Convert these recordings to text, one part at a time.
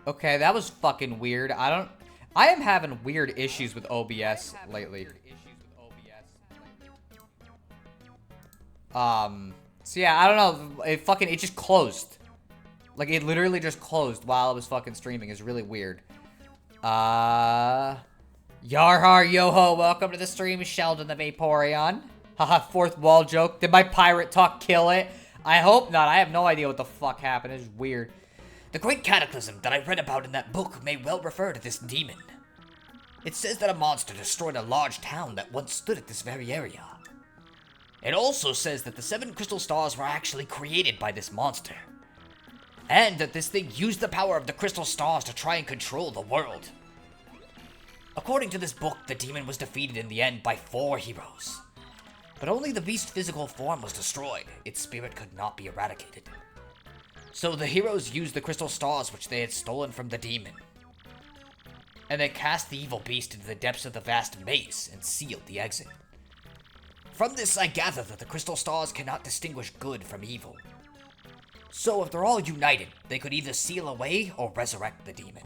Okay, that was fucking weird. I am having weird issues with OBS lately. So yeah, I don't know. It just closed. Like, it literally just closed while I was fucking streaming. It's really weird. Yarhar, yoho, welcome to the stream, Sheldon the Vaporeon. Haha, fourth wall joke. Did my pirate talk kill it? I hope not. I have no idea what the fuck happened. It's weird. The great cataclysm that I read about in that book may well refer to this demon. It says that a monster destroyed a large town that once stood at this very area. It also says that the 7 crystal stars were actually created by this monster. And that this thing used the power of the crystal stars to try and control the world. According to this book, the demon was defeated in the end by 4 heroes. But only the beast's physical form was destroyed. Its spirit could not be eradicated. So the heroes used the crystal stars which they had stolen from the demon. And they cast the evil beast into the depths of the vast maze and sealed the exit. From this I gather that the crystal stars cannot distinguish good from evil. So if they're all united, they could either seal away or resurrect the demon.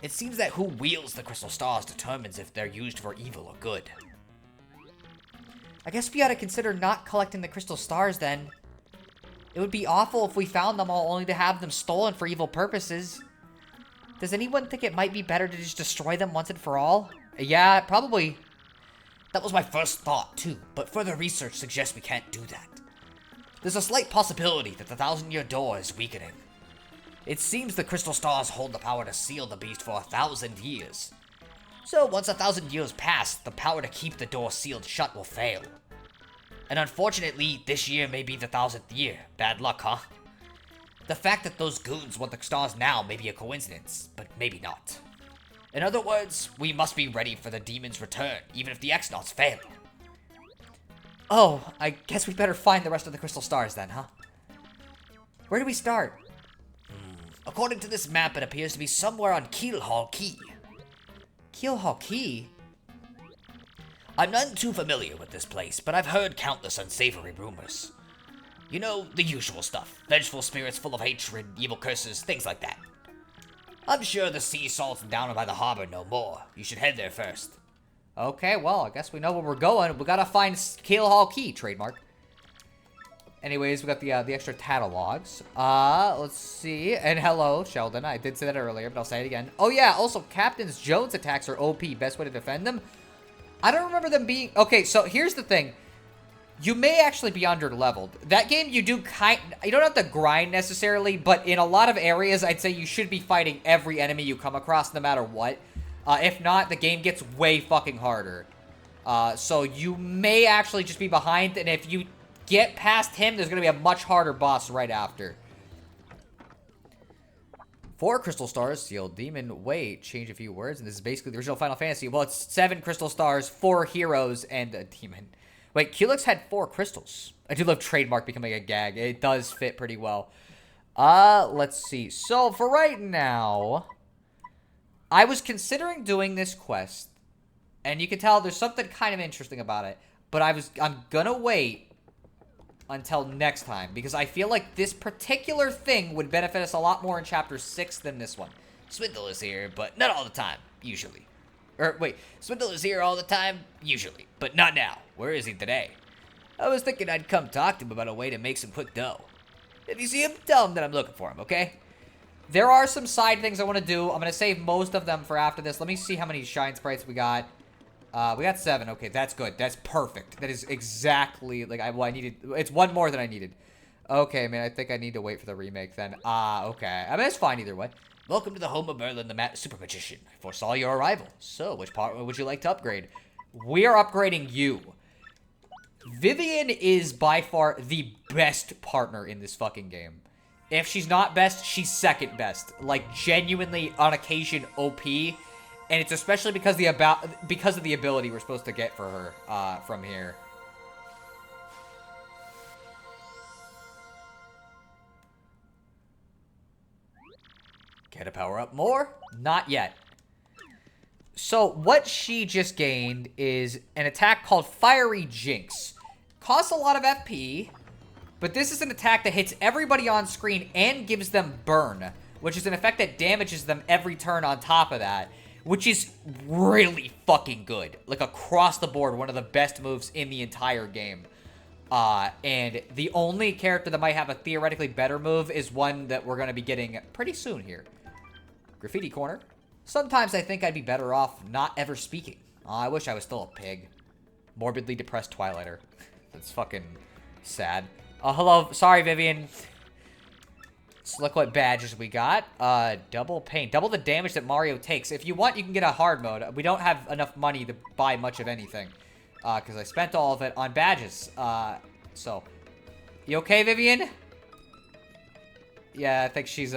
It seems that who wields the crystal stars determines if they're used for evil or good. I guess we ought to consider not collecting the crystal stars then. It would be awful if we found them all only to have them stolen for evil purposes. Does anyone think it might be better to just destroy them once and for all? Yeah, probably. That was my first thought too, but further research suggests we can't do that. There's a slight possibility that the 1,000-year door is weakening. It seems the crystal stars hold the power to seal the beast for 1,000 years. So once 1,000 years pass, the power to keep the door sealed shut will fail. And unfortunately, this year may be the 1,000th year. Bad luck, huh? The fact that those goons want the stars now may be a coincidence, but maybe not. In other words, we must be ready for the demon's return, even if the X-Nauts fail. Oh, I guess we better find the rest of the crystal stars then, huh? Where do we start? According to this map, it appears to be somewhere on Keelhall Key. Keelhall Key? I'm none too familiar with this place, but I've heard countless unsavory rumors. You know, the usual stuff. Vengeful spirits full of hatred, evil curses, things like that. I'm sure the sea salts down by the harbor know more. You should head there first. Okay, well, I guess we know where we're going. We gotta find Keelhall Key, trademark. Anyways, we got the extra catalogs. Let's see. And hello, Sheldon. I did say that earlier, but I'll say it again. Oh yeah, also, Captain's Jones attacks are OP. Best way to defend them. I don't remember them being... Okay, so here's the thing. You may actually be under-leveled. That game, you don't have to grind necessarily, but in a lot of areas, I'd say you should be fighting every enemy you come across, no matter what. If not, the game gets way fucking harder. So you may actually just be behind, and if you get past him, there's going to be a much harder boss right after. 4 crystal stars, sealed demon. Wait, change a few words, and this is basically the original Final Fantasy. Well, it's 7 crystal stars, 4 heroes, and a demon. Wait, Culex had 4 crystals. I do love trademark becoming a gag. It does fit pretty well. Let's see. So, for right now, I was considering doing this quest, and you can tell there's something kind of interesting about it, but I'm gonna wait until next time, because I feel like this particular thing would benefit us a lot more in Chapter 6 than this one. Swindle is here, but not all the time, usually. Or, wait, Swindle is here all the time, usually, but not now. Where is he today? I was thinking I'd come talk to him about a way to make some quick dough. If you see him, tell him that I'm looking for him, okay? There are some side things I want to do. I'm going to save most of them for after this. Let me see how many shine sprites we got. We got 7. Okay, that's good. That's perfect. That is exactly like what I needed. It's 1 more than I needed. Okay, man, I think I need to wait for the remake then. Okay. I mean, it's fine either way. Welcome to the home of Merlin, the Super Magician. I foresaw your arrival. So, which part would you like to upgrade? We are upgrading you. Vivian is by far the best partner in this fucking game. If she's not best, she's second best. Like, genuinely, on occasion, OP. And it's especially because of the ability we're supposed to get for her from here. Care to power up more? Not yet. So, what she just gained is an attack called Fiery Jinx. Costs a lot of FP, but this is an attack that hits everybody on screen and gives them burn, which is an effect that damages them every turn on top of that, which is really fucking good. Like, across the board, one of the best moves in the entire game. And the only character that might have a theoretically better move is one that we're going to be getting pretty soon here. Graffiti corner. Sometimes I think I'd be better off not ever speaking. I wish I was still a pig. Morbidly depressed Twilighter. That's fucking sad. Hello. Sorry, Vivian. So look what badges we got. Double pain. Double the damage that Mario takes. If you want, you can get a hard mode. We don't have enough money to buy much of anything. Because I spent all of it on badges. So. You okay, Vivian? Yeah, I think she's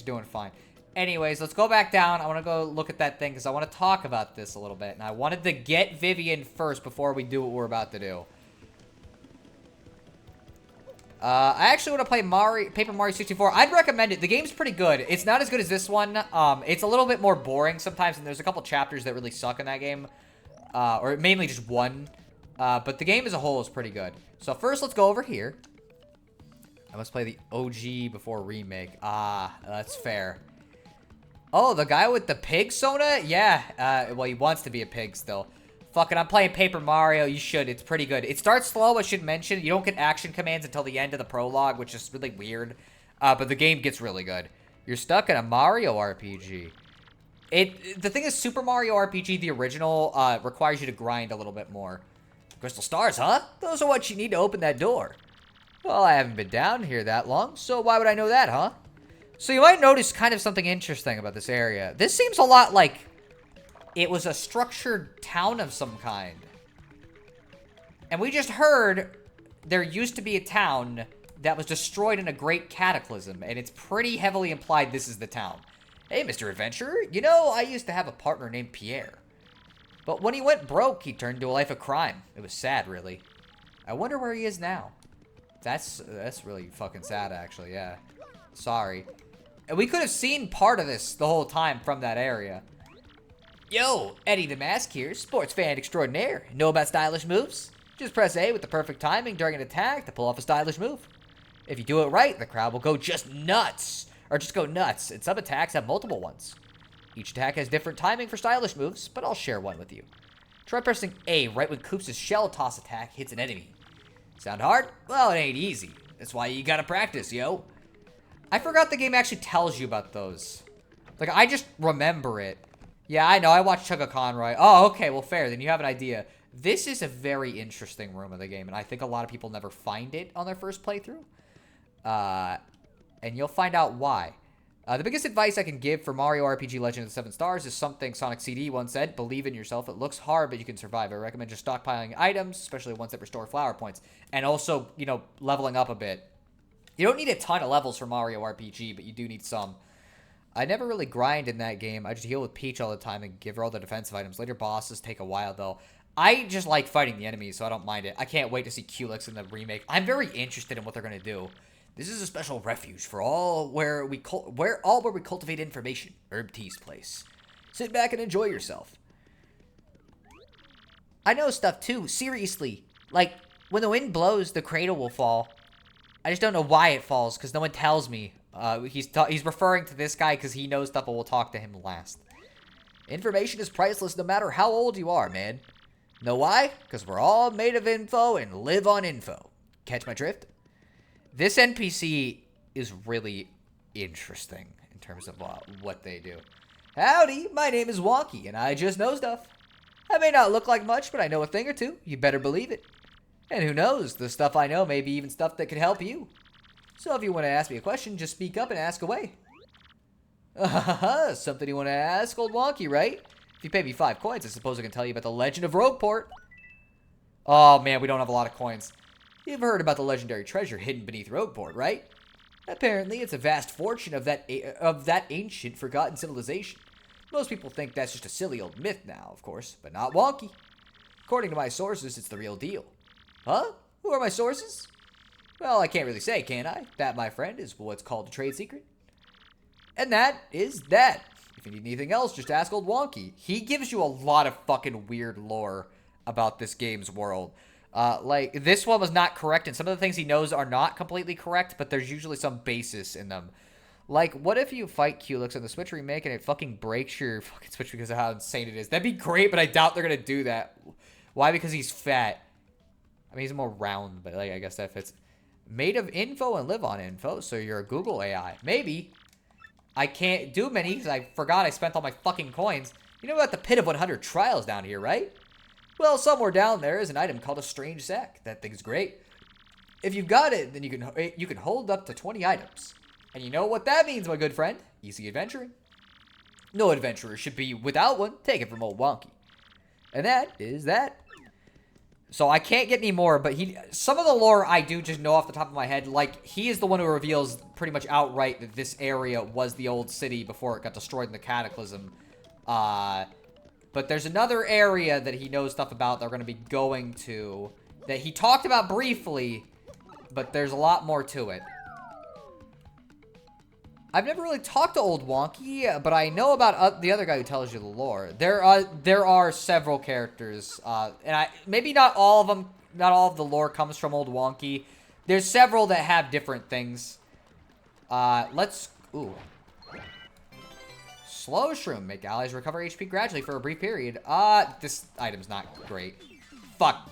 doing fine. Anyways, let's go back down. I want to go look at that thing because I want to talk about this a little bit. And I wanted to get Vivian first before we do what we're about to do. I actually want to play Paper Mario 64. I'd recommend it. The game's pretty good. It's not as good as this one. It's a little bit more boring sometimes, and there's a couple chapters that really suck in that game. Or mainly just one. But the game as a whole is pretty good. So first, let's go over here. I must play the OG before remake. That's fair. Oh, the guy with the pig Sona? Yeah. Well, he wants to be a pig still. Fuck it, I'm playing Paper Mario. You should. It's pretty good. It starts slow, I should mention. You don't get action commands until the end of the prologue, which is really weird. But the game gets really good. You're stuck in a Mario RPG. The thing is, Super Mario RPG, the original, requires you to grind a little bit more. Crystal stars, huh? Those are what you need to open that door. Well, I haven't been down here that long, so why would I know that, huh? So you might notice kind of something interesting about this area. This seems a lot like it was a structured town of some kind. And we just heard there used to be a town that was destroyed in a great cataclysm, and it's pretty heavily implied this is the town. Hey, Mr. Adventurer, you know, I used to have a partner named Pierre. But when he went broke, he turned to a life of crime. It was sad, really. I wonder where he is now. That's really fucking sad, actually, yeah. Sorry. And we could have seen part of this the whole time from that area. Yo, Eddie the Mask here, sports fan extraordinaire. Know about stylish moves? Just press A with the perfect timing during an attack to pull off a stylish move. If you do it right, the crowd will go just nuts. Or just go nuts, and some attacks have multiple ones. Each attack has different timing for stylish moves, but I'll share one with you. Try pressing A right when Koops' shell toss attack hits an enemy. Sound hard? Well, it ain't easy. That's why you gotta practice, yo. I forgot the game actually tells you about those. Like, I just remember it. Yeah, I know, I watched Chugga Conroy. Oh, okay, well, fair, then you have an idea. This is a very interesting room of the game, and I think a lot of people never find it on their first playthrough. And you'll find out why. The biggest advice I can give for Mario RPG Legend of the 7 Stars is something Sonic CD once said: believe in yourself. It looks hard, but you can survive. I recommend just stockpiling items, especially ones that restore flower points. And also, you know, leveling up a bit. You don't need a ton of levels for Mario RPG, but you do need some. I never really grind in that game. I just heal with Peach all the time and give her all the defensive items. Later bosses take a while, though. I just like fighting the enemies, so I don't mind it. I can't wait to see Culex in the remake. I'm very interested in what they're going to do. This is a special refuge for all where we cultivate information. Herb Tea's place. Sit back and enjoy yourself. I know stuff too, seriously. Like, when the wind blows, the cradle will fall. I just don't know why it falls, because no one tells me. He's referring to this guy because he knows stuff, but we'll talk to him last. Information is priceless no matter how old you are, man. Know why? Because we're all made of info and live on info. Catch my drift? This NPC is really interesting in terms of what they do. Howdy, my name is Wonky, and I just know stuff. I may not look like much, but I know a thing or two. You better believe it. And who knows, the stuff I know may be even stuff that could help you. So if you want to ask me a question, just speak up and ask away. Something you want to ask, old Wonky, right? If you pay me 5 coins, I suppose I can tell you about the Legend of Rogueport. Oh man, we don't have a lot of coins. You've heard about the legendary treasure hidden beneath Rogueport, right? Apparently, it's a vast fortune of that ancient, forgotten civilization. Most people think that's just a silly old myth now, of course, but not Wonky. According to my sources, it's the real deal. Huh? Who are my sources? Well, I can't really say, can I? That, my friend, is what's called a trade secret. And that is that. If you need anything else, just ask old Wonky. He gives you a lot of fucking weird lore about this game's world. Like, this one was not correct, and some of the things he knows are not completely correct, but there's usually some basis in them. Like, what if you fight Culex in the Switch remake and it fucking breaks your fucking Switch because of how insane it is? That'd be great, but I doubt they're gonna do that. Why? Because he's fat. I mean, he's more round, but like, I guess that fits. Made of info and live on info, so you're a Google AI. Maybe. I can't do many because I forgot I spent all my fucking coins. You know about the Pit of 100 Trials down here, right? Well, somewhere down there is an item called a strange sack. That thing's great. If you've got it, then you can hold up to 20 items. And you know what that means, my good friend? Easy adventuring. No adventurer should be without one. Take it from old Wonky. And that is that. So I can't get any more, but some of the lore I do just know off the top of my head. Like, he is the one who reveals pretty much outright that this area was the old city before it got destroyed in the Cataclysm. But there's another area that he knows stuff about that we're going to be going to that he talked about briefly, but there's a lot more to it. I've never really talked to old Wonky, but I know about the other guy who tells you the lore. There are several characters, and maybe not all of them. Not all of the lore comes from old Wonky. There's several that have different things. Ooh. Slow Shroom. Make allies recover HP gradually for a brief period. This item's not great. Fuck.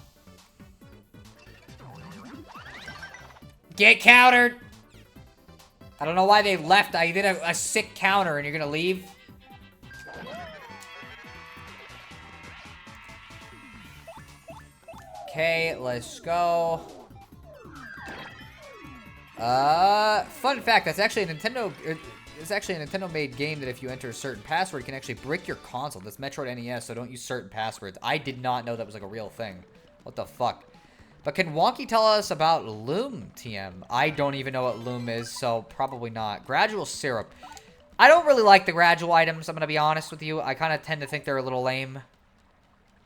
Get countered! I don't know why they left. I did a sick counter and you're gonna leave? Okay, let's go. Fun fact, that's actually a Nintendo... It's actually a Nintendo-made game that if you enter a certain password, it can actually brick your console. That's Metroid NES, so don't use certain passwords. I did not know that was like a real thing. What the fuck? But can Wonky tell us about Loom, TM? I don't even know what Loom is, so probably not. Gradual Syrup. I don't really like the gradual items, I'm going to be honest with you. I kind of tend to think they're a little lame.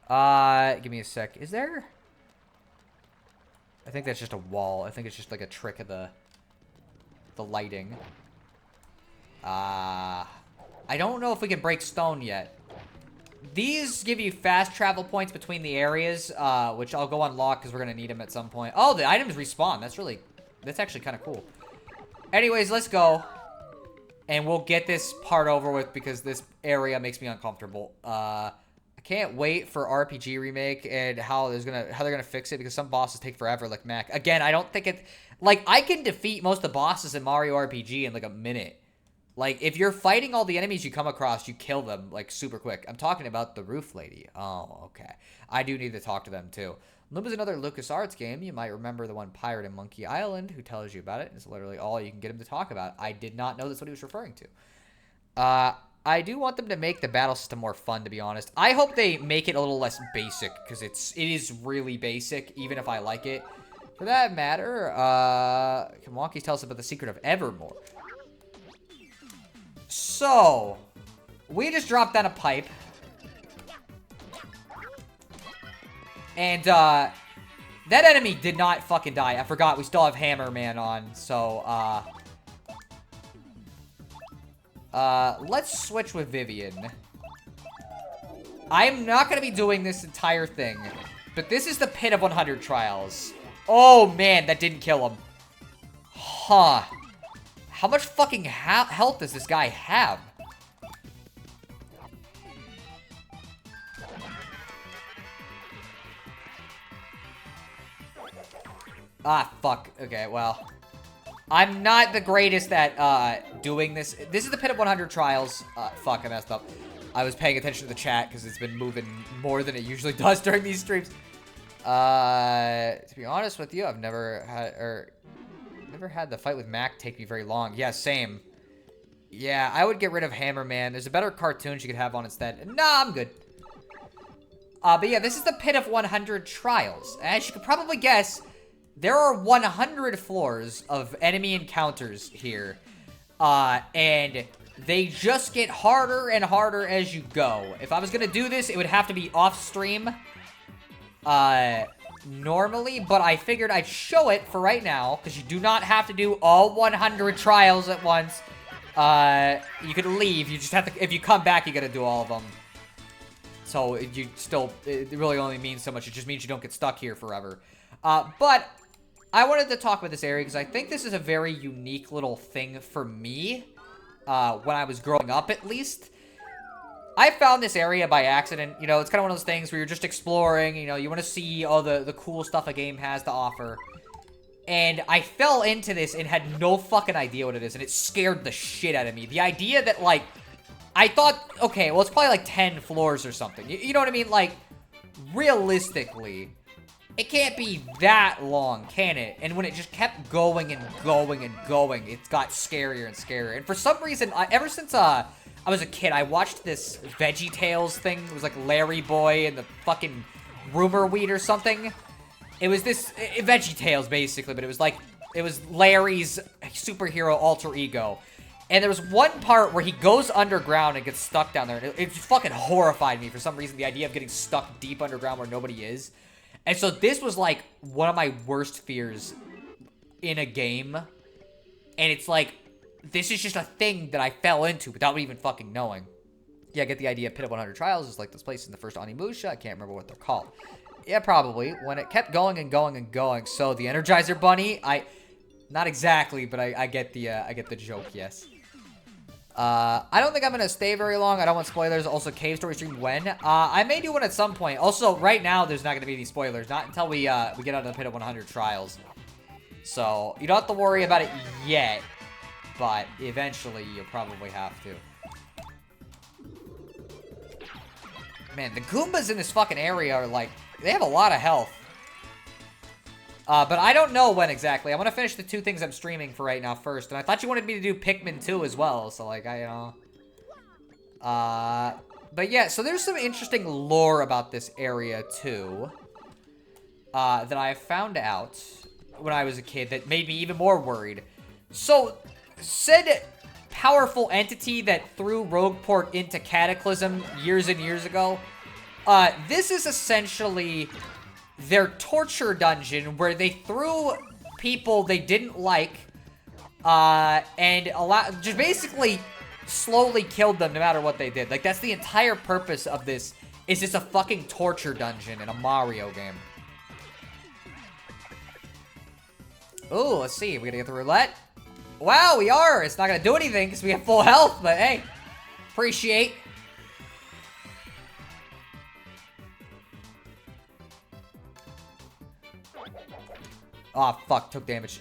Give me a sec. Is there... I think that's just a wall. I think it's just like a trick of the lighting. I don't know if we can break stone yet. These give you fast travel points between the areas, which I'll go unlock because we're going to need them at some point. Oh, the items respawn. That's actually kind of cool. Anyways, let's go. And we'll get this part over with because this area makes me uncomfortable. I can't wait for RPG Remake and how they're gonna fix it because some bosses take forever, like Mac. Again, I don't think I can defeat most of the bosses in Mario RPG in like a minute. Like, if you're fighting all the enemies you come across, you kill them, like, super quick. I'm talking about the Roof Lady. Oh, okay. I do need to talk to them, too. Loom is another LucasArts game. You might remember the one Pirate and Monkey Island, who tells you about it. It's literally all you can get him to talk about. I did not know that's what he was referring to. I do want them to make the battle system more fun, to be honest. I hope they make it a little less basic, because it is really basic, even if I like it. For that matter, can Wonky tell us about the secret of Evermore? So, we just dropped down a pipe. And, that enemy did not fucking die. I forgot, we still have Hammer Man on. So, let's switch with Vivian. I'm not gonna be doing this entire thing. But this is the Pit of 100 Trials. Oh, man, that didn't kill him. Huh. How much fucking health does this guy have? Ah, fuck. Okay, well. I'm not the greatest at doing this. This is the Pit of 100 Trials. Fuck, I messed up. I was paying attention to the chat because it's been moving more than it usually does during these streams. To be honest with you, I've never had the fight with Mac take me very long. Yeah, same. Yeah, I would get rid of Hammer Man. There's a better cartoon you could have on instead. Nah, I'm good. But yeah, this is the Pit of 100 Trials. As you could probably guess, there are 100 floors of enemy encounters here. And they just get harder and harder as you go. If I was gonna do this, it would have to be off-stream. Normally, but I figured I'd show it for right now, because you do not have to do all 100 trials at once. You could leave, you just have to, if you come back, you gotta do all of them. So, it really only means so much, it just means you don't get stuck here forever. But, I wanted to talk about this area, because I think this is a very unique little thing for me. when I was growing up, at least. I found this area by accident. You know, it's kind of one of those things where you're just exploring. You know, you want to see all the cool stuff a game has to offer. And I fell into this and had no fucking idea what it is. And it scared the shit out of me. The idea that, like, I thought, okay, well, it's probably like 10 floors or something. You know what I mean? Like, realistically, it can't be that long, can it? And when it just kept going and going and going, it got scarier and scarier. And for some reason, ever since I was a kid, I watched this VeggieTales thing. It was like Larry Boy and the fucking Rumor Weed or something. It was this VeggieTales, basically, but it was Larry's superhero alter ego. And there was one part where he goes underground and gets stuck down there. And it fucking horrified me for some reason, the idea of getting stuck deep underground where nobody is. And so this was, like, one of my worst fears in a game. And it's like, this is just a thing that I fell into without even fucking knowing. Yeah, I get the idea. Pit of 100 Trials is like this place in the first Onimusha. I can't remember what they're called. Yeah, probably. When it kept going and going and going. So the Energizer Bunny, not exactly, but I get the joke, yes. I don't think I'm going to stay very long. I don't want spoilers. Also, Cave Story stream when? I may do one at some point. Also, right now, there's not going to be any spoilers. Not until we get out of the Pit of 100 Trials. So, you don't have to worry about it yet. But, eventually, you'll probably have to. Man, the Goombas in this fucking area are, like, they have a lot of health. But I don't know when exactly. I want to finish the 2 things I'm streaming for right now first. And I thought you wanted me to do Pikmin 2 as well. So, like, but yeah, so there's some interesting lore about this area, too. That I found out when I was a kid that made me even more worried. So, said powerful entity that threw Rogueport into Cataclysm years and years ago. This is essentially their torture dungeon where they threw people they didn't like, and just basically slowly killed them no matter what they did. Like, that's the entire purpose of this, is just a fucking torture dungeon in a Mario game. Ooh, let's see. We gonna get the roulette? Wow, we are! It's not gonna do anything because we have full health, but hey. Appreciate. Aw, oh, fuck. Took damage.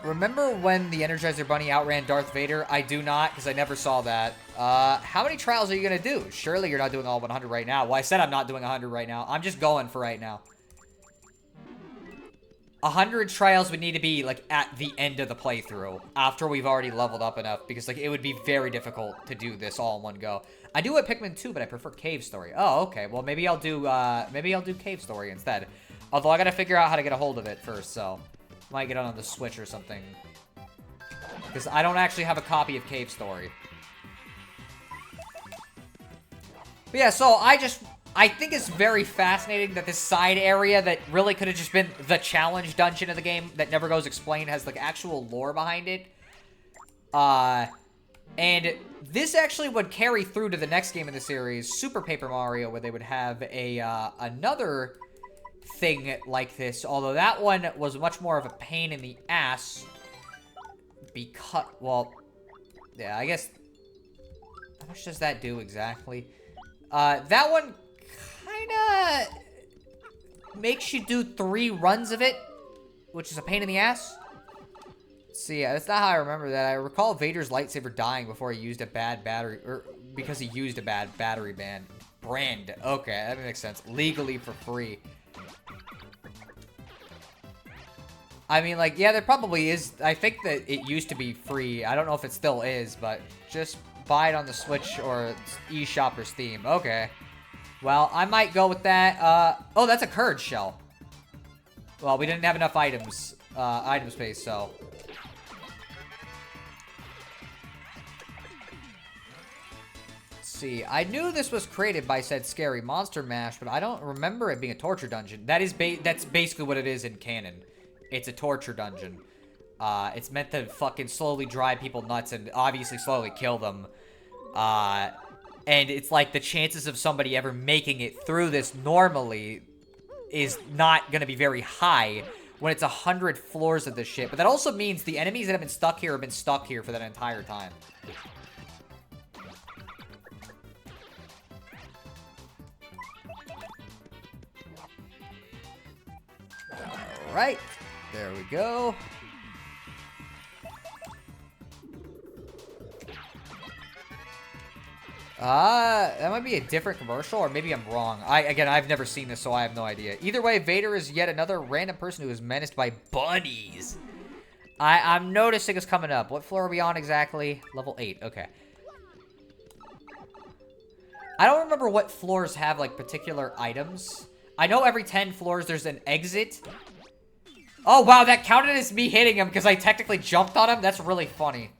Remember when the Energizer Bunny outran Darth Vader? I do not, because I never saw that. How many trials are you gonna do? Surely you're not doing all 100 right now. Well, I said I'm not doing 100 right now. I'm just going for right now. 100 trials would need to be, like, at the end of the playthrough, after we've already leveled up enough, because, like, it would be very difficult to do this all in one go. I do have Pikmin 2, but I prefer Cave Story. Oh, okay. Well, maybe I'll do Cave Story instead. Although I gotta figure out how to get a hold of it first, so might get it on the Switch or something. Because I don't actually have a copy of Cave Story. But yeah, so I think it's very fascinating that this side area that really could have just been the challenge dungeon of the game that never goes explained has, like, actual lore behind it. And this actually would carry through to the next game in the series, Super Paper Mario, where they would have another thing like this. Although that one was much more of a pain in the ass. Because, well, yeah, I guess, how much does that do exactly? That one kinda makes you do 3 runs of it, which is a pain in the ass. See, that's not how I remember that. I recall Vader's lightsaber dying before he used a bad battery, or because he used a bad battery brand. Okay, that makes sense. Legally for free. I mean, like, yeah, there probably is. I think that it used to be free. I don't know if it still is, but just buy it on the Switch or eShop or Steam. Okay. Well, I might go with that. Oh, that's a curd shell. Well, we didn't have enough items, item space, so. Let's see. I knew this was created by said Scary Monster Mash, but I don't remember it being a torture dungeon. That's basically what it is in canon. It's a torture dungeon. It's meant to fucking slowly drive people nuts and obviously slowly kill them. And it's like the chances of somebody ever making it through this normally is not going to be very high. when it's 100 floors of this shit. But that also means the enemies that have been stuck here have been stuck here for that entire time. Alright. There we go. That might be a different commercial, or maybe I'm wrong. Again, I've never seen this, so I have no idea. Either way, Vader is yet another random person who is menaced by bunnies. I'm noticing it's coming up. What floor are we on exactly? Level 8. Okay. I don't remember what floors have, like, particular items. I know every 10 floors there's an exit. Oh, wow, that counted as me hitting him because I technically jumped on him? That's really funny.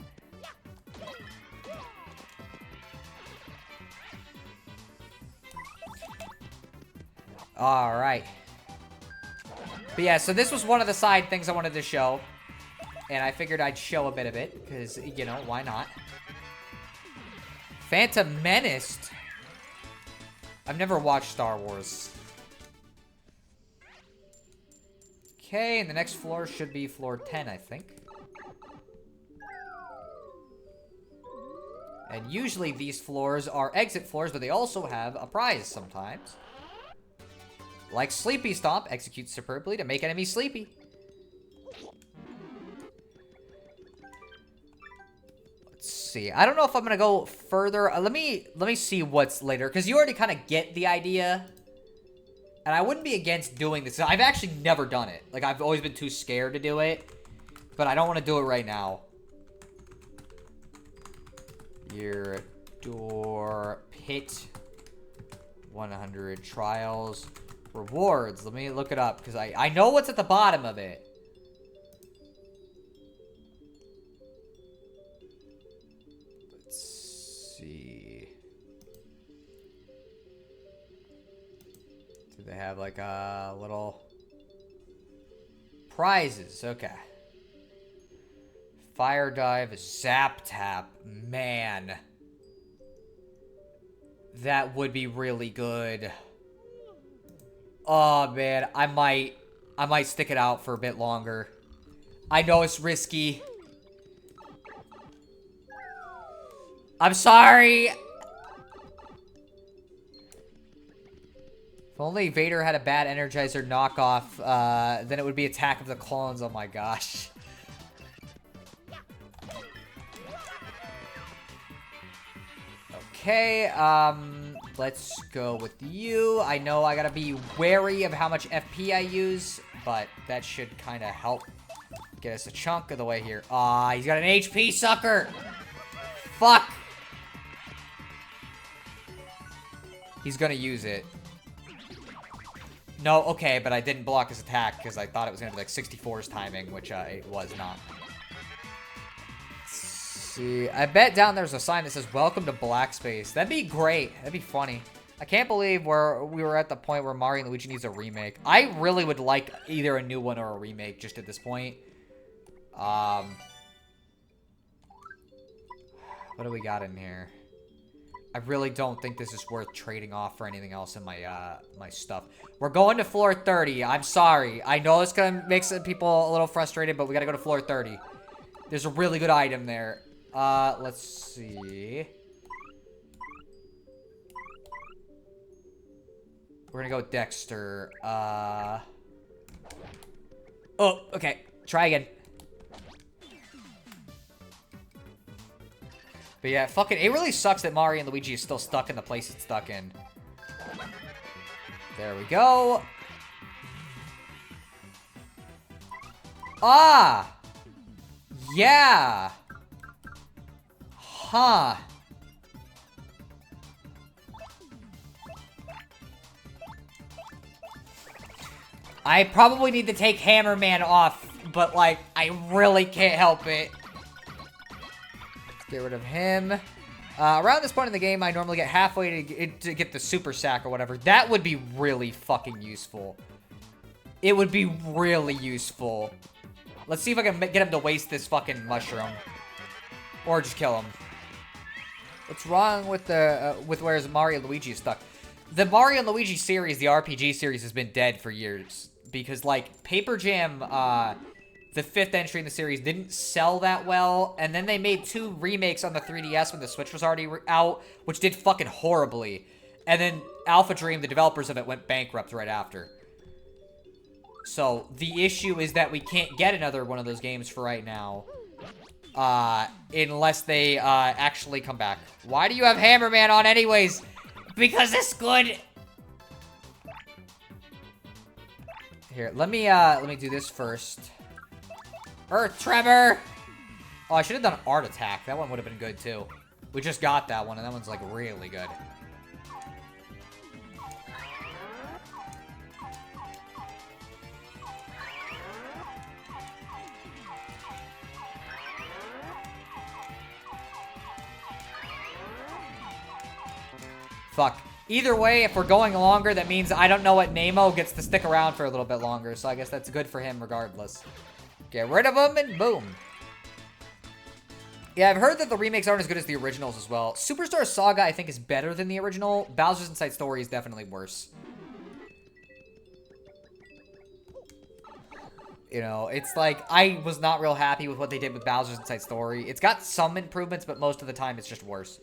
Alright. But yeah, so this was one of the side things I wanted to show. And I figured I'd show a bit of it, because, you know, why not? Phantom Menace. I've never watched Star Wars. Okay, and the next floor should be floor 10, I think. And usually these floors are exit floors, but they also have a prize sometimes. Like Sleepy Stomp, executes superbly to make enemies sleepy. Let's see. I don't know if I'm gonna go further. Let me see what's later, because you already kind of get the idea. And I wouldn't be against doing this. I've actually never done it. Like, I've always been too scared to do it. But I don't want to do it right now. Your door pit. 100 trials. Rewards. Let me look it up, because I know what's at the bottom of it. Let's see. Do they have like a little prizes? Okay. Fire dive, zap tap. Man. That would be really good. Oh, man. I might stick it out for a bit longer. I know it's risky. I'm sorry. If only Vader had a bad Energizer knockoff, then it would be Attack of the Clones. Oh my gosh. Okay, let's go with you. I know I gotta be wary of how much FP I use, but that should kind of help get us a chunk of the way here. Aw, he's got an HP sucker! Fuck! He's gonna use it. No, okay, but I didn't block his attack because I thought it was gonna be like 64's timing, which it was not. See, I bet down there's a sign that says welcome to black space. That'd be great. That'd be funny. I can't believe we were at the point where Mario and Luigi needs a remake. I really would like either a new one or a remake just at this point. What do we got in here? I really don't think this is worth trading off for anything else in my my stuff. We're going to floor 30. I'm sorry. I know it's gonna make some people a little frustrated, but we gotta go to floor 30. There's a really good item there. Let's see. We're gonna go Dexter. Oh, okay. Try again. But yeah, fucking, it really sucks that Mario and Luigi is still stuck in the place it's stuck in. There we go. Ah! Yeah! Huh. I probably need to take Hammerman off, but, like, I really can't help it. Get rid of him. Around this point in the game, I normally get halfway to get the super sack or whatever. That would be really fucking useful. It would be really useful. Let's see if I can get him to waste this fucking mushroom. Or just kill him. What's wrong with the, with where Mario and Luigi is stuck? The Mario and Luigi series, the RPG series, has been dead for years. because, like, Paper Jam, the 5th entry in the series, didn't sell that well, and then they made 2 remakes on the 3DS when the Switch was already out, which did fucking horribly. And then Alpha Dream, the developers of it, went bankrupt right after. So, the issue is that we can't get another one of those games for right now. Unless they, actually come back. Why do you have Hammerman on anyways? Because it's good. Here, let me do this first. Earth Tremor! Oh, I should have done Art Attack. That one would have been good, too. We just got that one, and that one's, like, really good. Fuck. Either way, if we're going longer, that means I don't know what Nemo gets to stick around for a little bit longer, so I guess that's good for him regardless. Get rid of him, and boom. Yeah, I've heard that the remakes aren't as good as the originals as well. Superstar Saga, I think, is better than the original. Bowser's Inside Story is definitely worse. You know, it's like, I was not real happy with what they did with Bowser's Inside Story. It's got some improvements, but most of the time it's just worse.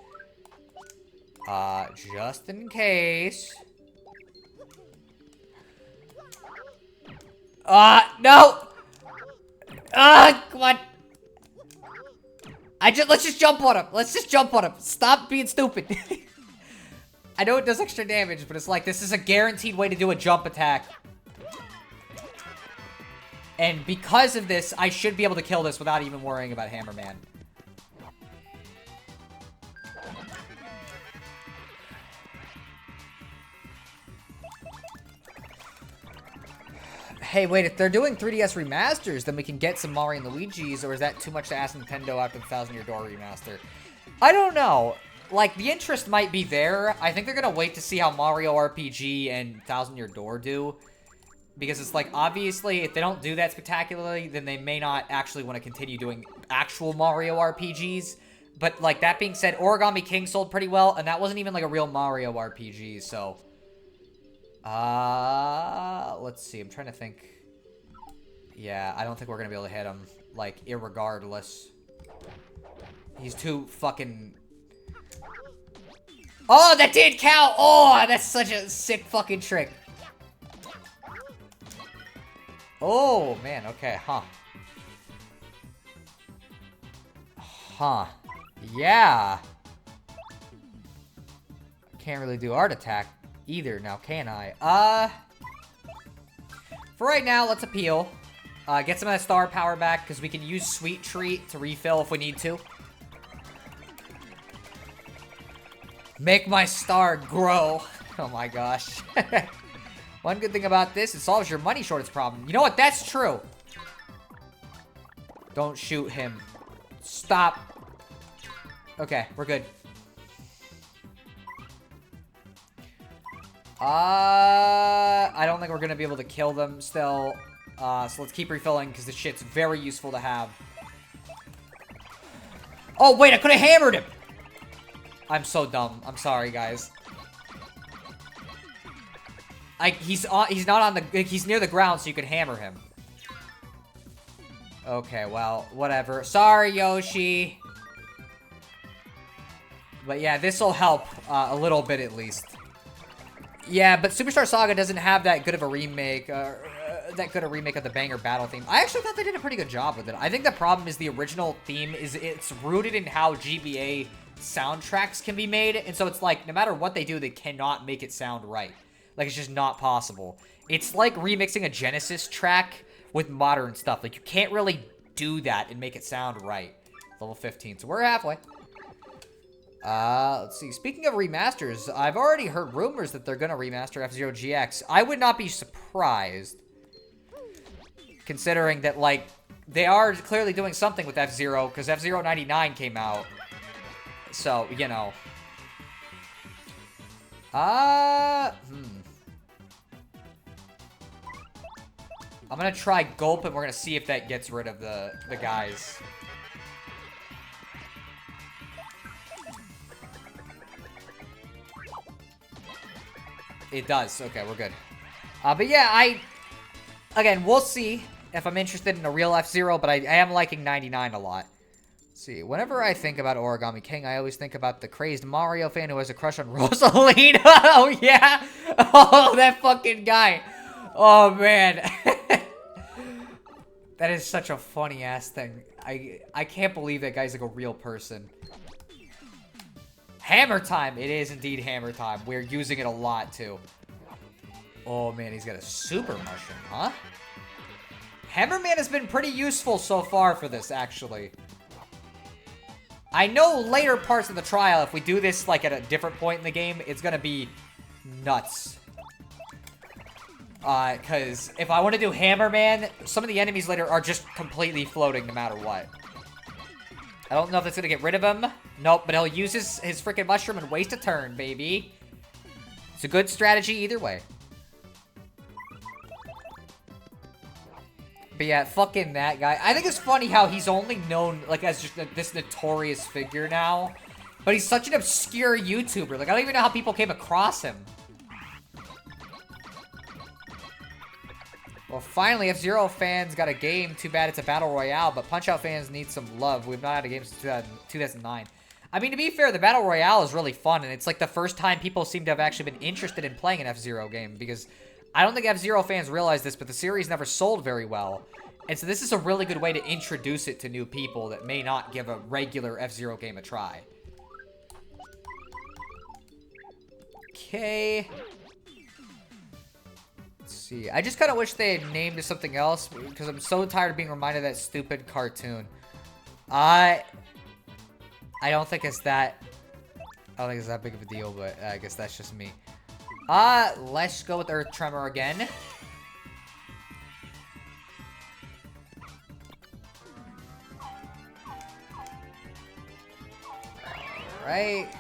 Just in case. No! Come on. Let's just jump on him. Let's just jump on him. Stop being stupid. I know it does extra damage, but it's like, this is a guaranteed way to do a jump attack. And because of this, I should be able to kill this without even worrying about Hammerman. Hey, wait, if they're doing 3DS remasters, then we can get some Mario and Luigi's, or is that too much to ask Nintendo after the Thousand Year Door remaster? I don't know. Like, the interest might be there. I think they're gonna wait to see how Mario RPG and Thousand Year Door do. Because it's like, obviously, if they don't do that spectacularly, then they may not actually want to continue doing actual Mario RPGs. But, like, that being said, Origami King sold pretty well, and that wasn't even, like, a real Mario RPG, so... let's see. I'm trying to think. Yeah, I don't think we're gonna be able to hit him, like, irregardless. He's too fucking... Oh, that did count! Oh, that's such a sick fucking trick. Oh, man, okay, huh. Huh. Yeah. Can't really do Art Attack either now, can I? For right now, let's appeal. Get some of that star power back, because we can use Sweet Treat to refill if we need to. Make my star grow. Oh my gosh. One good thing about this, it solves your money shortage problem. You know what? That's true. Don't shoot him. Stop. Okay, we're good. I don't think we're gonna be able to kill them still. So let's keep refilling, because this shit's very useful to have. Oh, wait, I could have hammered him! I'm so dumb. I'm sorry, guys. He's not on the... He's near the ground, so you can hammer him. Okay, well, whatever. Sorry, Yoshi. But yeah, this'll help a little bit at least. Yeah, but Superstar Saga doesn't have that good of a remake, that good a remake of the banger battle theme. I actually thought they did a pretty good job with it. I think the problem is the original theme is it's rooted in how GBA soundtracks can be made, and so it's like, no matter what they do, they cannot make it sound right. Like, it's just not possible. It's like remixing a Genesis track with modern stuff. Like, you can't really do that and make it sound right. Level 15, so we're halfway. Let's see. Speaking of remasters, I've already heard rumors that they're gonna remaster F-Zero GX. I would not be surprised, considering that, like, they are clearly doing something with F-Zero, because F-Zero 99 came out. So, you know. I'm gonna try Gulp, and we're gonna see if that gets rid of the guys. It does. Okay, we're good. But yeah, Again, we'll see if I'm interested in a real F-Zero, but I am liking 99 a lot. Let's see, whenever I think about Origami King, I always think about the crazed Mario fan who has a crush on Rosalina. Oh, yeah? Oh, that fucking guy. Oh, man. That is such a funny-ass thing. I can't believe that guy's like a real person. Hammer time! It is indeed hammer time. We're using it a lot, too. Oh, man, he's got a super mushroom, huh? Hammerman has been pretty useful so far for this, actually. I know later parts of the trial, if we do this, like, at a different point in the game, it's gonna be nuts. Because if I want to do Hammerman, some of the enemies later are just completely floating no matter what. I don't know if that's gonna get rid of him. Nope, but he'll use his freaking mushroom and waste a turn, baby. It's a good strategy either way. But yeah, fucking that guy. I think it's funny how he's only known, like, as just this notorious figure now. But he's such an obscure YouTuber. Like, I don't even know how people came across him. Well, finally, F-Zero fans got a game. Too bad it's a Battle Royale, but Punch-Out fans need some love. We've not had a game since 2009. I mean, to be fair, the Battle Royale is really fun, and it's like the first time people seem to have actually been interested in playing an F-Zero game, because I don't think F-Zero fans realize this, but the series never sold very well. And so this is a really good way to introduce it to new people that may not give a regular F-Zero game a try. Okay. Let's see. I just kind of wish they had named it something else, because I'm so tired of being reminded of that stupid cartoon. I don't think it's that... I don't think it's that big of a deal, but I guess that's just me. Let's go with Earth Tremor again. Alright.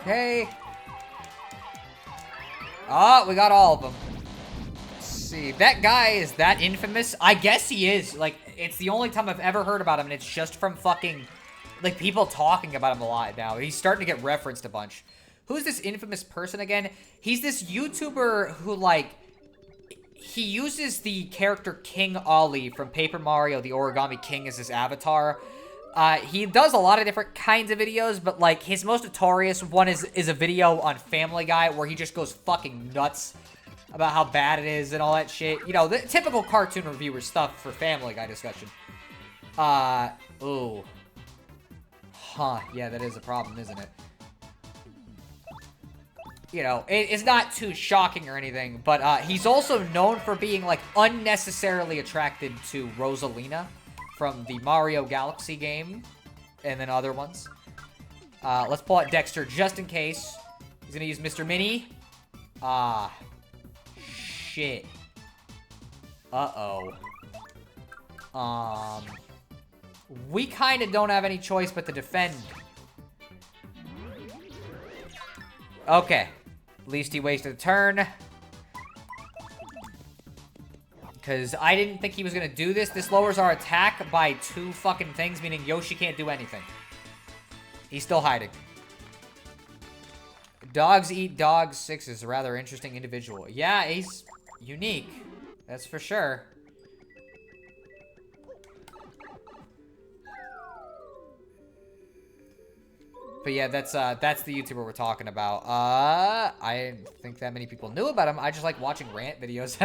Okay. Oh, we got all of them. Let's see. That guy is that infamous? I guess he is. Like, it's the only time I've ever heard about him, and it's just from fucking, like, people talking about him a lot now. He's starting to get referenced a bunch. Who's this infamous person again? He's this YouTuber who, like, he uses the character King Ollie from Paper Mario, the Origami King, as his avatar. He does a lot of different kinds of videos, but, like, his most notorious one is a video on Family Guy where he just goes fucking nuts about how bad it is and all that shit. You know, the typical cartoon reviewer stuff for Family Guy discussion. Ooh. Huh, yeah, that is a problem, isn't it? You know, it's not too shocking or anything, but he's also known for being, like, unnecessarily attracted to Rosalina from the Mario Galaxy game, and then other ones. Let's pull out Dexter just in case. He's gonna use Mr. Mini. Shit. Uh-oh. We kind of don't have any choice but to defend. Okay. At least he wasted a turn. Because I didn't think he was going to do this. This lowers our attack by 2 fucking things, meaning Yoshi can't do anything. He's still hiding. Dogs Eat Dogs 6 is a rather interesting individual. Yeah, he's unique. That's for sure. But yeah, that's the YouTuber we're talking about. I didn't think that many people knew about him. I just like watching rant videos.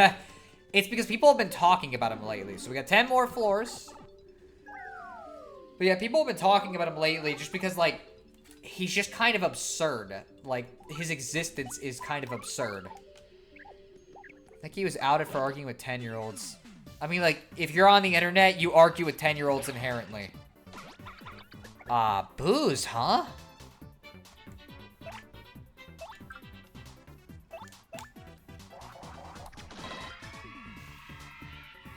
It's because people have been talking about him lately. So we got 10 more floors. But yeah, people have been talking about him lately just because, like, he's just kind of absurd. Like, his existence is kind of absurd. I think he was outed for arguing with 10-year-olds. I mean, like, if you're on the internet, you argue with 10-year-olds inherently. Booze, huh?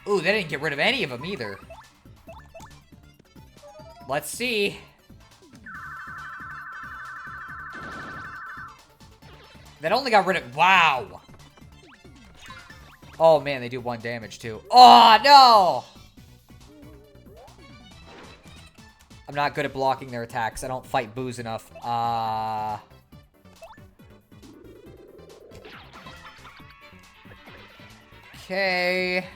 Ooh, they didn't get rid of any of them either. Let's see. That only got rid of... Wow. Oh, man, they do 1 damage, too. Oh, no! not good at blocking their attacks. I don't fight boos enough. Okay.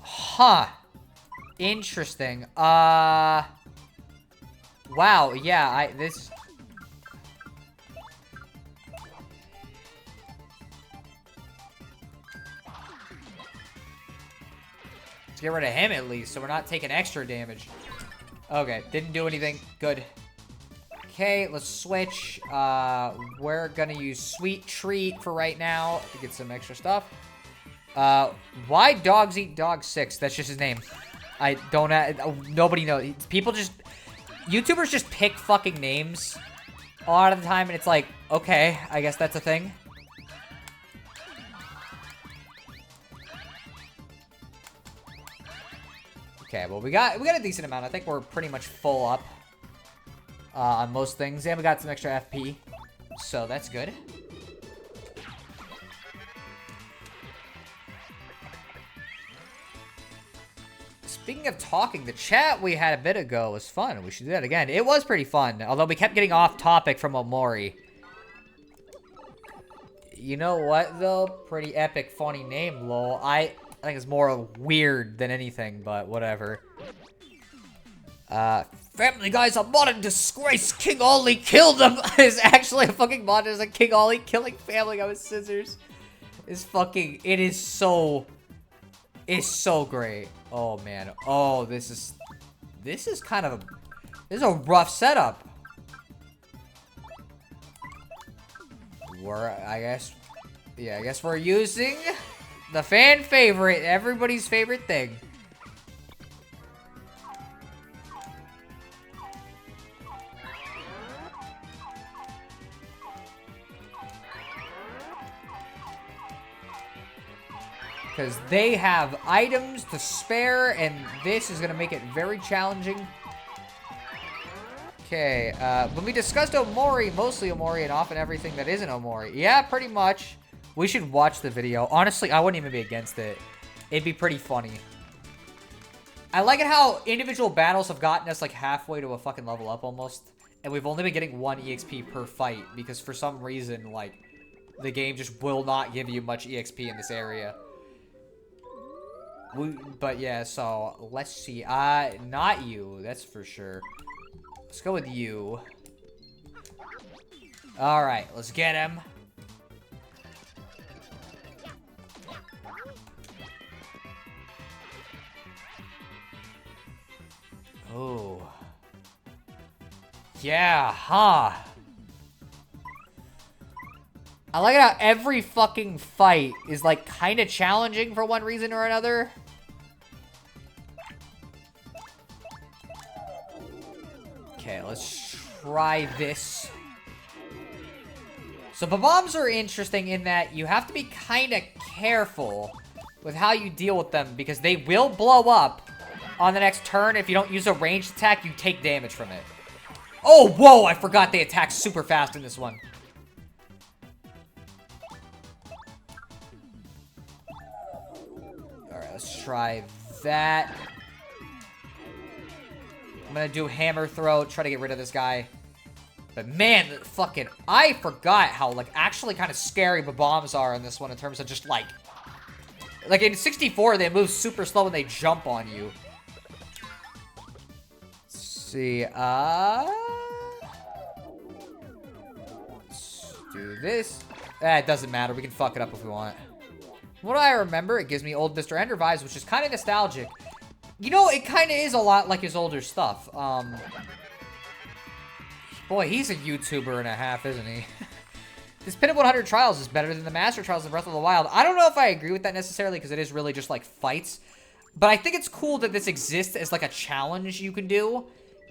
Huh. Interesting. Wow, yeah, this... Let's get rid of him at least, so we're not taking extra damage. Okay, didn't do anything. Good. Okay, let's switch. We're gonna use Sweet Treat for right now to get some extra stuff. Why Dogs Eat Dog 6? That's just his name. I don't nobody knows. People just... YouTubers just pick fucking names a lot of the time, and it's like, okay, I guess that's a thing. Okay, well, we got a decent amount. I think we're pretty much full up on most things. And we got some extra FP, so that's good. Speaking of talking, the chat we had a bit ago was fun. We should do that again. It was pretty fun, although we kept getting off topic from Omori. You know what, though? Pretty epic, funny name, lol. I think it's more weird than anything, but whatever. Family Guy's a modern disgrace. King Ollie killed him. It's actually a fucking mod. There's a King Ollie killing Family Guy with scissors. It's fucking... It is so... It's so great. Oh, man. Oh, this is kind of a... This is a rough setup. I guess we're using the fan favorite, everybody's favorite thing. Because they have items to spare, and this is going to make it very challenging. Okay, when we discussed Omori, mostly Omori, and often everything that isn't Omori. Yeah, pretty much. We should watch the video. Honestly, I wouldn't even be against it. It'd be pretty funny. I like it how individual battles have gotten us like halfway to a fucking level up almost. And we've only been getting 1 EXP per fight, because for some reason, like, the game just will not give you much EXP in this area. But yeah, so let's see. Not you, that's for sure. Let's go with you. Alright, let's get him. Oh. Yeah, huh. I like it how every fucking fight is like kind of challenging for one reason or another. Okay, let's try this. So bombs are interesting in that you have to be kind of careful with how you deal with them because they will blow up on the next turn. If you don't use a ranged attack, you take damage from it. Oh, whoa, I forgot they attack super fast in this one. Alright, let's try that. I'm gonna do hammer throw, try to get rid of this guy. But man, fucking, I forgot how, like, actually kind of scary the bombs are in this one in terms of just, like in 64, they move super slow when they jump on you. Let's see, let's do this. It doesn't matter, we can fuck it up if we want. From what I remember, it gives me old Mr. Ender vibes, which is kind of nostalgic. You know, it kind of is a lot like his older stuff. Boy, he's a YouTuber and a half, isn't he? This Pin of 100 Trials is better than the Master Trials of Breath of the Wild. I don't know if I agree with that necessarily, because it is really just, like, fights. But I think it's cool that this exists as, like, a challenge you can do.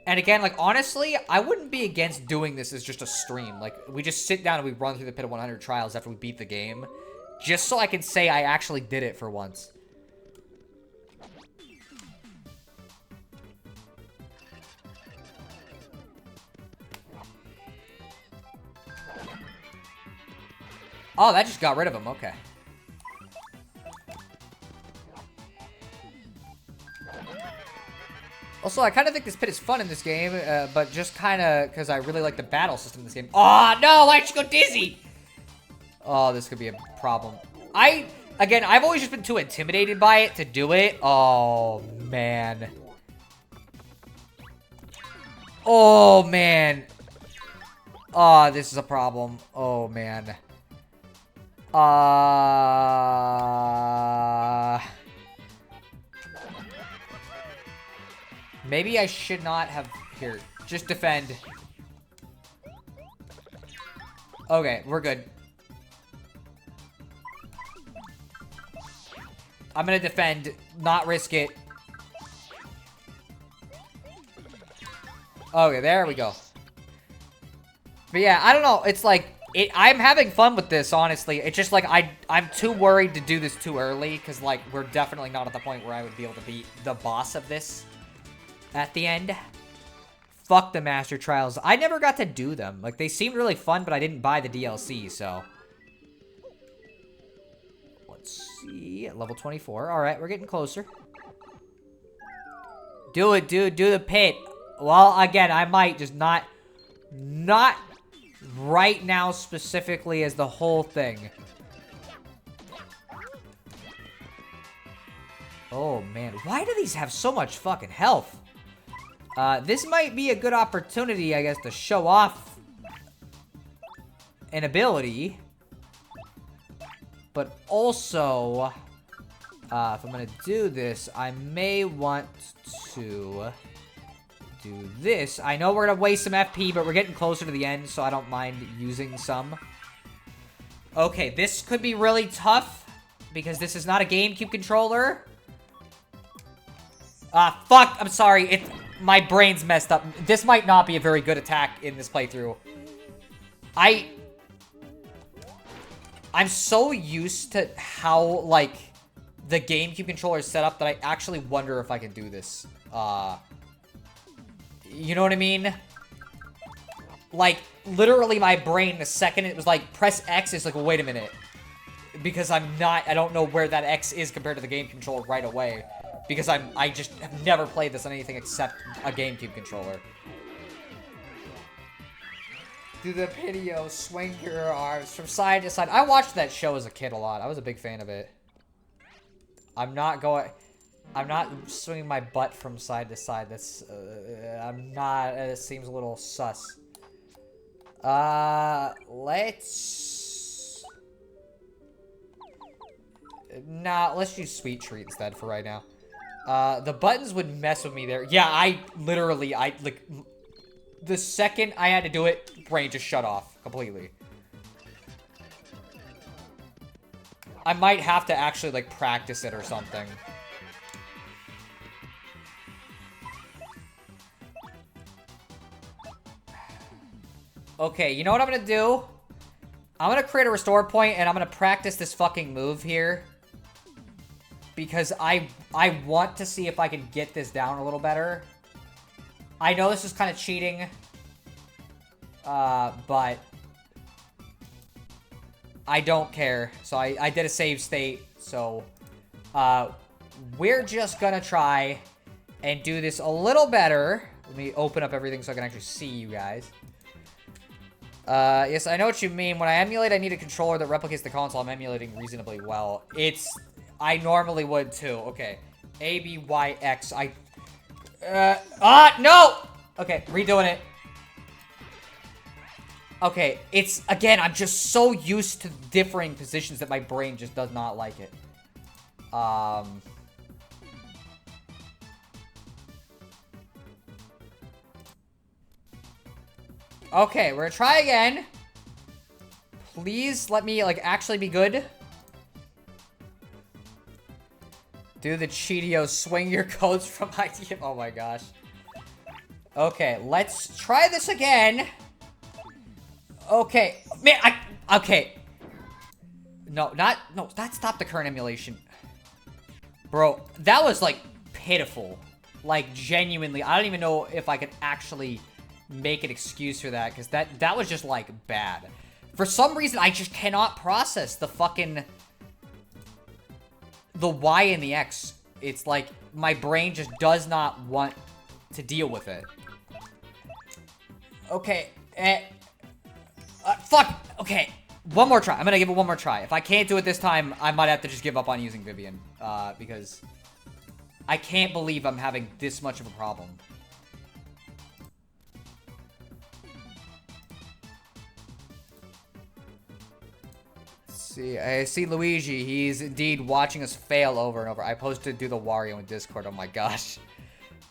And again, like, honestly, I wouldn't be against doing this as just a stream. Like, we just sit down and we run through the Pin of 100 Trials after we beat the game. Just so I can say I actually did it for once. Oh, that just got rid of him. Okay. Also, I kind of think this pit is fun in this game, but just kind of because I really like the battle system in this game. Oh, no, why'd you go dizzy? Oh, this could be a problem. Again, I've always just been too intimidated by it to do it. Oh, man. Oh, man. Oh, this is a problem. Oh, man. Maybe I should not have... Here, just defend. Okay, we're good. I'm gonna defend, not risk it. Okay, there we go. But yeah, I don't know. It's like, I'm having fun with this, honestly. It's just like, I'm too worried to do this too early, because like, we're definitely not at the point where I would be able to beat the boss of this at the end. Fuck the Master Trials. I never got to do them. Like, they seemed really fun, but I didn't buy the DLC, so... Let's see. Level 24. Alright, we're getting closer. Do it, dude. Do the pit. Well, again, I might just not right now specifically as the whole thing. Oh, man. Why do these have so much fucking health? This might be a good opportunity, I guess, to show off an ability. But also, if I'm gonna do this, I may want to do this. I know we're gonna waste some FP, but we're getting closer to the end, so I don't mind using some. Okay, this could be really tough, because this is not a GameCube controller. Fuck, I'm sorry, my brain's messed up. This might not be a very good attack in this playthrough. I'm so used to how, like, the GameCube controller is set up that I actually wonder if I can do this. You know what I mean? Like, literally my brain, the second it was like, press X, it's like, well, wait a minute. Because I don't know where that X is compared to the game controller right away. Because I just have never played this on anything except a GameCube controller. Do the video, swing your arms from side to side. I watched that show as a kid a lot. I was a big fan of it. I'm not swinging my butt from side to side. That's, it seems a little sus. Let's use Sweet Treat instead for right now. The buttons would mess with me there. Yeah, like, the second I had to do it, brain just shut off completely. I might have to actually, like, practice it or something. Okay, you know what I'm gonna do? I'm gonna create a restore point, and I'm gonna practice this fucking move here. Because I want to see if I can get this down a little better. I know this is kind of cheating. But I don't care. So I did a save state. So, we're just gonna try and do this a little better. Let me open up everything so I can actually see you guys. Yes, I know what you mean. When I emulate, I need a controller that replicates the console I'm emulating reasonably well. I normally would too. Okay. A, B, Y, X. No! Okay, redoing it. Okay, again, I'm just so used to differing positions that my brain just does not like it. Okay, we're gonna try again. Please let me, like, actually be good. Do the Cheeto, swing your codes from idea. Oh my gosh. Okay, let's try this again. Okay. Man, okay. No, stop the current emulation. Bro, that was, like, pitiful. Like, genuinely, I don't even know if I could actually make an excuse for that, because that was just, like, bad. For some reason, I just cannot process the fucking... the Y and the X. It's like, my brain just does not want to deal with it. Okay. Fuck. Okay. One more try. I'm gonna give it one more try. If I can't do it this time, I might have to just give up on using Vivian. Because I can't believe I'm having this much of a problem. See, I see Luigi. He's indeed watching us fail over and over. I posted do the Wario in Discord. Oh my gosh.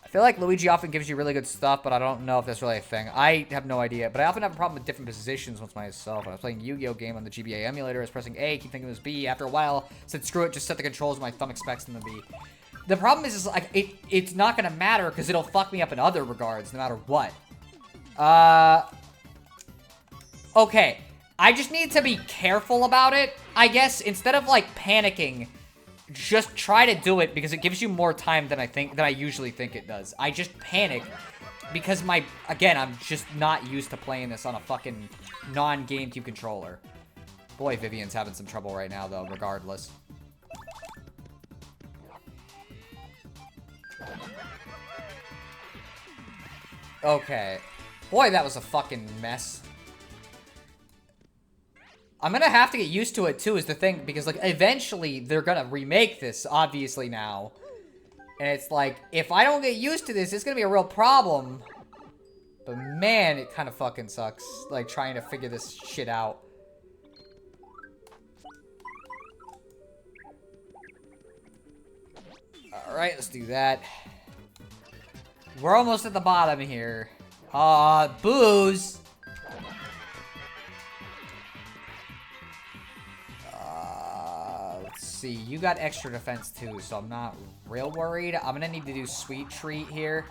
I feel like Luigi often gives you really good stuff, but I don't know if that's really a thing. I have no idea, but I often have a problem with different positions once myself. When I was playing Yu-Gi-Oh! Game on the GBA emulator, I was pressing A, keep thinking it was B. After a while, said screw it, just set the controls my thumb expects them to be. The problem is like, it's not gonna matter because it'll fuck me up in other regards, no matter what. Okay. I just need to be careful about it, I guess. Instead of, like, panicking, just try to do it because it gives you more time than I usually think it does. I just panic because again, I'm just not used to playing this on a fucking non-GameCube controller. Boy, Vivian's having some trouble right now, though, regardless. Okay. Boy, that was a fucking mess. I'm gonna have to get used to it, too, is the thing. Because, like, eventually, they're gonna remake this, obviously, now. And it's like, if I don't get used to this, it's gonna be a real problem. But, man, it kind of fucking sucks. Like, trying to figure this shit out. Alright, let's do that. We're almost at the bottom here. Booze! Let's see. You got extra defense, too, so I'm not real worried. I'm gonna need to do Sweet Treat here.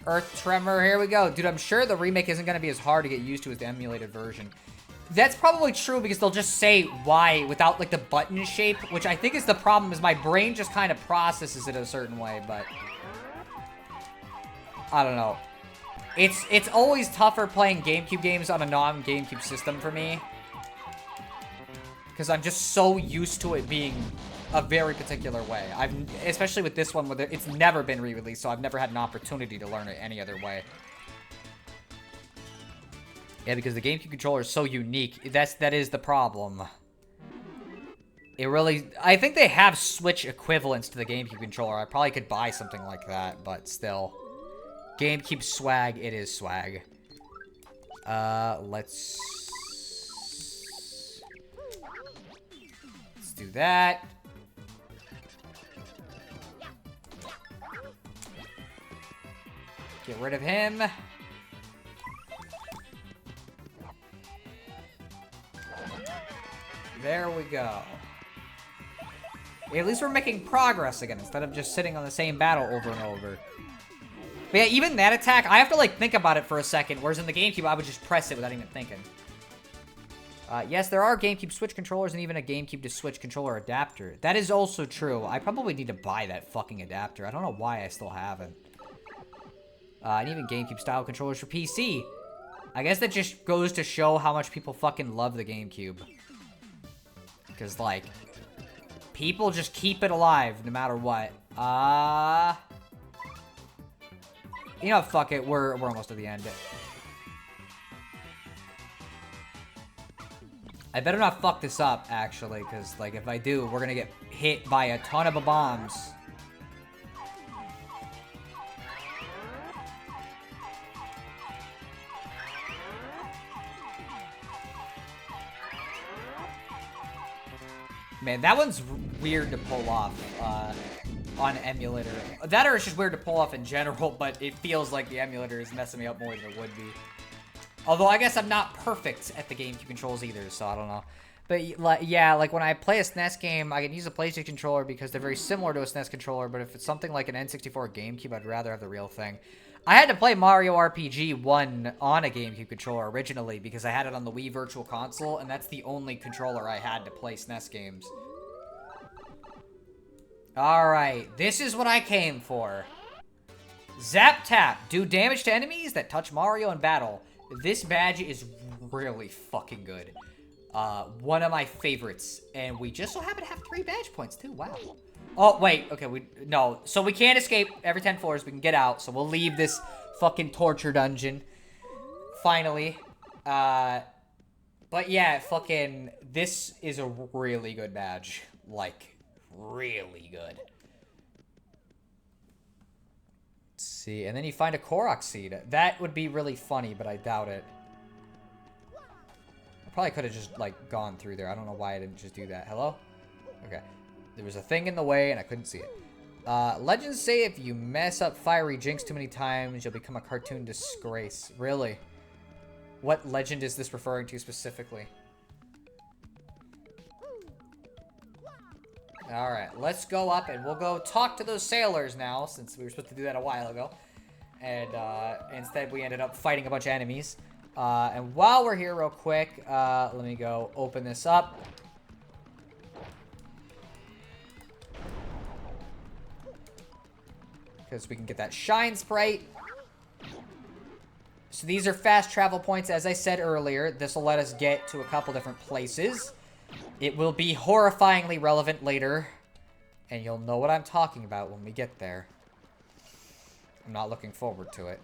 Earth Tremor, here we go. Dude, I'm sure the remake isn't gonna be as hard to get used to as the emulated version. That's probably true because they'll just say why without, like, the button shape, which I think is the problem, is my brain just kind of processes it a certain way, but I don't know. It's always tougher playing GameCube games on a non-GameCube system for me. Because I'm just so used to it being a very particular way. Especially with this one, where it's never been re-released, so I've never had an opportunity to learn it any other way. Yeah, because the GameCube controller is so unique. That is the problem. It really... I think they have Switch equivalents to the GameCube controller. I probably could buy something like that, but still. GameCube swag, it is swag. Let's do that. Get rid of him. There we go. At least we're making progress again, instead of just sitting on the same battle over and over. But yeah, even that attack, I have to, like, think about it for a second, whereas in the GameCube, I would just press it without even thinking. Yes, there are GameCube Switch controllers and even a GameCube to Switch controller adapter. That is also true. I probably need to buy that fucking adapter. I don't know why I still haven't. And even GameCube style controllers for PC. I guess that just goes to show how much people fucking love the GameCube. Because, like, people just keep it alive no matter what. You know, fuck it. We're almost at the end. I better not fuck this up, actually, because, like, if I do, we're gonna get hit by a ton of bombs. Man, that one's weird to pull off on emulator. That or it's just weird to pull off in general, but it feels like the emulator is messing me up more than it would be. Although I guess I'm not perfect at the GameCube controls either, so I don't know. But yeah, like when I play a SNES game, I can use a PlayStation controller because they're very similar to a SNES controller, but if it's something like an N64 or GameCube, I'd rather have the real thing. I had to play Mario RPG 1 on a GameCube controller originally because I had it on the Wii Virtual Console, and that's the only controller I had to play SNES games. Alright, this is what I came for. Zap Tap. Do damage to enemies that touch Mario in battle. This badge is really fucking good. One of my favorites. And we just so happen to have 3 badge points, too. Wow. Oh, wait. Okay, no. So we can't escape every 10 floors. We can get out. So we'll leave this fucking torture dungeon. Finally. But yeah, fucking... This is a really good badge. Like, really good. Let's see. And then you find a Korok seed. That would be really funny, but I doubt it. I probably could have just, like, gone through there. I don't know why I didn't just do that. Hello? Okay. There was a thing in the way, and I couldn't see it. Legends say if you mess up Fiery Jinx too many times, you'll become a cartoon disgrace. Really? What legend is this referring to specifically? Alright, let's go up, and we'll go talk to those sailors now, since we were supposed to do that a while ago. And, instead we ended up fighting a bunch of enemies. And while we're here real quick, let me go open this up. Because we can get that Shine Sprite. So these are fast travel points, as I said earlier. This will let us get to a couple different places. It will be horrifyingly relevant later. And you'll know what I'm talking about when we get there. I'm not looking forward to it.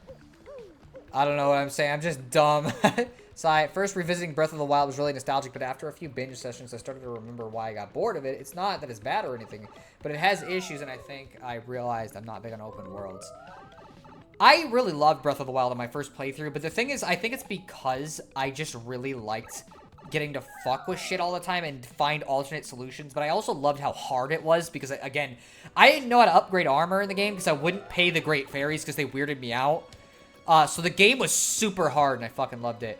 I don't know what I'm saying. I'm just dumb. So at first revisiting Breath of the Wild was really nostalgic, but after a few binge sessions, I started to remember why I got bored of it. It's not that it's bad or anything, but it has issues, and I think I realized I'm not big on open worlds. I really loved Breath of the Wild in my first playthrough, but the thing is, I think it's because I just really liked getting to fuck with shit all the time and find alternate solutions, but I also loved how hard it was, because, again, I didn't know how to upgrade armor in the game, because I wouldn't pay the Great Fairies, because they weirded me out. So the game was super hard, and I fucking loved it.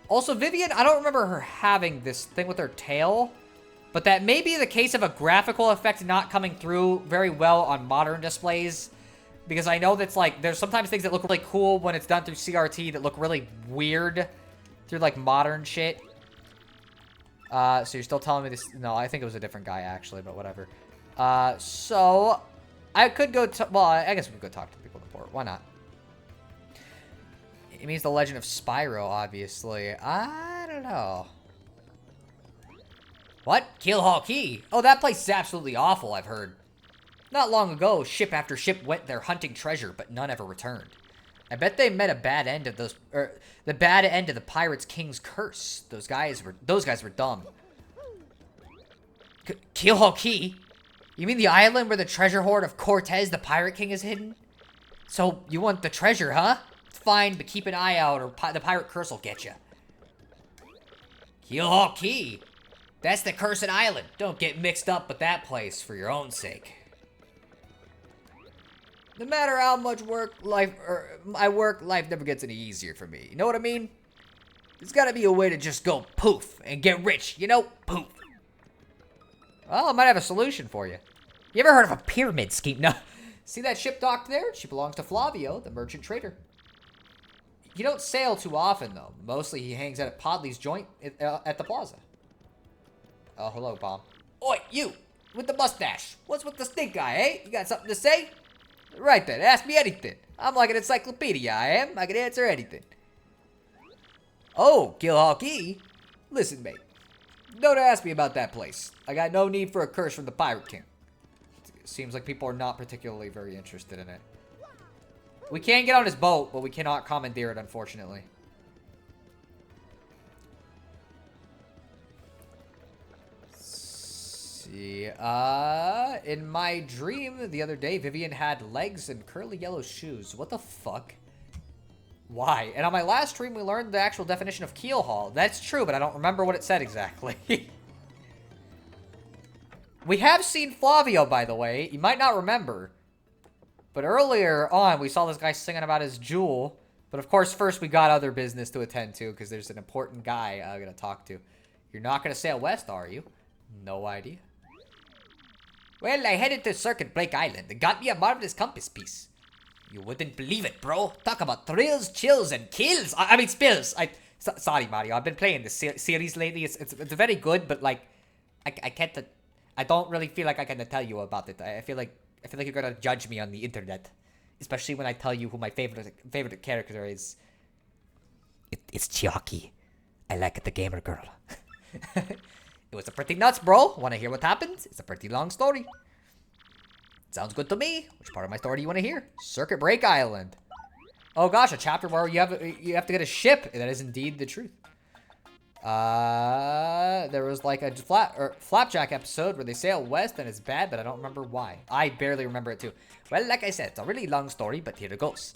Also, Vivian, I don't remember her having this thing with her tail, but that may be the case of a graphical effect not coming through very well on modern displays, because I know that's, like, there's sometimes things that look really cool when it's done through CRT that look really weird through, like, modern shit. So you're still telling me this? No, I think it was a different guy, actually, but whatever. So I could go, well, I guess we could go talk to people in the port. Why not? It means the Legend of Spyro, obviously. I don't know. What? Keelhaul Key? Oh, that place is absolutely awful, I've heard. Not long ago, ship after ship went there hunting treasure, but none ever returned. I bet they met a bad end of the bad end of the Pirates King's curse. Those guys were dumb. Keelhaul Key? You mean the island where the treasure hoard of Cortez, the Pirate King, is hidden? So, you want the treasure, huh? Fine, but keep an eye out or the pirate curse will get you. Keelhaul Key. That's the Cursed Island. Don't get mixed up with that place for your own sake. No matter how much I work, life never gets any easier for me. You know what I mean? There's gotta be a way to just go poof and get rich, you know? Poof. Well, I might have a solution for you. You ever heard of a pyramid scheme? No. See that ship docked there? She belongs to Flavio, the merchant trader. You don't sail too often, though. Mostly he hangs out at Podley's joint at the plaza. Oh, hello, Bomb. Oi, you! With the mustache. What's with the stink eye, eh? You got something to say? Right then, ask me anything. I'm like an encyclopedia, I am. I can answer anything. Oh, Keelhaul Key? Listen, mate. Don't ask me about that place. I got no need for a curse from the Pirate King. Seems like people are not particularly very interested in it. We can get on his boat, but we cannot commandeer it, unfortunately. Let's see. In my dream the other day, Vivian had legs and curly yellow shoes. What the fuck? Why? And on my last stream, we learned the actual definition of keelhaul. That's true, but I don't remember what it said exactly. We have seen Flavio, by the way. You might not remember. But earlier on, we saw this guy singing about his jewel. But of course, first we got other business to attend to, because there's an important guy I'm going to talk to. You're not going to sail west, are you? No idea. Well, I headed to Circuit Break Island and got me a marvelous compass piece. You wouldn't believe it, bro. Talk about thrills, chills, and kills. I mean, spills. Sorry, Mario. I've been playing this series lately. It's very good, but, like, I can't... I don't really feel like I can tell you about it. I feel like you're gonna judge me on the internet, especially when I tell you who my favorite character is. It's Chiaki. I like the gamer girl. It was a pretty nuts, bro. Want to hear what happened? It's a pretty long story. Sounds good to me. Which part of my story do you want to hear? Circuit Break Island. Oh gosh, a chapter where you have to get a ship. That is indeed the truth. There was like a flapjack episode where they sail west and it's bad, but I don't remember why. I barely remember it too. Well, like I said, it's a really long story, but here it goes.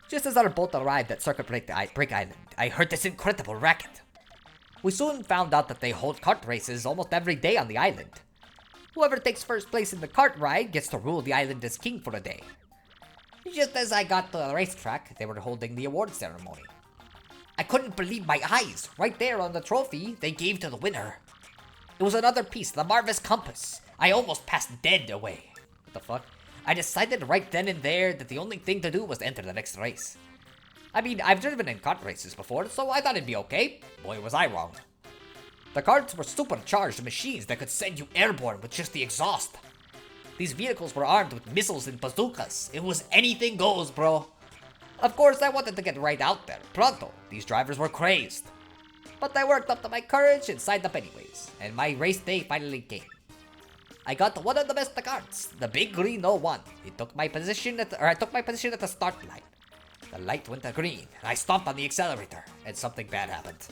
Just as our boat arrived at Circuit Break Island, I heard this incredible racket. We soon found out that they hold kart races almost every day on the island. Whoever takes first place in the kart ride gets to rule the island as king for a day. Just as I got to the racetrack, they were holding the award ceremony. I couldn't believe my eyes. Right there on the trophy they gave to the winner. It was another piece, the Marvis compass. I almost passed dead away. What the fuck? I decided right then and there that the only thing to do was enter the next race. I mean, I've driven in kart races before, so I thought it'd be okay. Boy, was I wrong. The karts were supercharged machines that could send you airborne with just the exhaust. These vehicles were armed with missiles and bazookas. It was anything goes, bro. Of course, I wanted to get right out there, pronto. These drivers were crazed. But I worked up to my courage and signed up anyways, and my race day finally came. I got one of the best karts, the big green 01. I took my position at the start line. The light went to green, and I stomped on the accelerator, and something bad happened.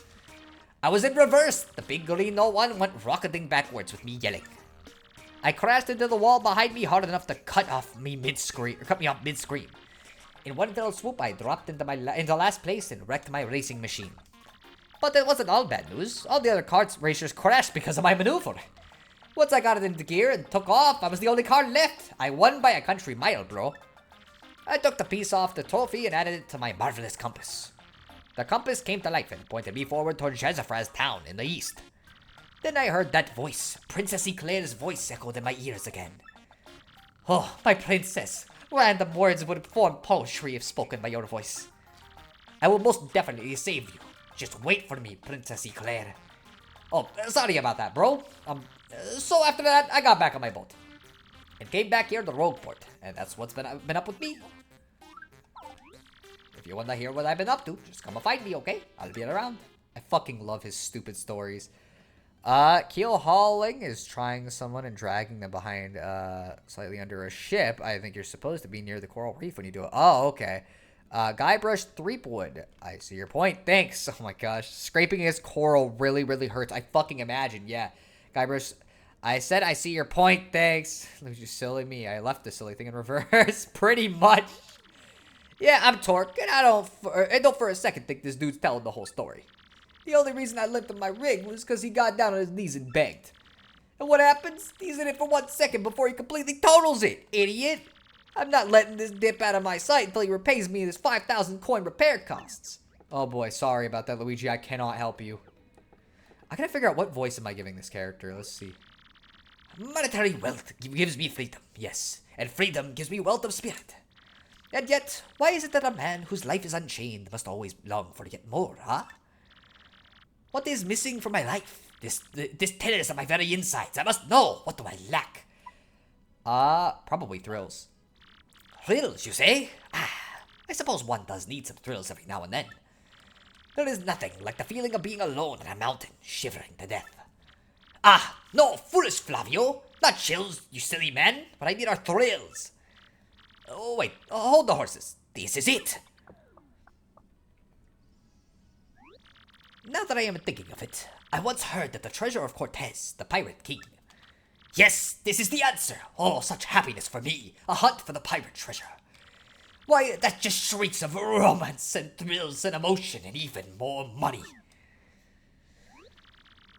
I was in reverse. The big green 01 went rocketing backwards with me yelling. I crashed into the wall behind me hard enough to cut me off mid-scream. In one fell swoop, I dropped into last place and wrecked my racing machine. But it wasn't all bad news. All the other kart racers crashed because of my maneuver. Once I got it into gear and took off, I was the only car left. I won by a country mile, bro. I took the piece off the trophy and added it to my marvelous compass. The compass came to life and pointed me forward toward Jezefra's town in the east. Then I heard that voice. Princess Eclair's voice echoed in my ears again. Oh, my princess. Random words would form poetry if spoken by your voice. I will most definitely save you. Just wait for me, Princess Eclair. Oh, sorry about that, bro. So after that, I got back on my boat. And came back here to Rogueport. And that's what's been up with me. If you want to hear what I've been up to, just come and find me, okay? I'll be around. I fucking love his stupid stories. Keel hauling is trying someone and dragging them behind, slightly under a ship. I think you're supposed to be near the coral reef when you do it. Oh, okay. Guybrush Threepwood. I see your point. Thanks. Oh my gosh. Scraping his coral really, really hurts. I fucking imagine. Yeah. Guybrush, I said I see your point. Thanks. Look at you silly me. I left the silly thing in reverse. Pretty much. Yeah, I'm Torque, and I don't for a second think this dude's telling the whole story. The only reason I limped in my rig was because he got down on his knees and begged. And what happens? He's in it for 1 second before he completely totals it, idiot. I'm not letting this dip out of my sight until he repays me his 5,000 coin repair costs. Oh boy, sorry about that, Luigi. I cannot help you. I gotta figure out what voice am I giving this character. Let's see. Monetary wealth gives me freedom, yes. And freedom gives me wealth of spirit. And yet, why is it that a man whose life is unchained must always long for yet more, huh? What is missing from my life? This tears at my very insides. I must know. What do I lack? Probably thrills. Thrills, you say? I suppose one does need some thrills every now and then. There is nothing like the feeling of being alone in a mountain, shivering to death. No, foolish Flavio. Not chills, you silly man. What I mean are thrills. Oh, wait. Hold the horses. This is it. Now that I am thinking of it, I once heard that the treasure of Cortez, the pirate king. Yes, this is the answer. Oh, such happiness for me. A hunt for the pirate treasure. Why, that just shrieks of romance and thrills and emotion and even more money.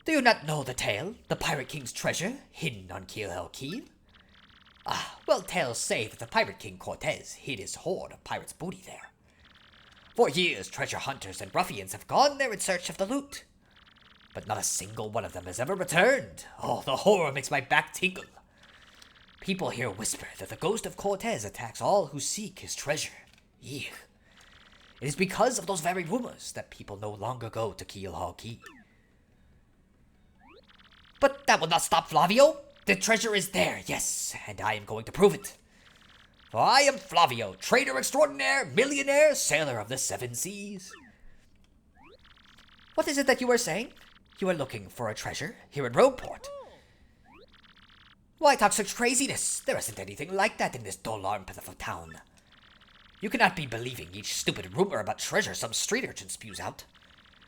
Do you not know the tale? The Pirate King's treasure, hidden on Keelhell Keel? Well, tales say that the Pirate King Cortez hid his hoard of pirates' booty there. For years, treasure hunters and ruffians have gone there in search of the loot. But not a single one of them has ever returned. Oh, the horror makes my back tingle. People here whisper that the ghost of Cortez attacks all who seek his treasure. Eek. It is because of those very rumors that people no longer go to Keelhaul Key. But that will not stop Flavio. The treasure is there, yes, and I am going to prove it. For I am Flavio, trader extraordinaire, millionaire, sailor of the 7 seas. What is it that you were saying? You are looking for a treasure here in Rogueport. Why talk such craziness? There isn't anything like that in this dull armpit of a town. You cannot be believing each stupid rumor about treasure some street urchin spews out.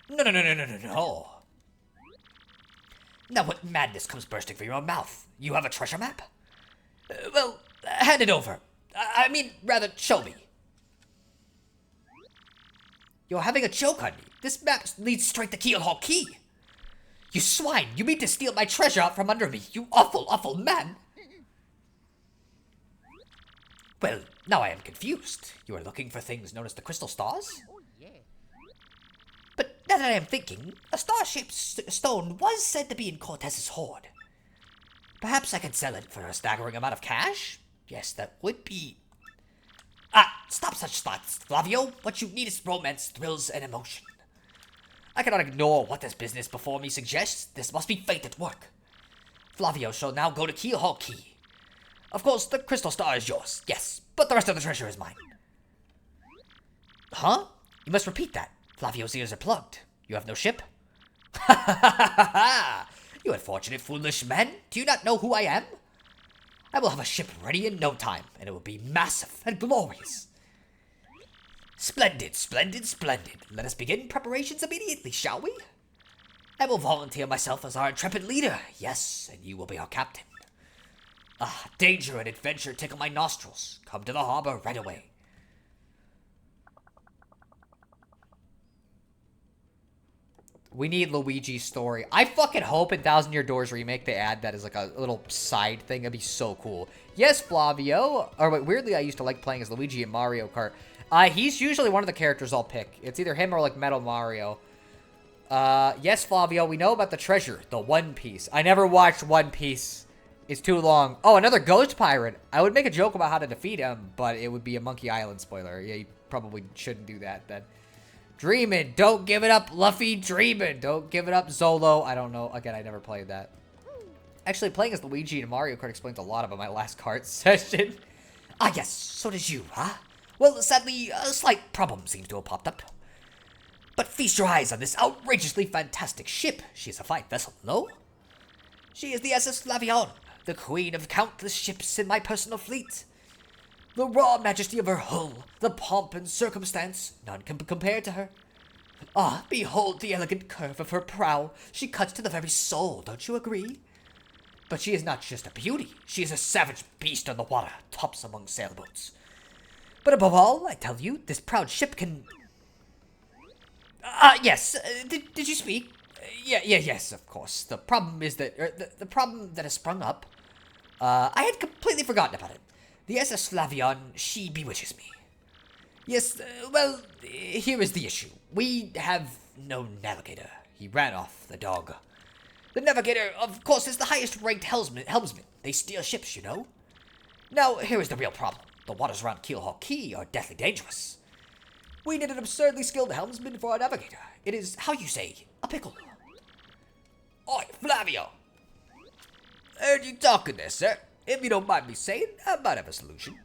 No. Now what madness comes bursting from your mouth? You have a treasure map? Well, hand it over. I mean, rather, show me. You're having a joke on me. This map leads straight to Keelhaul Key. You swine! You mean to steal my treasure out from under me, you awful, awful man! Well, now I am confused. You are looking for things known as the crystal stars? But now that I am thinking, a star-shaped stone was said to be in Cortez's hoard. Perhaps I could sell it for a staggering amount of cash? Yes, that would be... Stop such thoughts, Flavio. What you need is romance, thrills, and emotion. I cannot ignore what this business before me suggests. This must be fate at work. Flavio shall now go to Keelhaul Key. Of course, the crystal star is yours, yes, but the rest of the treasure is mine. Huh? You must repeat that. Flavio's ears are plugged. You have no ship? Ha ha ha ha ha! You unfortunate foolish men. Do you not know who I am? I will have a ship ready in no time, and it will be massive and glorious. Splendid, splendid, splendid. Let us begin preparations immediately, shall we? I will volunteer myself as our intrepid leader, yes, and you will be our captain. Danger and adventure tickle my nostrils. Come to the harbor right away. We need Luigi's story. I fucking hope in Thousand Year Doors Remake they add that as like a little side thing. That'd be so cool. Yes, Flavio. Or wait, weirdly, I used to like playing as Luigi in Mario Kart. He's usually one of the characters I'll pick. It's either him or like Metal Mario. Yes, Flavio, we know about the treasure, the One Piece. I never watched One Piece. It's too long. Oh, another ghost pirate. I would make a joke about how to defeat him, but it would be a Monkey Island spoiler. Yeah, you probably shouldn't do that then. Dreamin', don't give it up, Luffy. Dreamin', don't give it up, Zolo. I don't know. Again, I never played that. Actually, playing as Luigi in Mario Kart explains a lot about my last kart session. Yes, so does you, huh? Well, sadly, a slight problem seems to have popped up. But feast your eyes on this outrageously fantastic ship. She is a fine vessel, no? She is the SS Flavion, the queen of countless ships in my personal fleet. The raw majesty of her hull, the pomp and circumstance, none can be compared to her. Behold the elegant curve of her prow. She cuts to the very soul, don't you agree? But she is not just a beauty. She is a savage beast on the water, tops among sailboats. But above all, I tell you, this proud ship can... yes, did you speak? Yes, of course. The problem is that, the problem that has sprung up, I had completely forgotten about it. The SS Flavion, she bewitches me. Yes, well, here is the issue. We have no navigator. He ran off, the dog. The navigator, of course, is the highest-ranked helmsman. They steal ships, you know. Now, here is the real problem. The waters around Keelhaul Key are deathly dangerous. We need an absurdly skilled helmsman for our navigator. It is, how you say, a pickle. Oi, Flavio! Heard you talking there, sir. If you don't mind me saying, I might have a solution.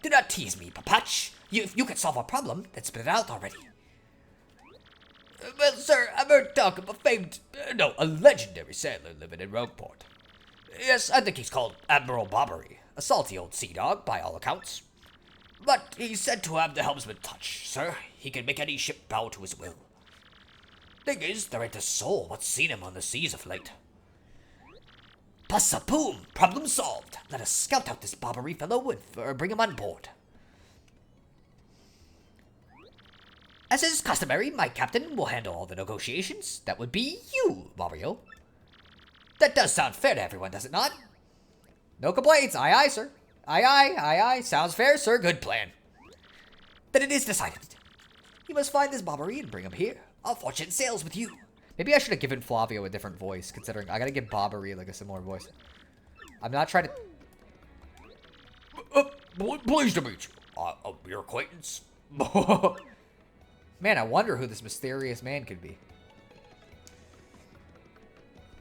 Do not tease me, Papach. If you can solve a problem, then spit it out already. Well, sir, I've heard talk of a legendary sailor living in Rogueport. Yes, I think he's called Admiral Bobbery. A salty old sea dog, by all accounts. But he's said to have the helmsman touch, sir. He can make any ship bow to his will. Thing is, there ain't a soul what's seen him on the seas of late. Passa-boom! Problem solved. Let us scout out this Bobbery fellow and bring him on board. As is customary, my captain will handle all the negotiations. That would be you, Mario. That does sound fair to everyone, does it not? No complaints. Aye, aye, sir. Aye, aye, aye, aye. Sounds fair, sir. Good plan. Then it is decided. You must find this Bobbery and bring him here. Our fortune sails with you. Maybe I should have given Flavio a different voice, considering I gotta give Bobbery like a similar voice. I'm not trying to... Pleased to meet you. Your acquaintance. Man, I wonder who this mysterious man could be.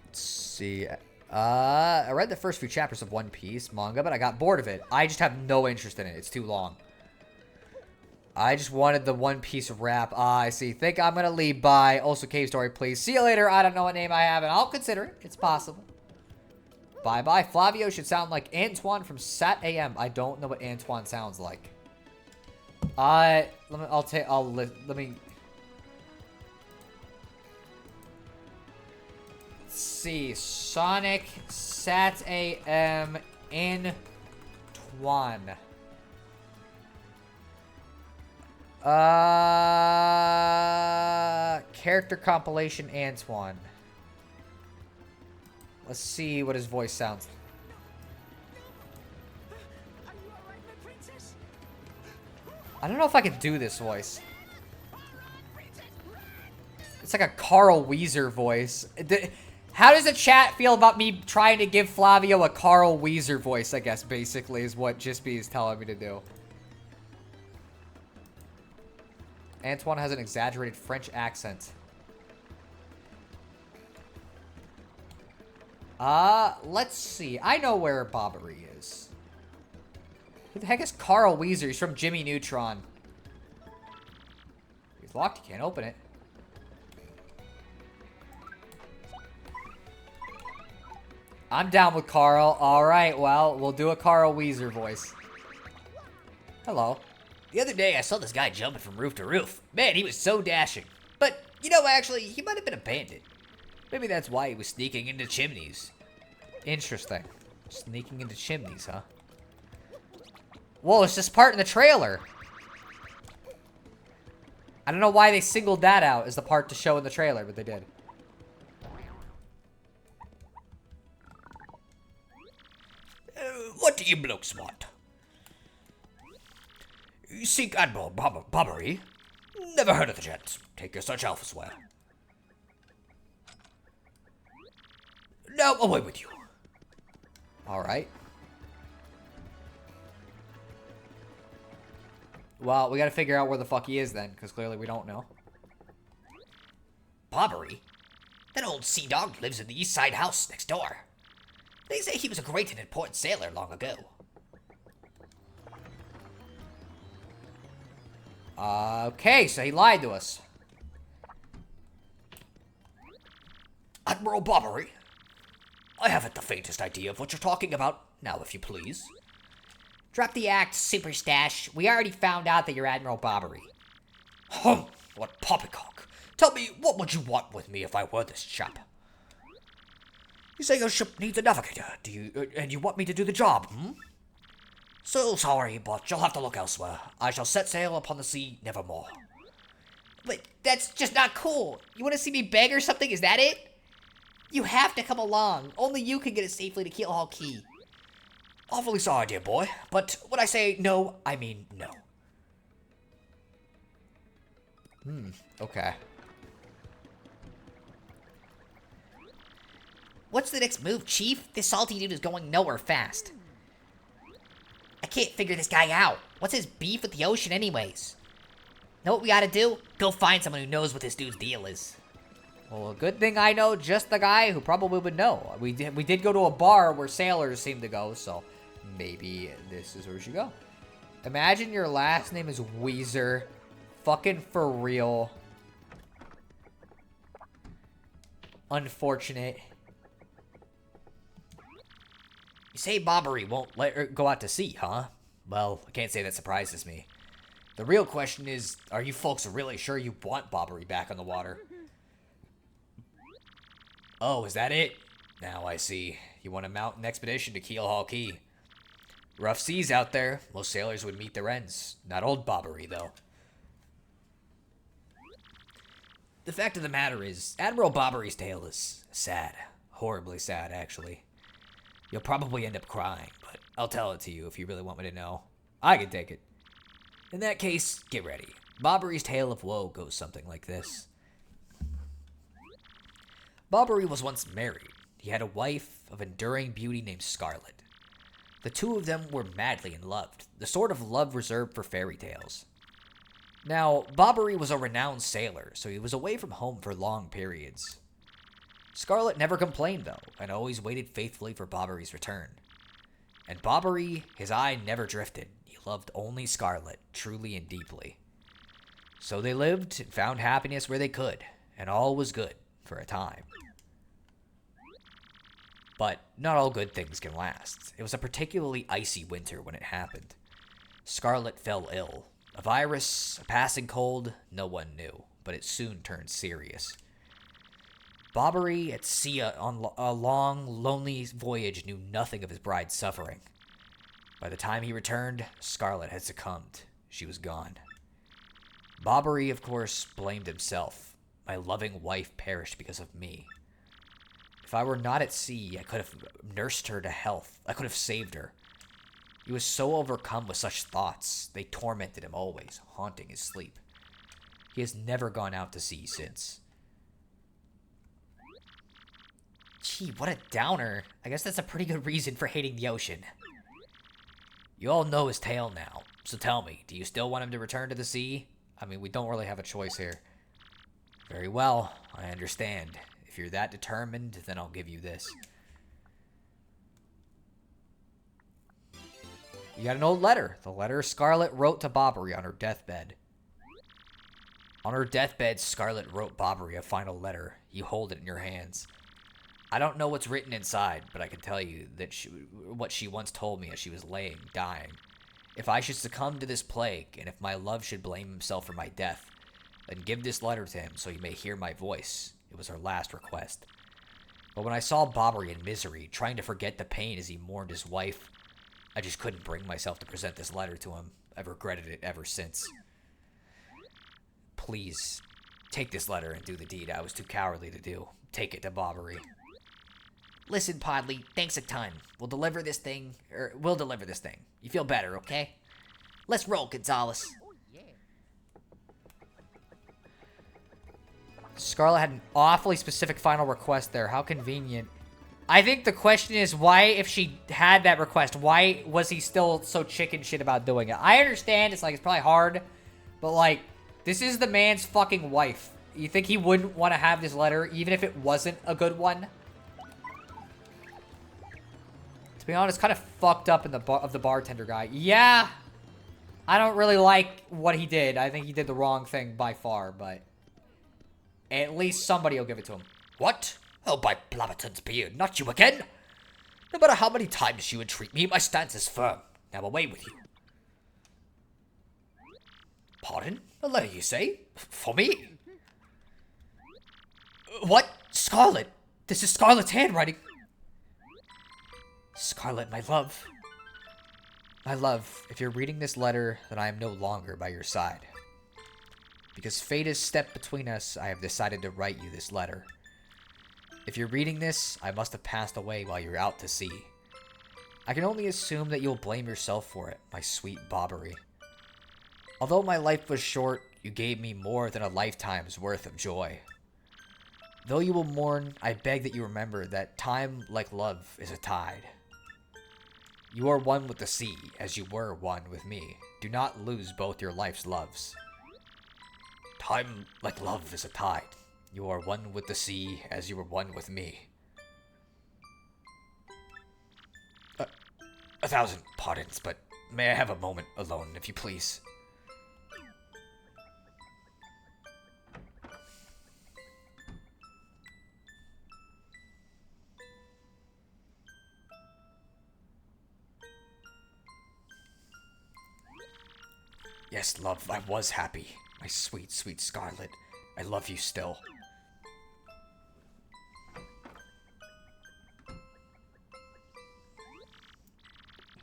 Let's see. I read the first few chapters of One Piece manga, but I got bored of it. I just have no interest in it. It's too long. I just wanted the One Piece wrap. Ah, I see. Think I'm gonna leave. Bye. Also, cave story, please. See you later. I don't know what name I have, and I'll consider it. It's possible. Bye-bye. Flavio should sound like Antoine from Sat AM. I don't know what Antoine sounds like. Let me... Let's see. Sonic, Sat AM, Antoine. Character compilation Antoine. Let's see what his voice sounds like. I don't know if I can do this voice. It's like a Carl Weezer voice. How does the chat feel about me trying to give Flavio a Carl Weezer voice, I guess, basically, is what Jispy is telling me to do. Antoine has an exaggerated French accent. Let's see. I know where Bobbery is. Who the heck is Carl Weezer? He's from Jimmy Neutron. He's locked. You can't open it. I'm down with Carl. Alright, well, we'll do a Carl Weezer voice. Hello. The other day, I saw this guy jumping from roof to roof. Man, he was so dashing. But, you know, actually, he might have been a bandit. Maybe that's why he was sneaking into chimneys. Interesting. Sneaking into chimneys, huh? Whoa, it's this part in the trailer. I don't know why they singled that out as the part to show in the trailer, but they did. What do you blokes want? You seek Admiral Bobbery? Never heard of the gent. Take your search elsewhere. Now, away with you. Alright. Well, we gotta figure out where the fuck he is then, because clearly we don't know. Bobbery? That old sea dog lives in the East Side house next door. They say he was a great and important sailor long ago. Okay, so he lied to us. Admiral Bobbery? I haven't the faintest idea of what you're talking about. Now, if you please. Drop the act, Super Stash. We already found out that you're Admiral Bobbery. What poppycock. Tell me, what would you want with me if I were this chap? You say your ship needs a navigator, and you want me to do the job, hmm? So sorry, but you'll have to look elsewhere. I shall set sail upon the sea nevermore. But that's just not cool. You want to see me beg or something? Is that it? You have to come along. Only you can get us safely to Keelhaul Key. Awfully sorry, dear boy, but when I say no, I mean no. Okay. What's the next move, Chief? This salty dude is going nowhere fast. I can't figure this guy out. What's his beef with the ocean anyways? Know what we gotta do? Go find someone who knows what this dude's deal is. Well, a good thing I know just the guy who probably would know. We did go to a bar where sailors seem to go, so maybe this is where we should go. Imagine your last name is Weezer. Fucking for real. Unfortunate. You say Bobbery won't let her go out to sea, huh? Well, I can't say that surprises me. The real question is, are you folks really sure you want Bobbery back on the water? Oh, is that it? Now I see. You want to mount an expedition to Keelhaul Key. Rough seas out there. Most sailors would meet their ends. Not old Bobbery, though. The fact of the matter is, Admiral Bobbery's tale is sad. Horribly sad, actually. You'll probably end up crying, but I'll tell it to you if you really want me to know. I can take it. In that case, get ready. Bobbery's tale of woe goes something like this. Bobbery was once married. He had a wife of enduring beauty named Scarlet. The two of them were madly in love, the sort of love reserved for fairy tales. Now, Bobbery was a renowned sailor, so he was away from home for long periods. Scarlet never complained, though, and always waited faithfully for Bobbery's return. And Bobbery, his eye never drifted. He loved only Scarlet, truly and deeply. So they lived and found happiness where they could, and all was good for a time. But not all good things can last. It was a particularly icy winter when it happened. Scarlet fell ill. A virus, a passing cold, no one knew, but it soon turned serious. Bobbery at sea on a long, lonely voyage knew nothing of his bride's suffering. By the time he returned, Scarlet had succumbed. She was gone. Bobbery, of course, blamed himself. My loving wife perished because of me. If I were not at sea, I could have nursed her to health. I could have saved her. He was so overcome with such thoughts, they tormented him always, haunting his sleep. He has never gone out to sea since. Gee, what a downer. I guess that's a pretty good reason for hating the ocean. You all know his tale now, so tell me, do you still want him to return to the sea? I mean, we don't really have a choice here. Very well, I understand. If you're that determined, then I'll give you this. You got an old letter. The letter Scarlet wrote to Bobbery on her deathbed. On her deathbed, Scarlet wrote Bobbery a final letter. You hold it in your hands. I don't know what's written inside, but I can tell you that what she once told me as she was dying. If I should succumb to this plague, and if my love should blame himself for my death, then give this letter to him so he may hear my voice. It was her last request. But when I saw Bobbery in misery, trying to forget the pain as he mourned his wife, I just couldn't bring myself to present this letter to him. I've regretted it ever since. Please, take this letter and do the deed I was too cowardly to do. Take it to Bobbery. Listen, Podley, thanks a ton. We'll deliver this thing. You feel better, okay? Let's roll, Gonzalez. Scarlet had an awfully specific final request there. How convenient. I think the question is, why, if she had that request, why was he still so chicken shit about doing it? I understand, it's probably hard, but this is the man's fucking wife. You think he wouldn't want to have this letter, even if it wasn't a good one? To be honest, kind of fucked up in of the bartender guy. Yeah, I don't really like what he did. I think he did the wrong thing by far, but at least somebody will give it to him. What? Oh, by Blabberton's beard, not you again! No matter how many times you entreat me, my stance is firm. Now away with you. Pardon? A letter, you say? For me? What? Scarlet? This is Scarlet's handwriting. Scarlet, my love. My love, if you're reading this letter, then I am no longer by your side. Because fate has stepped between us, I have decided to write you this letter. If you're reading this, I must have passed away while you're out to sea. I can only assume that you'll blame yourself for it, my sweet Bobbery. Although my life was short, you gave me more than a lifetime's worth of joy. Though you will mourn, I beg that you remember that time, like love, is a tide. You are one with the sea, as you were one with me. Do not lose both your life's loves. Time, like love, is a tide. You are one with the sea, as you were one with me. 1,000 pardons, but may I have a moment alone, if you please? Yes, love, I was happy. My sweet, sweet Scarlet. I love you still.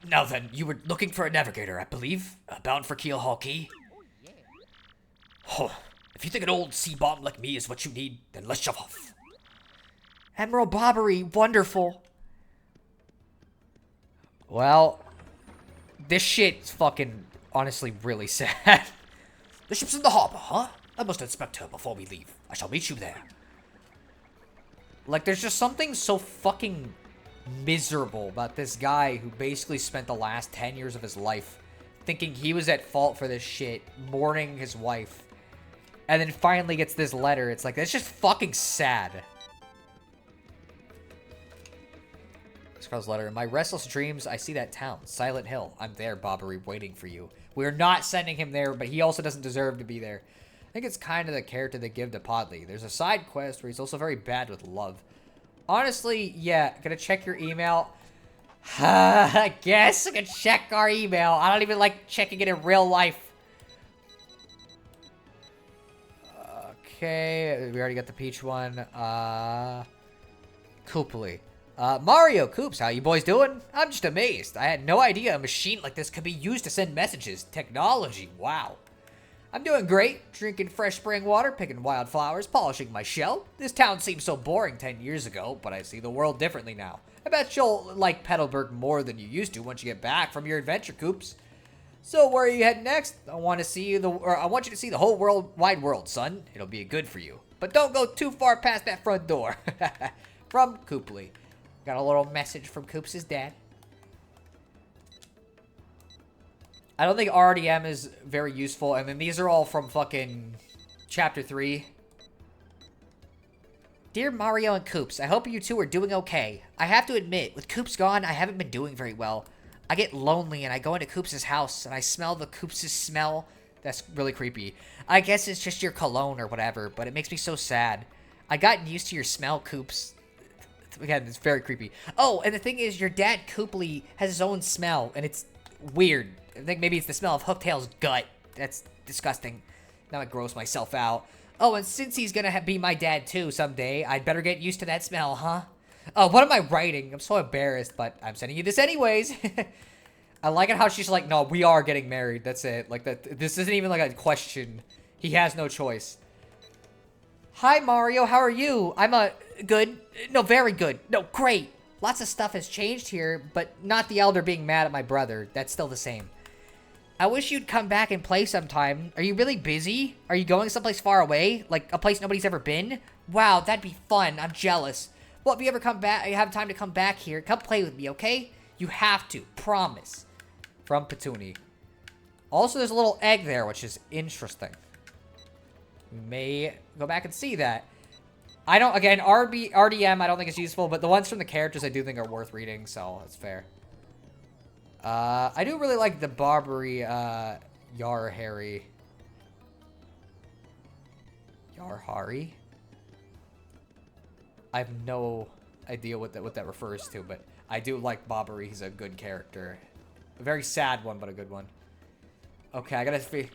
Now then, you were looking for a navigator, I believe? Bound for Keelhaul Key? Oh, if you think an old sea bomb like me is what you need, then let's shove off. Admiral Bobbery, wonderful. Well, this shit's fucking honestly really sad. The ship's in the harbor, huh? I must inspect her before we leave. I shall meet you there. There's just something so fucking miserable about this guy who basically spent the last 10 years of his life thinking he was at fault for this shit, mourning his wife, and then finally gets this letter. It's that's just fucking sad. Scarlet's letter. In my restless dreams, I see that town, Silent Hill. I'm there, Bobbery, waiting for you. We're not sending him there, but he also doesn't deserve to be there. think it's kind of the character they give to Podley. There's a side quest where he's also very bad with love. Honestly, yeah, gonna check your email. I guess I can check our email. I don't even like checking it in real life. Okay, we already got the peach one. Cooply. Mario Coops, how you boys doing? I'm just amazed. I had no idea a machine like this could be used to send messages. Technology, wow. I'm doing great, drinking fresh spring water, picking wildflowers, polishing my shell. This town seemed so boring 10 years ago, but I see the world differently now. I bet you'll like Petalburg more than you used to once you get back from your adventure, Coops. So where are you heading next? I want you to see the whole wide world, son. It'll be good for you. But don't go too far past that front door. From Cooply. Got a little message from Coops' dad. I don't think RDM is very useful. And then these are all from fucking Chapter 3. Dear Mario and Coops, I hope you two are doing okay. I have to admit, with Coops gone, I haven't been doing very well. I get lonely and I go into Coops' house and I smell the Coops' smell. That's really creepy. I guess it's just your cologne or whatever, but it makes me so sad. I gotten used to your smell, Coops. Again, it's very creepy. Oh, and the thing is, your dad, Cooply, has his own smell, and it's weird. I think maybe it's the smell of Hooktail's gut. That's disgusting. Now I gross myself out. Oh, and since he's gonna be my dad too someday, I'd better get used to that smell, huh? Oh, what am I writing? I'm so embarrassed, but I'm sending you this anyways. I like it how she's like, no, we are getting married. That's it. Like, that. This isn't even like a question. He has no choice. Hi, Mario. How are you? I'm good. No, very good. No, great. Lots of stuff has changed here, but not the elder being mad at my brother. That's still the same. I wish you'd come back and play sometime. Are you really busy? Are you going someplace far away? Like a place nobody's ever been? Wow, that'd be fun. I'm jealous. Well, if you ever come back, you have time to come back here, come play with me, okay? You have to. Promise. From Petuni. Also, there's a little egg there, which is interesting. You may go back and see that. I don't, again, RDM I don't think is useful, but the ones from the characters I do think are worth reading, so that's fair. I do really like the Barbary, Yarhari. Yarhari? I have no idea what that refers to, but I do like Barbary. He's a good character. A very sad one, but a good one. Okay, I gotta see.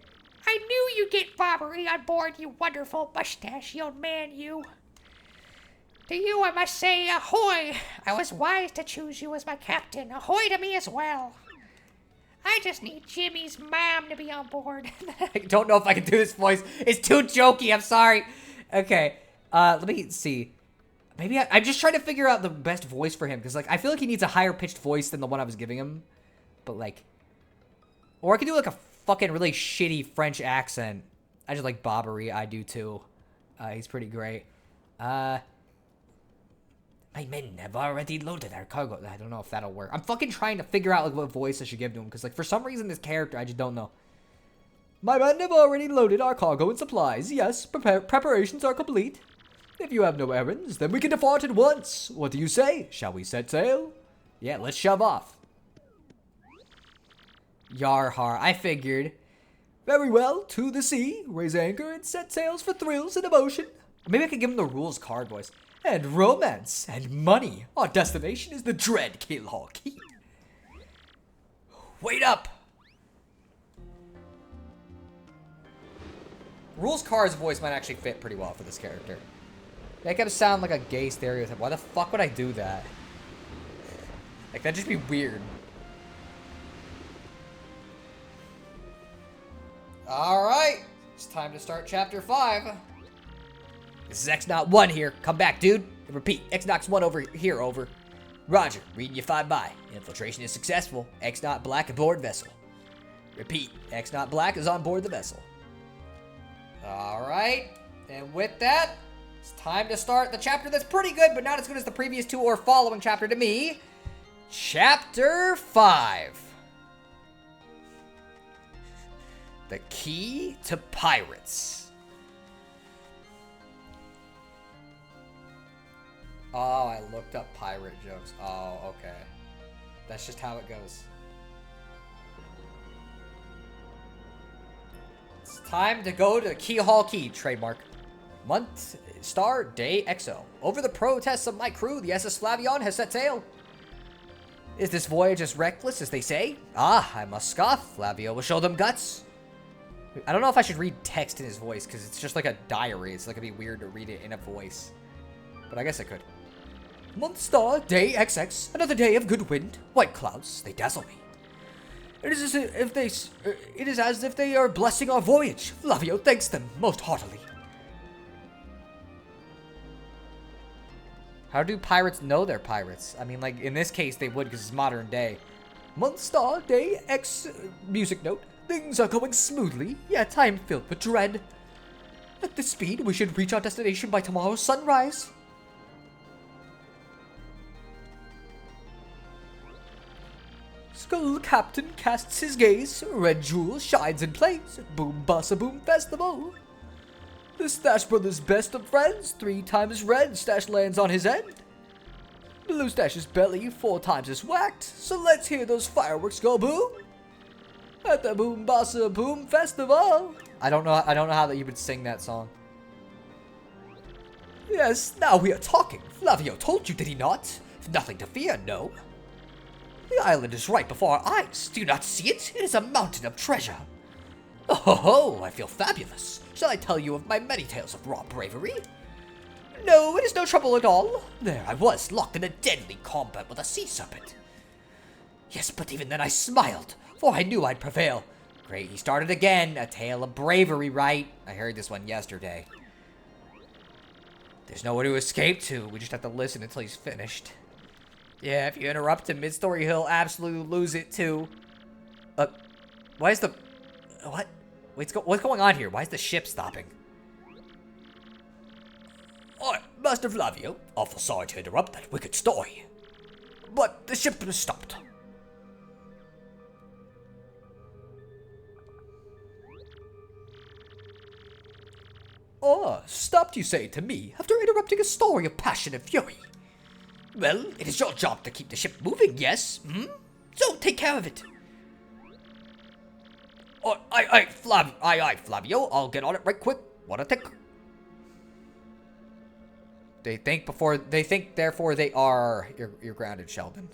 I knew you'd get Barbary on board, you wonderful mustachioed man, you. To you I must say, ahoy! I was wise to choose you as my captain. Ahoy to me as well. I just need Jimmy's mom to be on board. I don't know if I can do this voice. It's too jokey. I'm sorry. Okay. Let me see. Maybe I'm just trying to figure out the best voice for him. Because, like, I feel like he needs a higher pitched voice than the one I was giving him. But, like... Or I could do, like, a fucking really shitty French accent. I just like Bobbery. I do, too. He's pretty great. My men have already loaded our cargo. I don't know if that'll work. I'm fucking trying to figure out, like, what voice I should give to him. Because, like, for some reason, this character, I just don't know. My men have already loaded our cargo and supplies. Yes, preparations are complete. If you have no errands, then we can depart at once. What do you say? Shall we set sail? Yeah, let's shove off. Yarhar, I figured. Very well, to the sea. Raise anchor and set sails for thrills and emotion. Maybe I could give him the rules card voice. And romance and money. Our destination is the dread Keelhaul Key. Wait up! Rules Car's voice might actually fit pretty well for this character. Make him sound like a gay stereotype. Why the fuck would I do that? Like, that'd just be weird. Alright. It's time to start Chapter 5. This is X-Not-1 here. Come back, dude. And repeat, X-Not-1 over here, over. Roger, reading you 5 by. Infiltration is successful. X-Not-Black aboard vessel. Repeat, X-Not-Black is on board the vessel. Alright, and with that, it's time to start the chapter that's pretty good, but not as good as the previous 2 or following chapter to me. Chapter 5. The Key to Pirates. Oh, I looked up pirate jokes. Oh, okay. That's just how it goes. Let's time to go to the Keyhole Key, trademark. Month, star, day, XO. Over the protests of my crew, the SS Flavion has set sail. Is this voyage as reckless as they say? Ah, I must scoff. Flavio will show them guts. I don't know if I should read text in his voice, because it's just like a diary. It's like it'd be weird to read it in a voice. But I guess I could. Month star, day XX, another day of good wind. White clouds, they dazzle me. It is as if they are blessing our voyage. Flavio thanks them most heartily. How do pirates know they're pirates? I mean, like, in this case, they would because it's modern day. Month star, day X, music note. Things are going smoothly, yet I am filled with dread. At this speed, we should reach our destination by tomorrow's sunrise. Skull Captain casts his gaze. Red Jewel shines and plays. Boom Bossa Boom Festival. The Stash Brothers' best of friends. 3 times red, Stash lands on his end. Blue Stash's belly 4 times is whacked. So let's hear those fireworks go boom. At the Boom Bossa Boom Festival. I don't know how that you would sing that song. Yes, now we are talking. Flavio told you, did he not? Nothing to fear, no. The island is right before our eyes. Do you not see it? It is a mountain of treasure. Oh ho ho, I feel fabulous. Shall I tell you of my many tales of raw bravery? No, it is no trouble at all. There I was, locked in a deadly combat with a sea serpent. Yes, but even then I smiled, for I knew I'd prevail. Great, he started again. A tale of bravery, right? I heard this one yesterday. There's nowhere to escape to. We just have to listen until he's finished. Yeah, if you interrupt him mid-story, he'll absolutely lose it, too. Why is the... What? What's going on here? Why is the ship stopping? Alright, Master Flavio. Awful sorry to interrupt that wicked story. But the ship was stopped. Oh, stopped you say to me after interrupting a story of passion and fury. Well, it is your job to keep the ship moving, yes? So take care of it. Oh, aye, Flavio. I'll get on it right quick. What a tick. They think, therefore they are. You're grounded, Sheldon.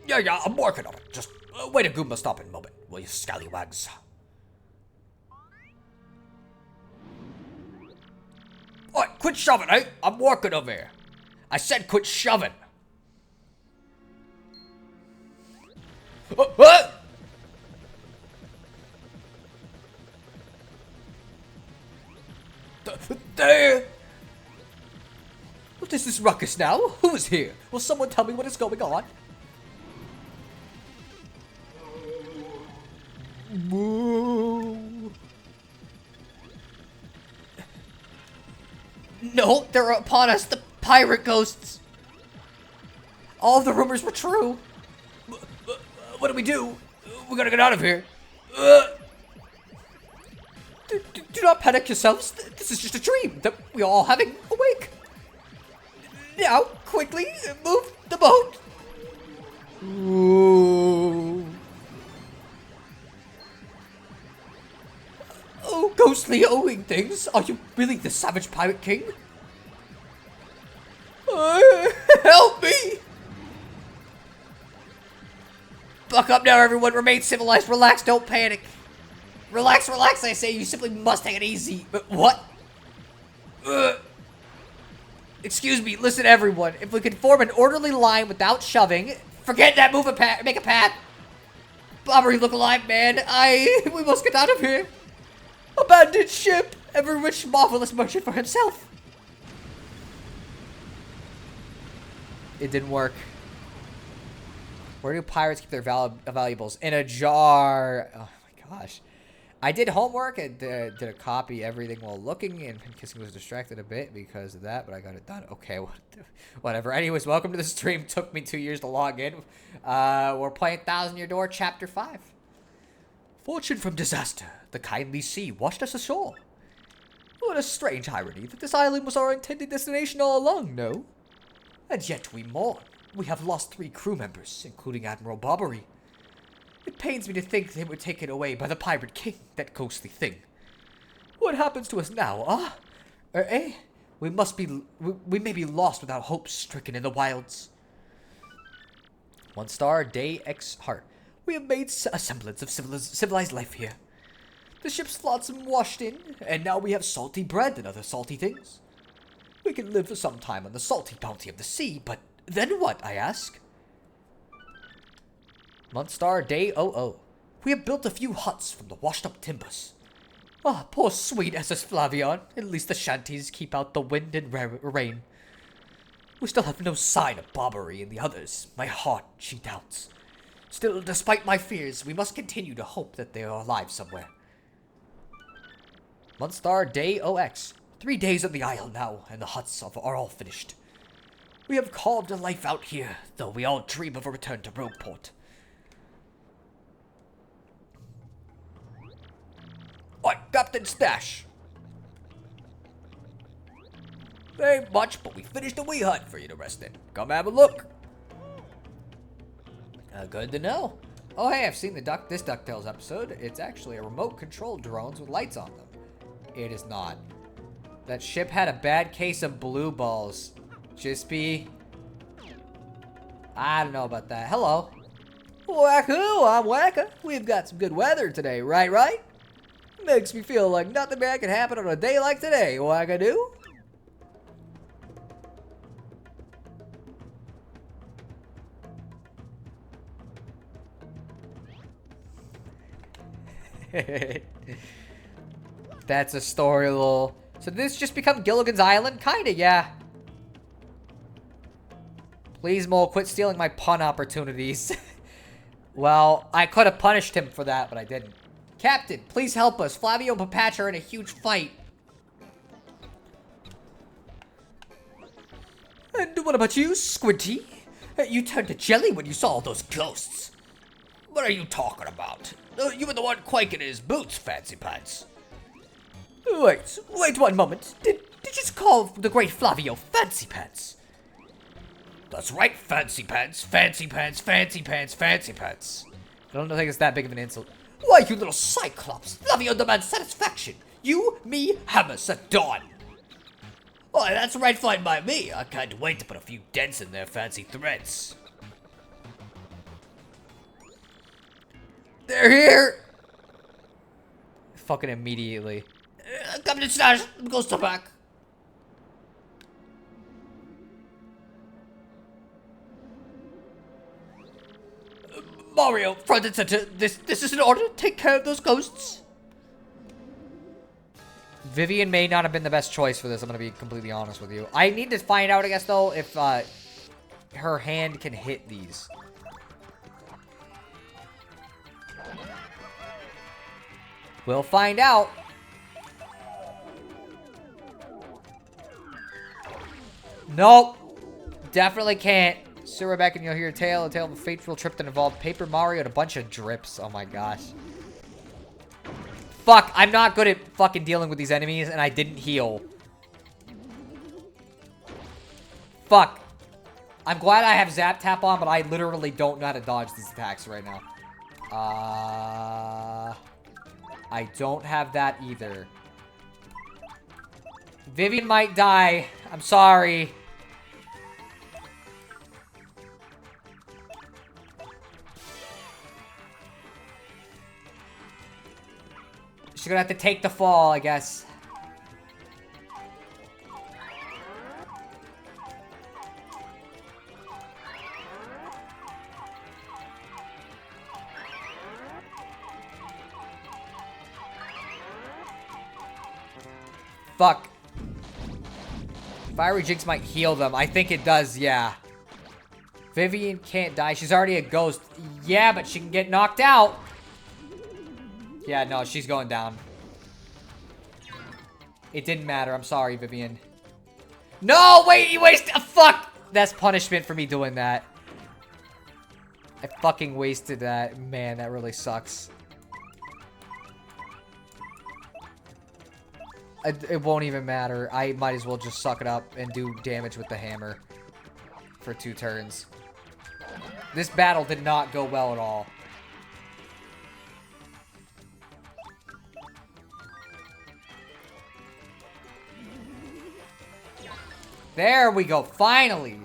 Yeah, I'm working on it. Just wait a Goomba stopping moment, will you, scallywags? Alright, quit shoving, eh? I'm working over here. I said quit shoving. What? There. What is this ruckus now? Who is here? Will someone tell me what is going on? No, they're upon us, the pirate ghosts. All of the rumors were true. What do we do? We gotta get out of here. Do not panic yourselves. This is just a dream that we are all having awake. Now, quickly, move the boat. Ooh. Oh, ghostly owing things. Are you really the savage pirate king? Help me! Buck up now, everyone. Remain civilized. Relax. Don't panic. Relax, I say. You simply must take it easy. But what? Excuse me. Listen, everyone. If we can form an orderly line without shoving, forget that. Move a path. Make a path. Bobber, you look alive, man. We must get out of here. Abandoned ship. Every rich, marvelous merchant for himself. It didn't work. Where do pirates keep their valuables? In a jar. Oh my gosh. I did homework and did a copy everything while looking, and Kissing was distracted a bit because of that, but I got it done. Okay, whatever. Anyways, welcome to the stream. Took me 2 years to log in. We're playing Thousand Year Door Chapter 5. Fortune from disaster. The kindly sea washed us ashore. What a strange irony that this island was our intended destination all along, no? And yet we mourn. We have lost 3 crew members, including Admiral Barbary. It pains me to think they were taken away by the Pirate King, that ghostly thing. What happens to us now, ah? We may be lost without hope, stricken in the wilds. 1 star, Day X Heart. We have made a semblance of civilized life here. The ship's flotsam washed in, and now we have salty bread and other salty things. We can live for some time on the salty bounty of the sea, but then what, I ask? 1 star, Day 00. We have built a few huts from the washed-up timbers. Ah, poor sweet SS Flavion. At least the shanties keep out the wind and rain. We still have no sign of Barbary in the others. My heart, she doubts. Still, despite my fears, we must continue to hope that they are alive somewhere. 1 star, Day OX. 3 days on the isle now, and the huts are all finished. We have carved a life out here, though we all dream of a return to Rogueport. Oi, Captain Stash! There ain't much, but we finished a wee hut for you to rest in. Come have a look. Good to know. Oh, hey, I've seen this DuckTales episode. It's actually a remote-controlled drones with lights on them. It is not. That ship had a bad case of blue balls. Jispy. I don't know about that. Hello. Wacko, I'm Wacka. We've got some good weather today, right? Makes me feel like nothing bad can happen on a day like today, Wackadoo. That's a story, lol. So did this just become Gilligan's Island? Kinda, yeah. Please, Mole, quit stealing my pun opportunities. Well, I could have punished him for that, but I didn't. Captain, please help us. Flavio and Papatch are in a huge fight. And what about you, Squinty? You turned to jelly when you saw all those ghosts. What are you talking about? You were the one quaking in his boots, Fancy Pants. Wait 1 moment. Did you just call the great Flavio Fancy Pants? That's right, Fancy Pants. Fancy Pants, Fancy Pants, Fancy Pants. I don't think it's that big of an insult. Why, you little cyclops! Flavio demands satisfaction! You, me, hammers at dawn! Why, that's right fine by me. I can't wait to put a few dents in their fancy threads. They're here! Fucking immediately. Captain Stash, goes to back. Mario, front and center. This is an order. Take care of those ghosts. Vivian may not have been the best choice for this. I'm gonna be completely honest with you. I need to find out, I guess, though, if her hand can hit these. We'll find out. Nope. Definitely can't. Sit back and you'll hear a tale of a fateful trip that involved Paper Mario and a bunch of drips. Oh my gosh. Fuck, I'm not good at fucking dealing with these enemies, and I didn't heal. Fuck. I'm glad I have Zap Tap on, but I literally don't know how to dodge these attacks right now. I don't have that either. Vivian might die. I'm sorry. She's gonna have to take the fall, I guess. Fuck. Fiery Jinx might heal them. I think it does, yeah. Vivian can't die. She's already a ghost. Yeah, but she can get knocked out. Yeah, no, she's going down. It didn't matter. I'm sorry, Vivian. No, wait, you wasted. Fuck. That's punishment for me doing that. I fucking wasted that. Man, that really sucks. It won't even matter. I might as well just suck it up and do damage with the hammer for 2 turns. This battle did not go well at all. There we go, finally.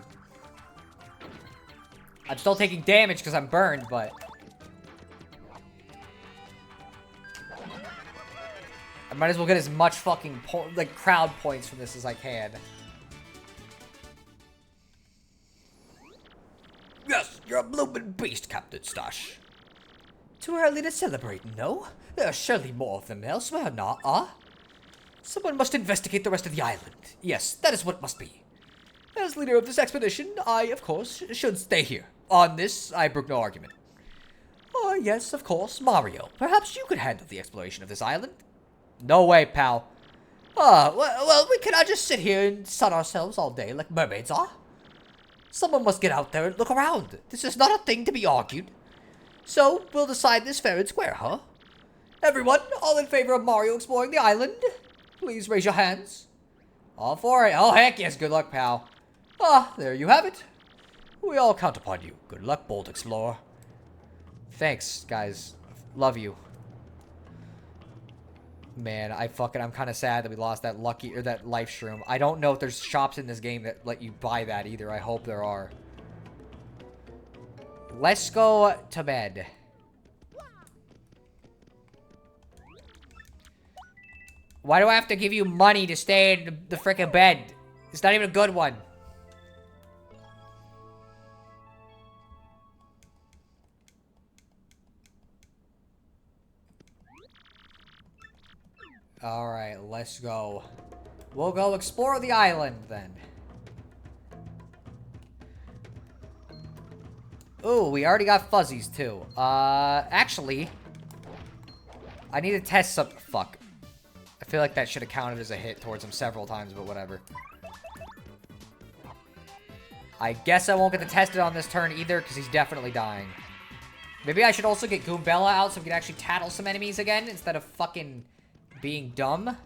I'm still taking damage because I'm burned, but... I might as well get as much fucking, like, crowd points from this as I can. Yes, you're a blooming beast, Captain Stash. Too early to celebrate, no? There are surely more of them elsewhere, not, Someone must investigate the rest of the island. Yes, that is what must be. As leader of this expedition, I, of course, should stay here. On this, I brook no argument. Oh, yes, of course, Mario. Perhaps you could handle the exploration of this island. No way, pal. Well, we cannot just sit here and sun ourselves all day like mermaids are. Someone must get out there and look around. This is not a thing to be argued. So, we'll decide this fair and square, huh? Everyone, all in favor of Mario exploring the island? Please raise your hands. All for it. Oh, heck yes. Good luck, pal. There you have it. We all count upon you. Good luck, bold explorer. Thanks, guys. Love you. Man, I'm kind of sad that we lost that that life shroom. I don't know if there's shops in this game that let you buy that either. I hope there are. Let's go to bed. Why do I have to give you money to stay in the frickin' bed? It's not even a good one. Alright, let's go. We'll go explore the island, then. Ooh, we already got fuzzies, too. Actually... I need to test some... Fuck. I feel like that should have counted as a hit towards him several times, but whatever. I guess I won't get to test it on this turn either, because he's definitely dying. Maybe I should also get Goombella out so we can actually tattle some enemies again, instead of fucking being dumb.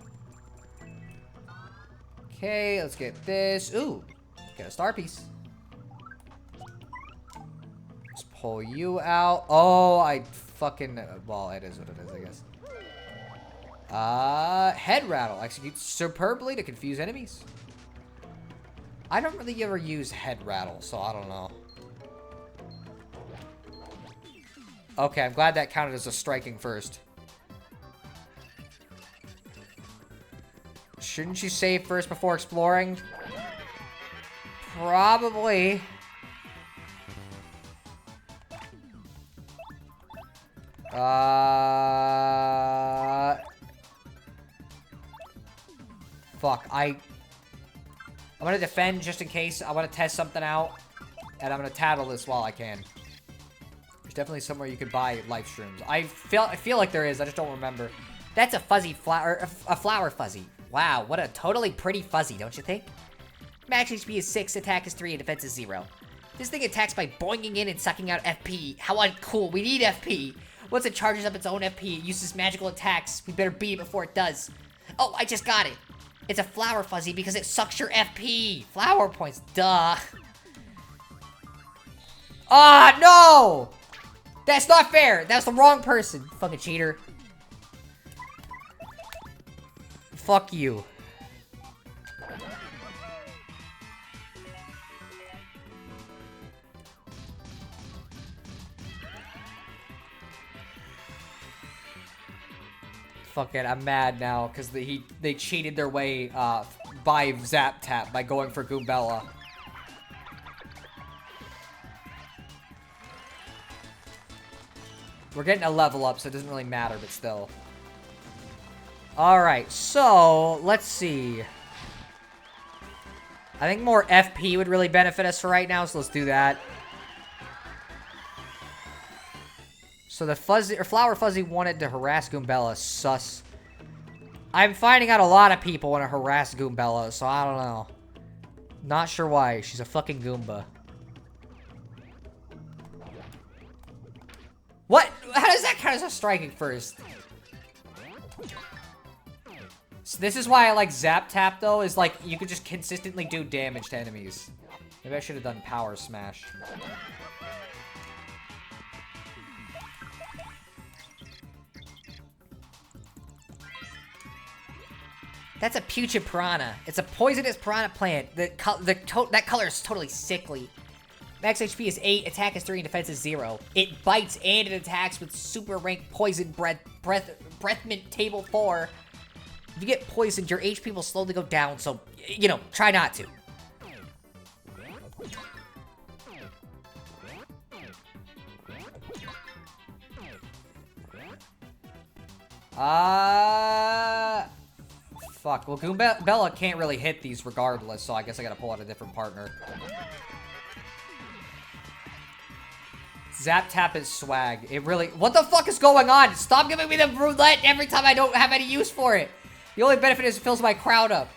Okay, let's get this. Ooh, get a star piece. Let's pull you out. Oh, I fucking... Well, it is what it is, I guess. Head rattle. Executes superbly to confuse enemies. I don't really ever use head rattle, so I don't know. Okay, I'm glad that counted as a striking first. Shouldn't you save first before exploring? Probably. Fuck, I'm gonna defend just in case. I want to test something out. And I'm gonna tattle this while I can. There's definitely somewhere you could buy life shrooms. I feel like there is, I just don't remember. That's a fuzzy flower, a flower fuzzy. Wow, what a totally pretty fuzzy, don't you think? Max HP is 6, attack is 3, and defense is 0. This thing attacks by boinging in and sucking out FP. How uncool, we need FP. Once it charges up its own FP, it uses magical attacks. We better beat it before it does. Oh, I just got it. It's a flower fuzzy because it sucks your FP. Flower points, duh. Ah, no! That's not fair. That's the wrong person. Fucking cheater. Fuck you. Fuck it, I'm mad now because they cheated their way by Zap Tap by going for Goombella. We're getting a level up, so it doesn't really matter, but still. Alright, so, let's see. I think more FP would really benefit us for right now, so let's do that. So the Flower Fuzzy wanted to harass Goombella, sus. I'm finding out a lot of people want to harass Goombella, so I don't know. Not sure why, she's a fucking Goomba. What? How does that count as a striking first? So this is why I like Zap Tap, though, is like, you could just consistently do damage to enemies. Maybe I should have done Power Smash. That's a putrid piranha. It's a poisonous piranha plant. That color is totally sickly. Max HP is 8, attack is 3, and defense is 0. It bites and it attacks with super rank poison breath mint table 4. If you get poisoned, your HP will slowly go down, so, you know, try not to. Fuck. Well, Goombella can't really hit these regardless, so I guess I gotta pull out a different partner. Zap Tap is swag. It really... What the fuck is going on? Stop giving me the roulette every time I don't have any use for it. The only benefit is it fills my crowd up.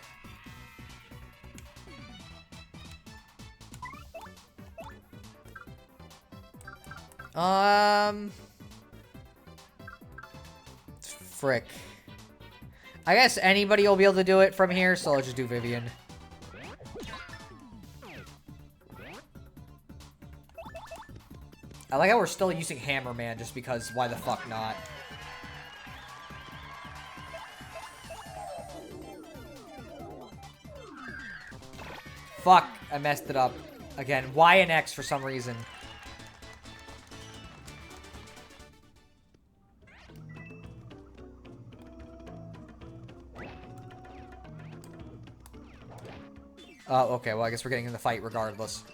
Frick. I guess anybody will be able to do it from here, so I'll just do Vivian. I like how we're still using Hammer Man, just because why the fuck not? Fuck, I messed it up. Again, Y and X for some reason. Oh, okay, well, I guess we're getting in the fight regardless.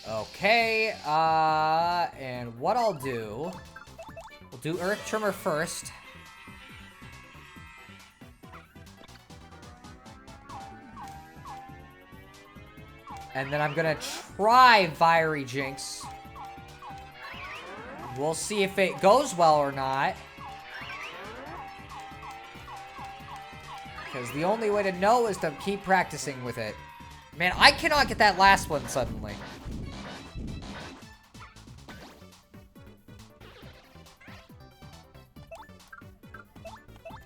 Okay, and what I'll do... We'll do Earth Tremor first. And then I'm gonna try Fiery Jinx. We'll see if it goes well or not. Because the only way to know is to keep practicing with it. Man, I cannot get that last one suddenly.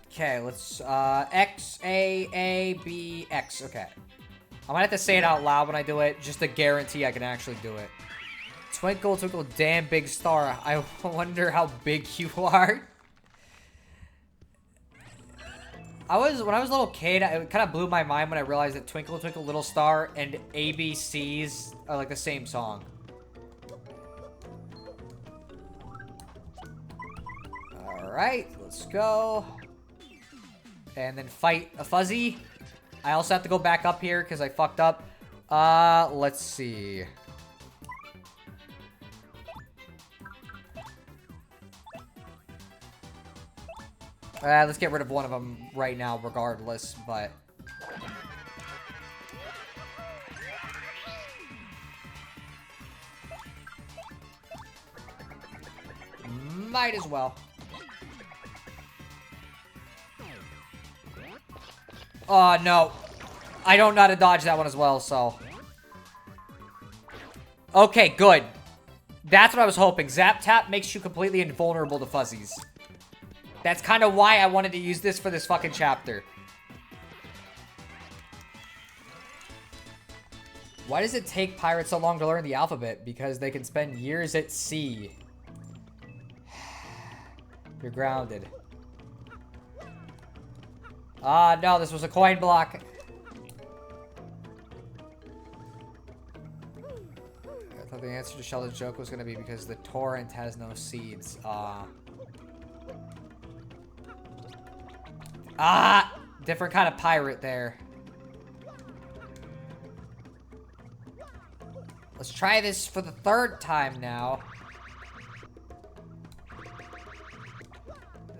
Okay, let's, X, A, B, X. Okay. I'm gonna have to say it out loud when I do it, just to guarantee I can actually do it. Twinkle, twinkle, damn big star. I wonder how big you are. When I was a little kid, it kind of blew my mind when I realized that Twinkle, Twinkle, Little Star and ABCs are like the same song. Alright, let's go. And then fight a Fuzzy. I also have to go back up here because I fucked up. Let's see. Let's get rid of one of them right now regardless, but... Might as well. Oh, no. I don't know how to dodge that one as well, so... Okay, good. That's what I was hoping. Zap Tap makes you completely invulnerable to Fuzzies. That's kind of why I wanted to use this for this fucking chapter. Why does it take pirates so long to learn the alphabet? Because they can spend years at sea. You're grounded. Ah, no, this was a coin block. I thought the answer to Sheldon's joke was going to be because the torrent has no seeds. Different kind of pirate there. Let's try this for the third time now.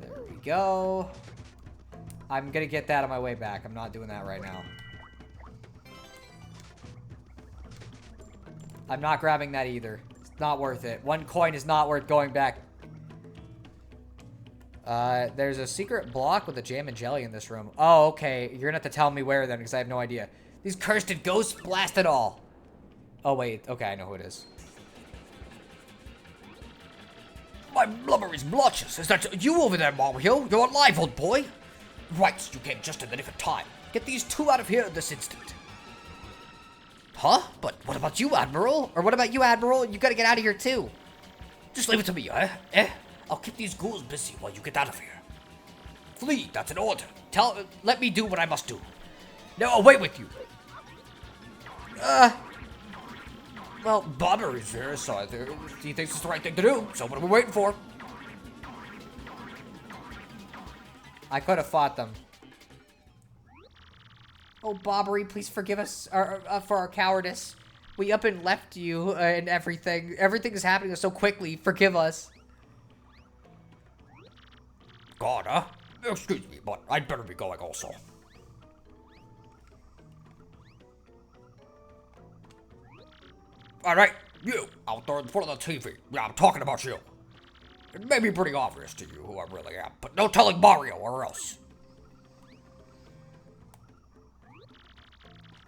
There we go. I'm gonna get that on my way back. I'm not doing that right now. I'm not grabbing that either. It's not worth it. One coin is not worth going back. There's a secret block with a jam and jelly in this room. Oh, okay. You're gonna have to tell me where then, because I have no idea. These cursed ghosts blast it all. Oh, wait. Okay, I know who it is. My blubber is blotches. Is that you over there, Mario? You're alive, old boy. Right, you came just in the nick of time. Get these two out of here this instant. Huh? But what about you, Admiral? Or what about you, Admiral? You gotta get out of here, too. Just leave it to me, I'll keep these ghouls busy while you get out of here. Flee, that's an order. Let me do what I must do. No, away with you. Well, Bobbery's here, so he thinks it's the right thing to do. So what are we waiting for? I could have fought them. Oh, Bobbery, please forgive us for our cowardice. We up and left you and everything. Everything is happening so quickly. Forgive us. God, huh? Excuse me, but I'd better be going also. Alright, you, out there in front of the TV. Yeah, I'm talking about you. It may be pretty obvious to you who I really am, but no telling Mario or else.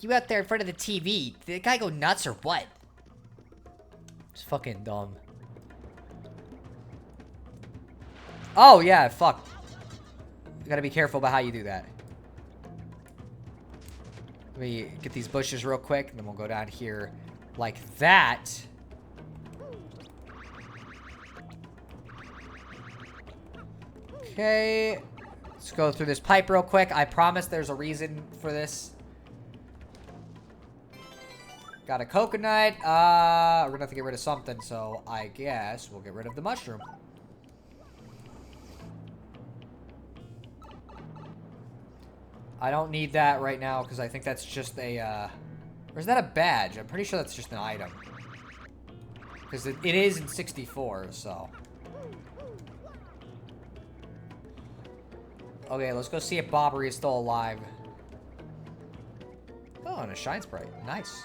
You out there in front of the TV. Did the guy go nuts or what? It's fucking dumb. Oh, yeah, fuck. You gotta be careful about how you do that. Let me get these bushes real quick, and then we'll go down here like that. Okay. Let's go through this pipe real quick. I promise there's a reason for this. Got a coconut. We're gonna have to get rid of something, so I guess we'll get rid of the mushroom. I don't need that right now because I think that's just a, or is that a badge? I'm pretty sure that's just an item. Because it is in 64, so. Okay, let's go see if Bobbery is still alive. Oh, and a shine sprite. Nice.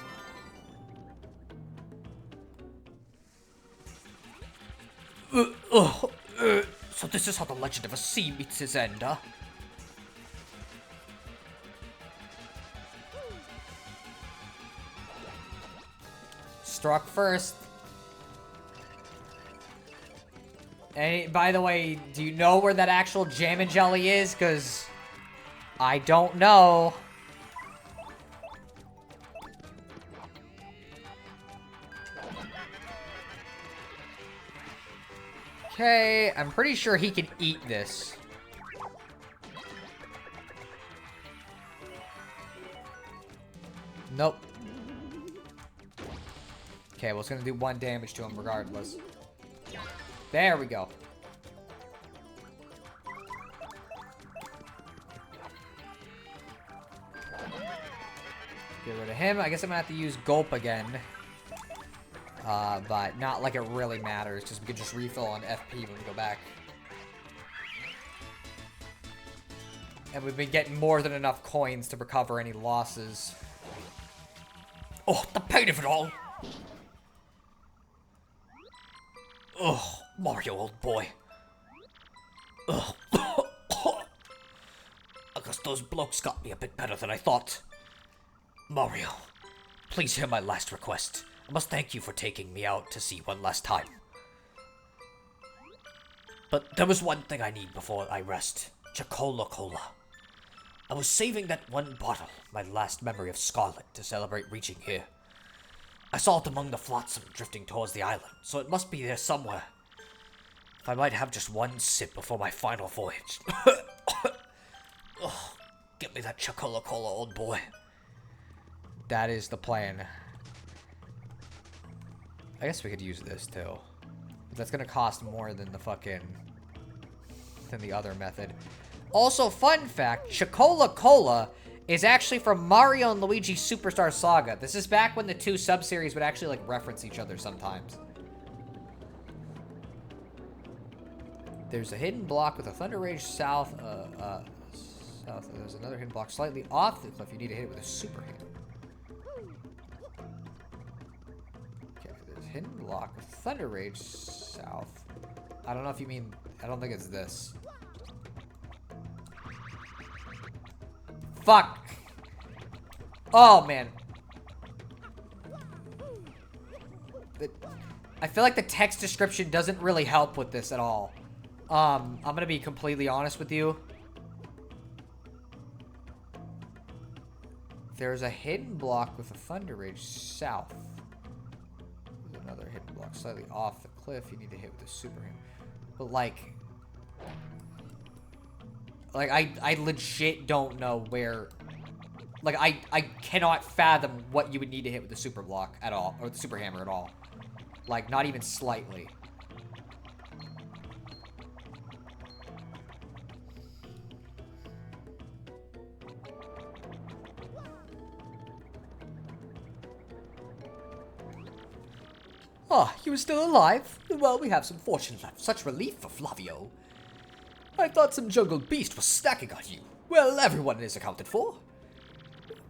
So this is how the legend of a sea meets his end, huh? Struck first. And by the way, do you know where that actual jam and jelly is? Because I don't know. Okay, I'm pretty sure he can eat this. Nope. Okay, well, it's gonna do 1 damage to him regardless. There we go. Get rid of him. I guess I'm gonna have to use Gulp again. But not like it really matters, because we can just refill on FP when we go back. And we've been getting more than enough coins to recover any losses. Oh, the pain of it all. Oh, Mario, old boy. Ugh. I guess those blokes got me a bit better than I thought. Mario, please hear my last request. I must thank you for taking me out to sea one last time. But there was one thing I need before I rest. Chocola Cola. I was saving that one bottle, my last memory of Scarlet, to celebrate reaching here. I saw it among the flotsam drifting towards the island, so it must be there somewhere. If I might have just one sip before my final voyage. Oh, get me that Chocola Cola, old boy. That is the plan. I guess we could use this too. But that's gonna cost more than the other method. Also, fun fact, Chocola Cola is actually from Mario and Luigi Superstar Saga. This is back when the two sub-series would actually like reference each other sometimes. There's a hidden block with a Thunder Rage south. There's another hidden block slightly off the cliff. You need to hit it with a super hit. Okay, there's a hidden block with Thunder Rage south. I don't know if you mean. I don't think it's this. Fuck. Oh man. I feel like the text description doesn't really help with this at all. I'm gonna be completely honest with you. There's a hidden block with a Thunder Rage south. There's another hidden block slightly off the cliff. You need to hit with a super hit. But like, Like, I legit don't know where... Like, I cannot fathom what you would need to hit with the super block at all. Or the super hammer at all. Like, not even slightly. Ah, you are still alive? Well, we have some fortune left. Such relief for Flavio. I thought some jungle beast was snacking on you. Well, everyone is accounted for.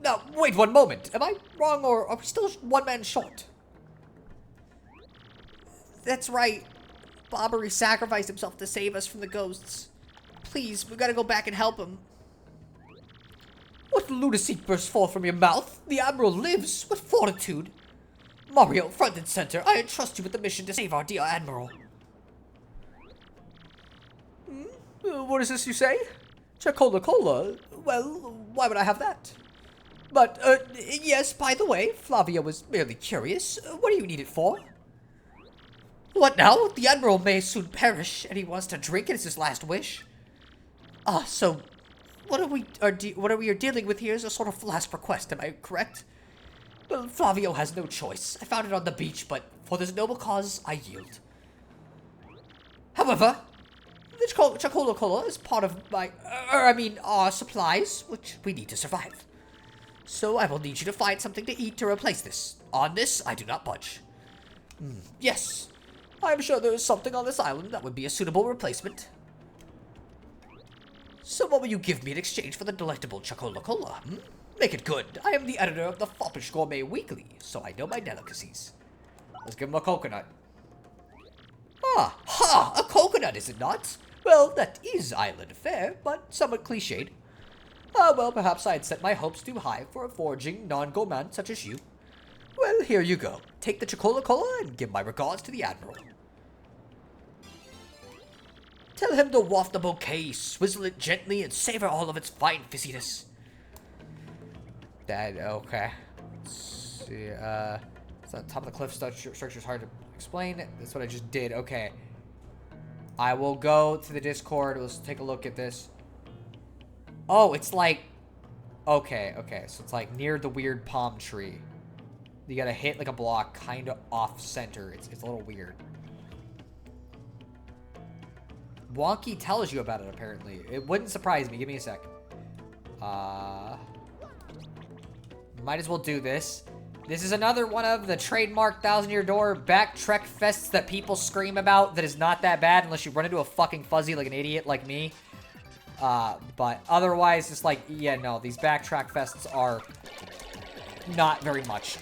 Now, wait one moment. Am I wrong, or are we still one man short? That's right. Bobbery sacrificed himself to save us from the ghosts. Please, we gotta go back and help him. What lunacy burst forth from your mouth? The Admiral lives. With fortitude. Mario, front and center, I entrust you with the mission to save our dear Admiral. What is this you say? Chocola Cola? Well, why would I have that? But, yes, by the way, Flavia was merely curious. What do you need it for? What now? The Admiral may soon perish, and he wants to drink, and it's his last wish. Ah, so, what we are dealing with here is a sort of last request, am I correct? Well, Flavio has no choice. I found it on the beach, but for this noble cause, I yield. However, the Chocola Cola is part of my, our supplies, which we need to survive. So I will need you to find something to eat to replace this. On this, I do not budge. Yes, I am sure there is something on this island that would be a suitable replacement. So what will you give me in exchange for the delectable Chocola Cola? Make it good. I am the editor of the Foppish Gourmet Weekly, so I know my delicacies. Let's give him a coconut. Ah, ha! A coconut, is it not? Well, that is island fare, but somewhat cliched. Ah, well, perhaps I had set my hopes too high for a foraging non-gourmand such as you. Well, here you go. Take the Chocola Cola and give my regards to the Admiral. Tell him to waft the bouquet, swizzle it gently, and savor all of its fine fizziness. That, okay. Let's see, it's on top of the cliff structure is hard to explain. That's what I just did. Okay. I will go to the Discord. Let's take a look at this. Oh, it's like... Okay. So it's like near the weird palm tree. You gotta hit like a block kind of off-center. It's a little weird. Wonky tells you about it, apparently. It wouldn't surprise me. Give me a sec. Might as well do this. This is another one of the trademark 1,000-Year Door backtrack fests that people scream about that is not that bad unless you run into a fucking fuzzy like an idiot like me. But otherwise, it's like, yeah, no, these backtrack fests are not very much.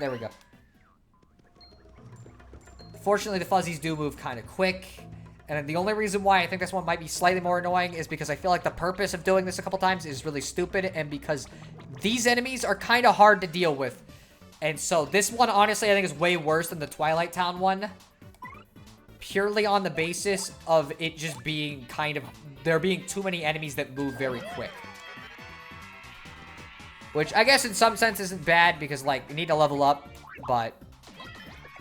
There we go. Fortunately, the fuzzies do move kind of quick. And the only reason why I think this one might be slightly more annoying is because I feel like the purpose of doing this a couple times is really stupid, and because these enemies are kind of hard to deal with. And so this one, honestly, I think is way worse than the Twilight Town one. Purely on the basis of it just being kind of... There being too many enemies that move very quick. Which I guess in some sense isn't bad because, like, we need to level up, but...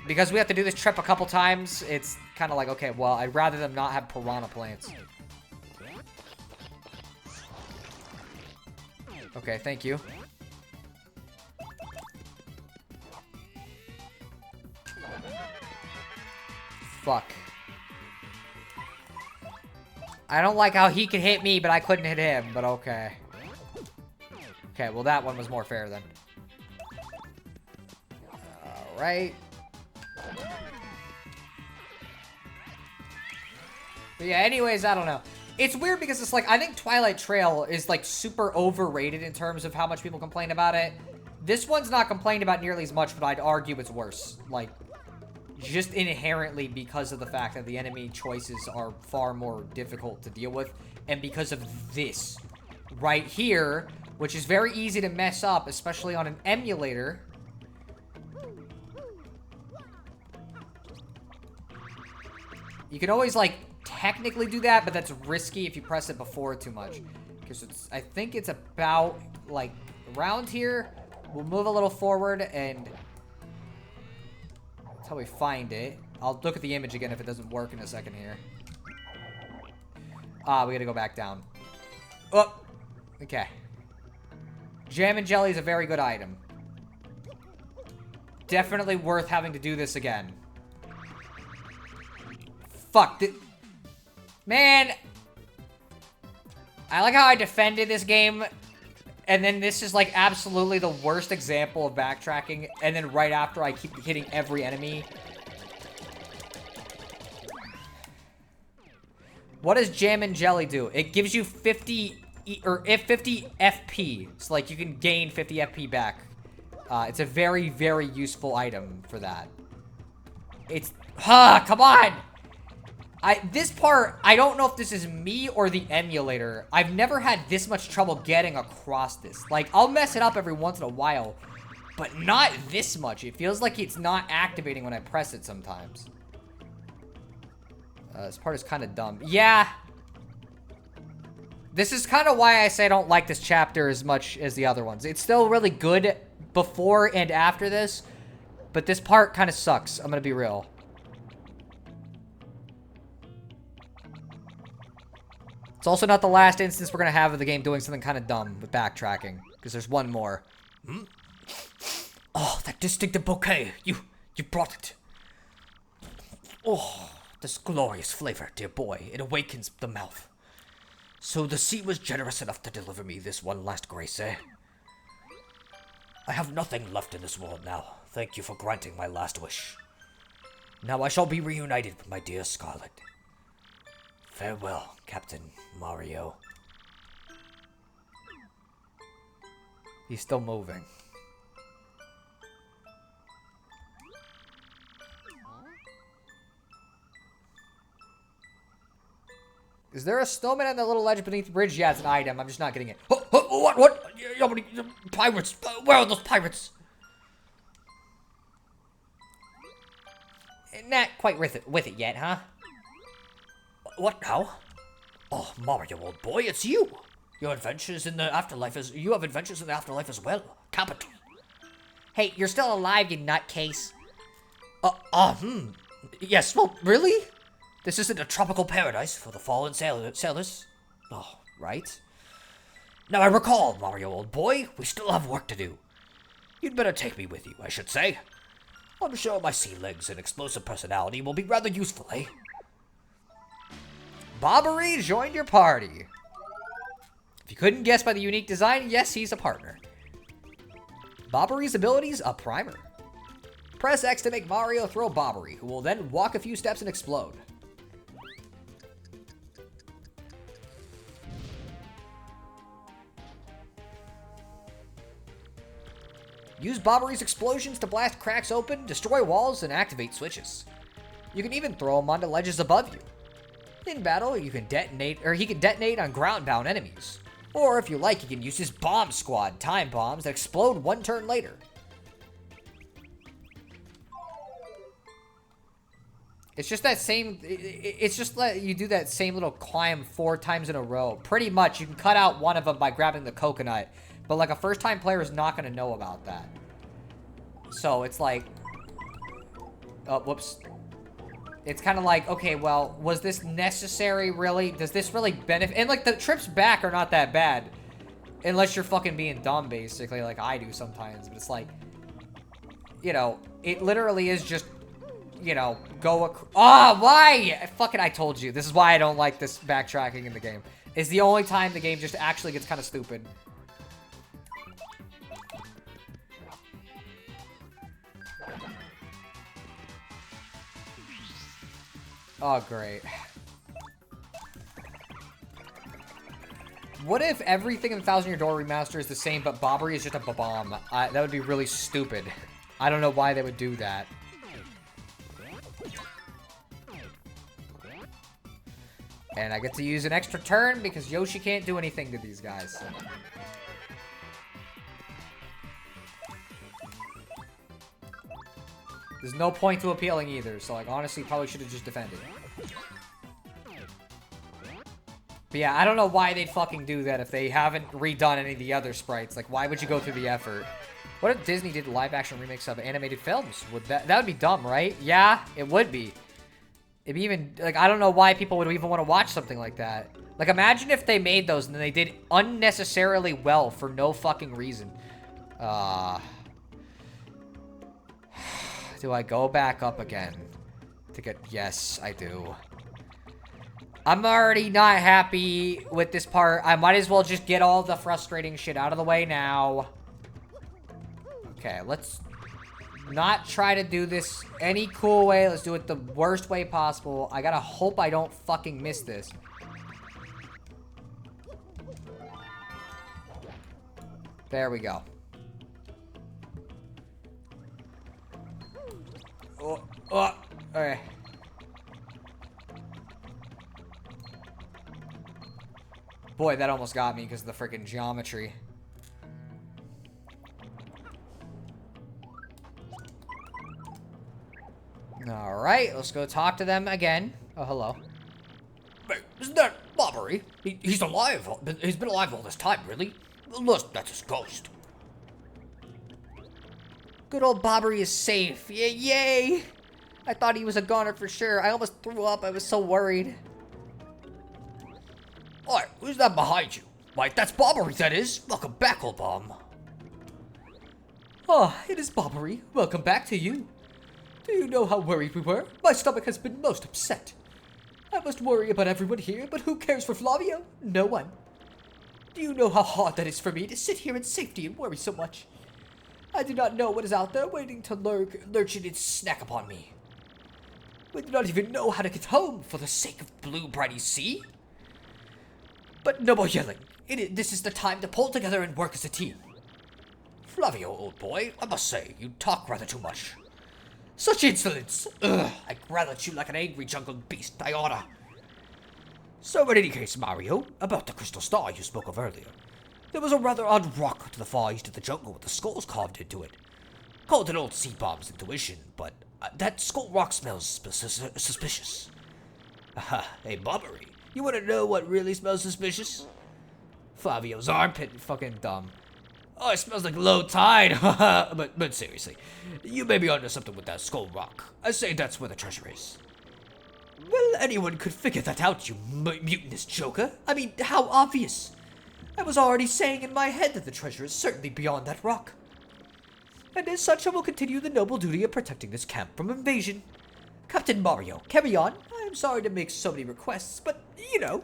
Because we have to do this trip a couple times, it's kind of like, okay, well, I'd rather them not have piranha plants. Okay, thank you. Fuck. I don't like how he could hit me, but I couldn't hit him, but okay. Okay, well, that one was more fair then. Alright. But yeah, anyways, I don't know. It's weird because it's like, I think Twilight Trail is like super overrated in terms of how much people complain about it. This one's not complained about nearly as much, but I'd argue it's worse. Like, just inherently because of the fact that the enemy choices are far more difficult to deal with. And because of this right here, which is very easy to mess up, especially on an emulator. You can always, like, technically do that, but that's risky if you press it before too much. Because it's, I think it's about, like, around here. We'll move a little forward, and that's how we find it. I'll look at the image again if it doesn't work in a second here. We gotta go back down. Oh! Okay. Jam and jelly is a very good item. Definitely worth having to do this again. Fuck. Man! I like how I defended this game, and then this is like absolutely the worst example of backtracking, and then right after I keep hitting every enemy. What does Jam and Jelly do? It gives you 50 FP. So like you can gain 50 FP back. It's a very, very useful item for that. It's come on! This part, I don't know if this is me or the emulator. I've never had this much trouble getting across this. Like, I'll mess it up every once in a while, but not this much. It feels like it's not activating when I press it sometimes. This part is kind of dumb. Yeah. This is kind of why I say I don't like this chapter as much as the other ones. It's still really good before and after this, but this part kind of sucks. I'm gonna be real. It's also not the last instance we're gonna have of the game doing something kind of dumb with backtracking, because there's one more. Hmm? Oh, that distinctive bouquet. You brought it. Oh, this glorious flavor, dear boy. It awakens the mouth. So the sea was generous enough to deliver me this one last grace, eh? I have nothing left in this world now. Thank you for granting my last wish. Now I shall be reunited with my dear Scarlet. Farewell, Captain Mario. He's still moving. Is there a snowman on the little ledge beneath the bridge? Yeah, it's an item. I'm just not getting it. What? Pirates. Where are those pirates? Not quite with it yet, huh? What now? Oh, Mario, old boy, it's you. Your adventures in the afterlife you have adventures in the afterlife as well. Capital. Hey, you're still alive, you nutcase. Yes, well, really? This isn't a tropical paradise for the fallen sailors. Oh, right. Now I recall, Mario, old boy, we still have work to do. You'd better take me with you, I should say. I'm sure my sea legs and explosive personality will be rather useful, eh? Bobbery joined your party. If you couldn't guess by the unique design, yes, he's a partner. Bobbery's abilities, a primer. Press X to make Mario throw Bobbery, who will then walk a few steps and explode. Use Bobbery's explosions to blast cracks open, destroy walls, and activate switches. You can even throw him onto ledges above you. In battle, he can detonate on ground-bound enemies. Or if you like, he can use his Bomb Squad time bombs that explode one turn later. It's just that same, it's just that you do that same little climb 4 times in a row. Pretty much, you can cut out one of them by grabbing the coconut. But like a first-time player is not going to know about that. So it's like, oh, whoops. It's kind of like, okay, well, was this necessary, really? Does this really benefit? And like the trips back are not that bad. Unless you're fucking being dumb, basically, like I do sometimes. But it's like, you know, it literally is just, you know, why? Fucking, I told you. This is why I don't like this backtracking in the game. It's the only time the game just actually gets kind of stupid. Oh, great. What if everything in the Thousand Year Door remaster is the same, but Bobbery is just a bomb? That would be really stupid. I don't know why they would do that. And I get to use an extra turn because Yoshi can't do anything to these guys. There's no point to appealing either, so like honestly probably should have just defended. But yeah, I don't know why they'd fucking do that if they haven't redone any of the other sprites. Like, why would you go through the effort? What if Disney did live action remakes of animated films? Would that would be dumb, right? Yeah, it would be. It'd be even, like, I don't know why people would even want to watch something like that. Like, imagine if they made those and then they did unnecessarily well for no fucking reason. Do I go back up again to get... Yes, I do. I'm already not happy with this part. I might as well just get all the frustrating shit out of the way now. Okay, let's not try to do this any cool way. Let's do it the worst way possible. I gotta hope I don't fucking miss this. There we go. Okay. Boy, that almost got me because of the freaking geometry. Alright, let's go talk to them again. Oh, hello. Hey, isn't that Bobbery? He's alive. He's been alive all this time, really? Unless that's his ghost. Good old Bobbery is safe. Yay! I thought he was a goner for sure. I almost threw up. I was so worried. Oi, who's that behind you? Why, that's Bobbery, that is. Welcome back, old bomb. Ah, it is Bobbery. Welcome back to you. Do you know how worried we were? My stomach has been most upset. I must worry about everyone here, but who cares for Flavio? No one. Do you know how hard that is for me to sit here in safety and worry so much? I do not know what is out there waiting to lurch in its snack upon me. We do not even know how to get home for the sake of blue brighty sea. But no more yelling. This is the time to pull together and work as a team. Flavio, old boy, I must say, you talk rather too much. Such insolence! Ugh. I growl at you like an angry jungle beast. I oughta. So in any case, Mario, about the crystal star you spoke of earlier. There was a rather odd rock to the far east of the jungle with the skulls carved into it. Called an old sea bomb's intuition, but that skull rock smells suspicious. Hey, Bobbery, you want to know what really smells suspicious? Flavio's armpit. Fucking dumb. Oh, it smells like low tide. but seriously, you may be onto something with that skull rock. I say that's where the treasure is. Well, anyone could figure that out, you mutinous joker. I mean, how obvious. I was already saying in my head that the treasure is certainly beyond that rock. And as such, I will continue the noble duty of protecting this camp from invasion. Captain Mario, carry on. I am sorry to make so many requests, but, you know.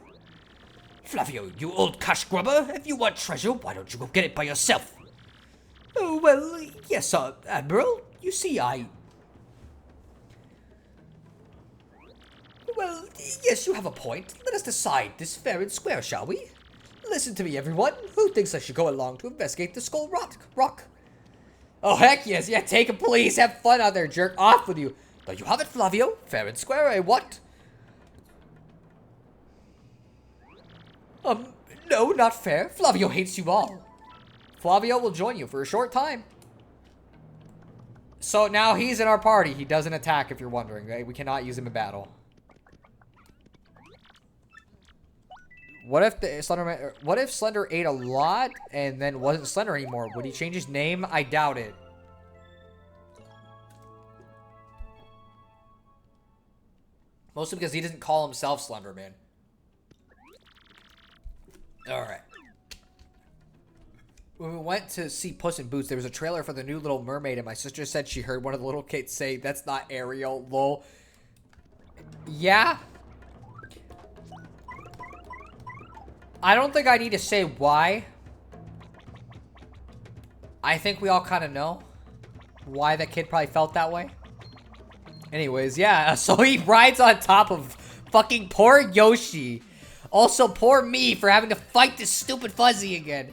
Flavio, you old cash grubber, if you want treasure, why don't you go get it by yourself? Oh, well, yes, Admiral. You see, Well, yes, you have a point. Let us decide this fair and square, shall we? Listen to me, everyone. Who thinks I should go along to investigate the skull rock? Oh, heck yes. Yeah, take it, please. Have fun out there, jerk. Off with you. There you have it, Flavio. Fair and square, eh? What? No, not fair. Flavio hates you all. Flavio will join you for a short time. So now he's in our party. He doesn't attack, if you're wondering. Right? We cannot use him in battle. What if Slender ate a lot and then wasn't Slender anymore? Would he change his name? I doubt it. Mostly because he doesn't call himself Slenderman. Alright. When we went to see Puss in Boots, there was a trailer for the new Little Mermaid, and my sister said she heard one of the little kids say, "That's not Ariel, lol." Yeah. I don't think I need to say why. I think we all kind of know why that kid probably felt that way. Anyways, yeah, so he rides on top of fucking poor Yoshi. Also, poor me for having to fight this stupid Fuzzy again.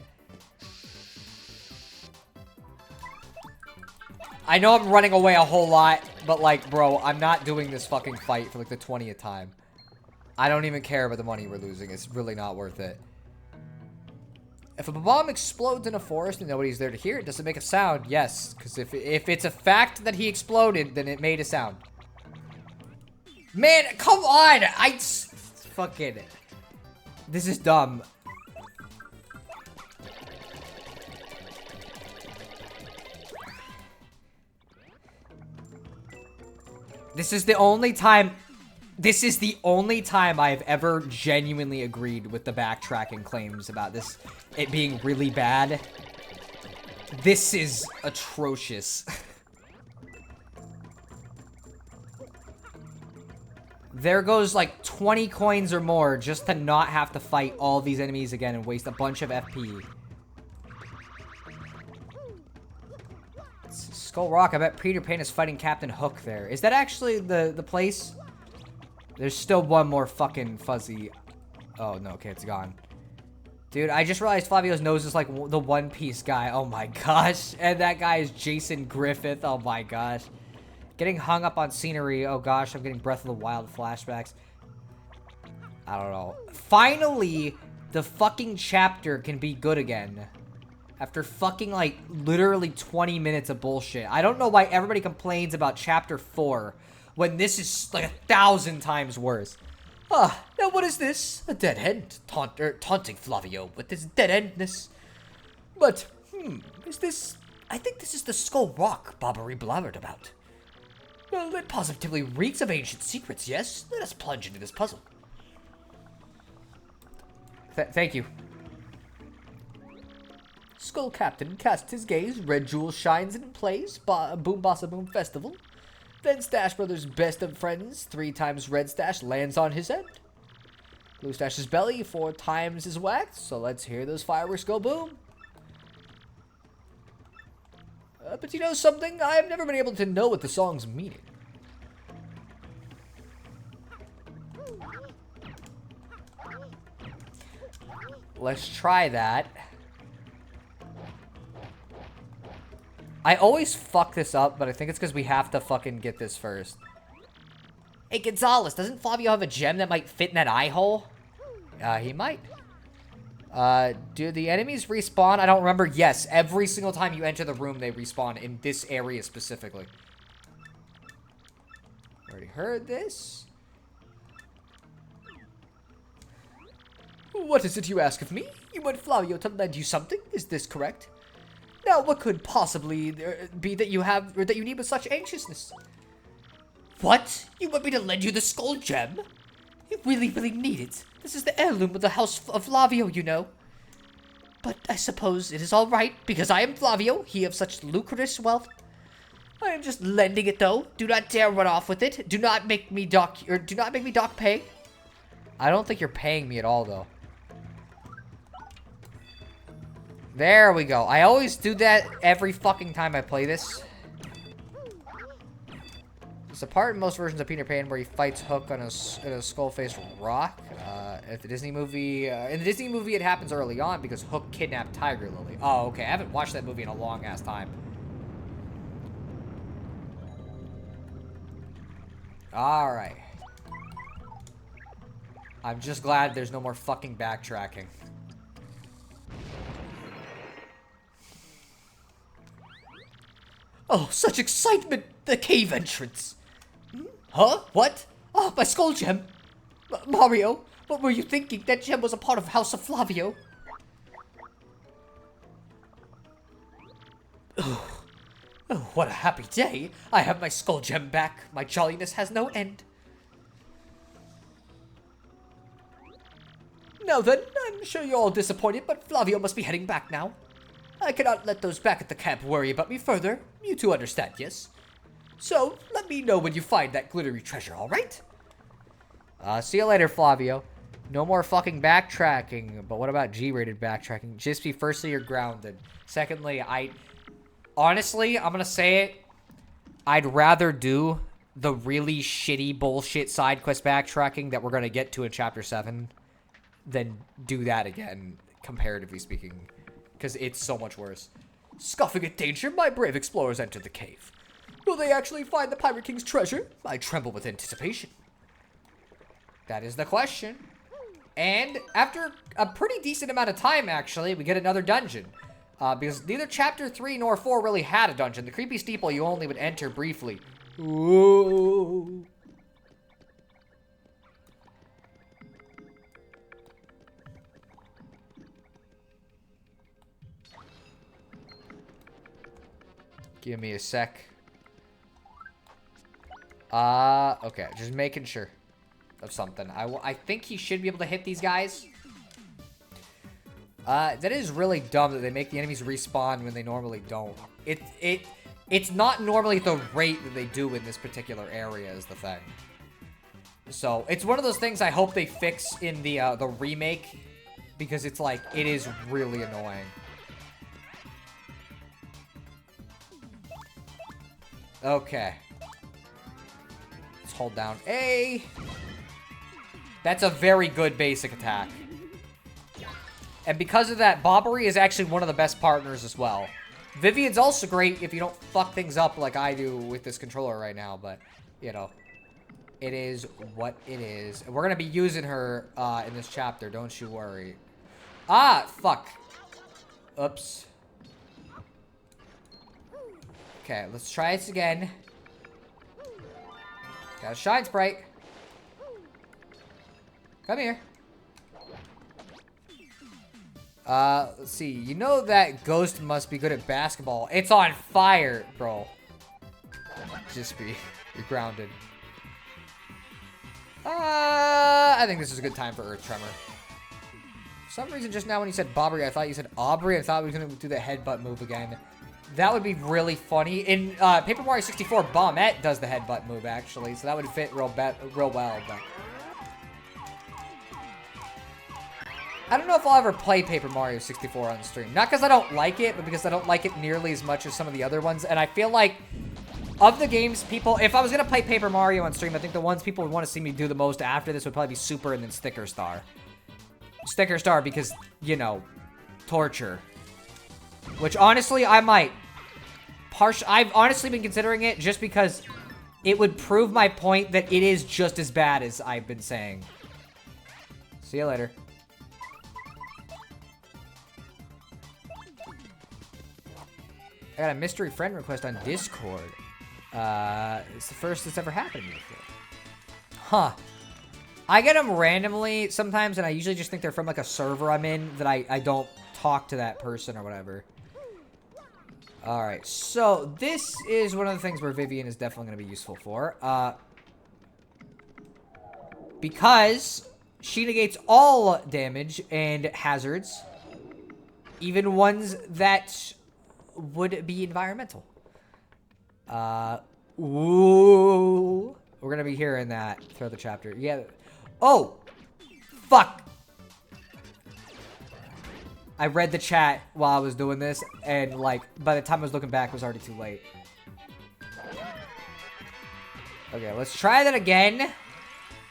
I know I'm running away a whole lot, but like, bro, I'm not doing this fucking fight for like the 20th time. I don't even care about the money we're losing. It's really not worth it. If a bomb explodes in a forest and nobody's there to hear it, does it make a sound? Yes, because if it's a fact that he exploded, then it made a sound. Man, come on! Fucking... This is dumb. This is the only time... This is the only time I've ever genuinely agreed with the backtracking claims about this, it being really bad. This is atrocious. There goes like 20 coins or more just to not have to fight all these enemies again and waste a bunch of FP. Skull Rock, I bet Peter Pan is fighting Captain Hook there. Is that actually the place? There's still one more fucking fuzzy. Oh, no, okay, it's gone. Dude, I just realized Flavio's nose is like the One Piece guy. Oh my gosh. And that guy is Jason Griffith. Oh my gosh. Getting hung up on scenery. Oh gosh, I'm getting Breath of the Wild flashbacks. I don't know. Finally, the fucking chapter can be good again. After fucking, like, literally 20 minutes of bullshit. I don't know why everybody complains about Chapter 4 when this is, like, 1,000 times worse. Ah, now what is this? A dead end. Taunting Flavio with this dead-endness. But, is this... I think this is the Skull Rock Bobbery blabbered about. Well, it positively reeks of ancient secrets, yes? Let us plunge into this puzzle. Thank you. Skull Captain casts his gaze, Red Jewel shines and plays, Boom Bossa Boom Festival. Then Stash Brothers' best of friends, 3 times Red Stash lands on his head. Blue Stash's belly, 4 times is waxed, so let's hear those fireworks go boom. But you know something? I have never been able to know what the song's meaning. Let's try that. I always fuck this up, but I think it's because we have to fucking get this first. Hey, Gonzalez, doesn't Flavio have a gem that might fit in that eye hole? He might. Do the enemies respawn? I don't remember. Yes, every single time you enter the room, they respawn in this area specifically. Already heard this. What is it you ask of me? You want Flavio to lend you something? Is this correct? Now, what could possibly be that you have, or that you need with such anxiousness? What? You want me to lend you the skull gem? You really, really need it. This is the heirloom of the House of Flavio, you know. But I suppose it is all right, because I am Flavio, he of such lucrative wealth. I am just lending it, though. Do not dare run off with it. Do not make me dock pay. I don't think you're paying me at all, though. There we go. I always do that every fucking time I play this. There's a part in most versions of Peter Pan where he fights Hook on a skull-faced rock. At the Disney movie, in the Disney movie, it happens early on because Hook kidnapped Tiger Lily. Oh, okay. I haven't watched that movie in a long-ass time. Alright. I'm just glad there's no more fucking backtracking. Oh, such excitement! The cave entrance! Huh? What? Oh, my skull gem! Mario, what were you thinking? That gem was a part of House of Flavio. Oh, what a happy day! I have my skull gem back. My jolliness has no end. Now then, I'm sure you're all disappointed, but Flavio must be heading back now. I cannot let those back at the camp worry about me further. You two understand, yes? So, let me know when you find that glittery treasure, alright? See you later, Flavio. No more fucking backtracking. But what about G-rated backtracking? Just be, firstly, you're grounded. Secondly, honestly, I'm gonna say it. I'd rather do the really shitty bullshit side quest backtracking that we're gonna get to in Chapter 7 than do that again, comparatively speaking. Because it's so much worse. Scoffing at danger, my brave explorers enter the cave. Will they actually find the Pirate King's treasure? I tremble with anticipation. That is the question. And after a pretty decent amount of time, actually, we get another dungeon. Because neither Chapter 3 nor 4 really had a dungeon. The Creepy Steeple you only would enter briefly. Ooh. Give me a sec. Okay, just making sure. of something. I think he should be able to hit these guys. That is really dumb that they make the enemies respawn when they normally don't. It's not normally the rate that they do in this particular area is the thing. So, it's one of those things I hope they fix in the remake, because it's like, it is really annoying. Okay. Let's hold down A. That's a very good basic attack. And because of that, Bobbery is actually one of the best partners as well. Vivian's also great if you don't fuck things up like I do with this controller right now, but, you know, it is what it is. We're going to be using her in this chapter, don't you worry. Ah, fuck. Oops. Okay, let's try this again. Got a Shine Sprite. Come here. Let's see. You know that Ghost must be good at basketball. It's on fire, bro. Just be. You're grounded. I think this is a good time for Earth Tremor. For some reason, just now when you said Bobbery, I thought you said Aubrey. I thought we were going to do the headbutt move again. That would be really funny. In Paper Mario 64, Bombette does the headbutt move, actually. So that would fit real well, but... I don't know if I'll ever play Paper Mario 64 on stream. Not because I don't like it, but because I don't like it nearly as much as some of the other ones. And I feel like, of the games people... If I was going to play Paper Mario on stream, I think the ones people would want to see me do the most after this would probably be Super and then Sticker Star. Sticker Star because, you know, torture. Which, honestly, I might. I've honestly been considering it just because it would prove my point that it is just as bad as I've been saying. See you later. I got a mystery friend request on Discord. It's the first that's ever happened to me before. Huh. I get them randomly sometimes, and I usually just think they're from, like, a server I'm in that I don't talk to that person or whatever. Alright, so this is one of the things where Vivian is definitely going to be useful for. Because she negates all damage and hazards, even ones that would be environmental. Ooh. We're going to be hearing that throughout the chapter. Yeah. Oh! Fuck! I read the chat while I was doing this, and, like, by the time I was looking back, it was already too late. Okay, let's try that again.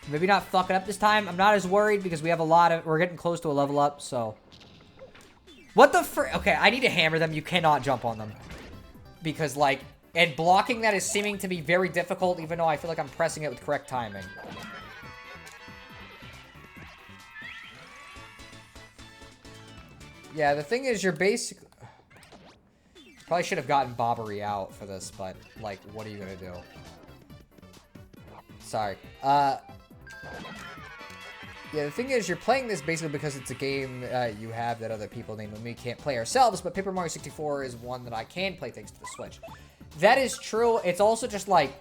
Maybe not fuck it up this time. I'm not as worried because we have a lot of... We're getting close to a level up, so... What the fr... Okay, I need to hammer them. You cannot jump on them. Because, like... And blocking that is seeming to be very difficult, even though I feel like I'm pressing it with correct timing. Yeah, the thing is, you're basically... Probably should have gotten Bobbery out for this, but, like, what are you gonna do? Sorry. Yeah, the thing is, you're playing this basically because it's a game you have that other people, namely me, can't play ourselves, but Paper Mario 64 is one that I can play thanks to the Switch. That is true. It's also just, like,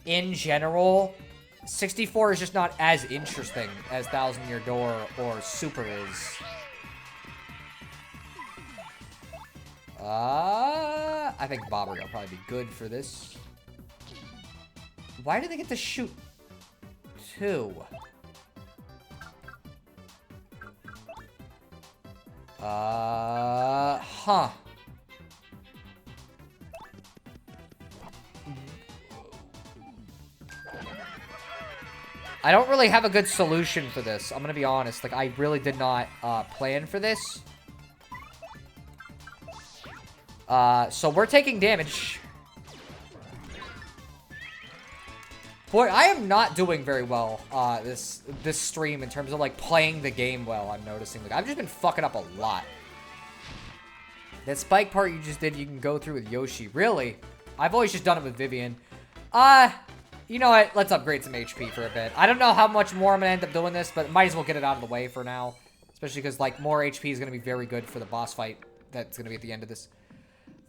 in general, 64 is just not as interesting as Thousand Year Door or Super is. I think Bobbery will probably be good for this. Why do they get to shoot two? Huh. I don't really have a good solution for this. I'm gonna be honest. Like, I really did not plan for this. So we're taking damage. Boy, I am not doing very well, this stream in terms of, like, playing the game well, I'm noticing. Like, I've just been fucking up a lot. That spike part you just did, you can go through with Yoshi. Really? I've always just done it with Vivian. You know what? Let's upgrade some HP for a bit. I don't know how much more I'm gonna end up doing this, but might as well get it out of the way for now. Especially because, like, more HP is gonna be very good for the boss fight that's gonna be at the end of this.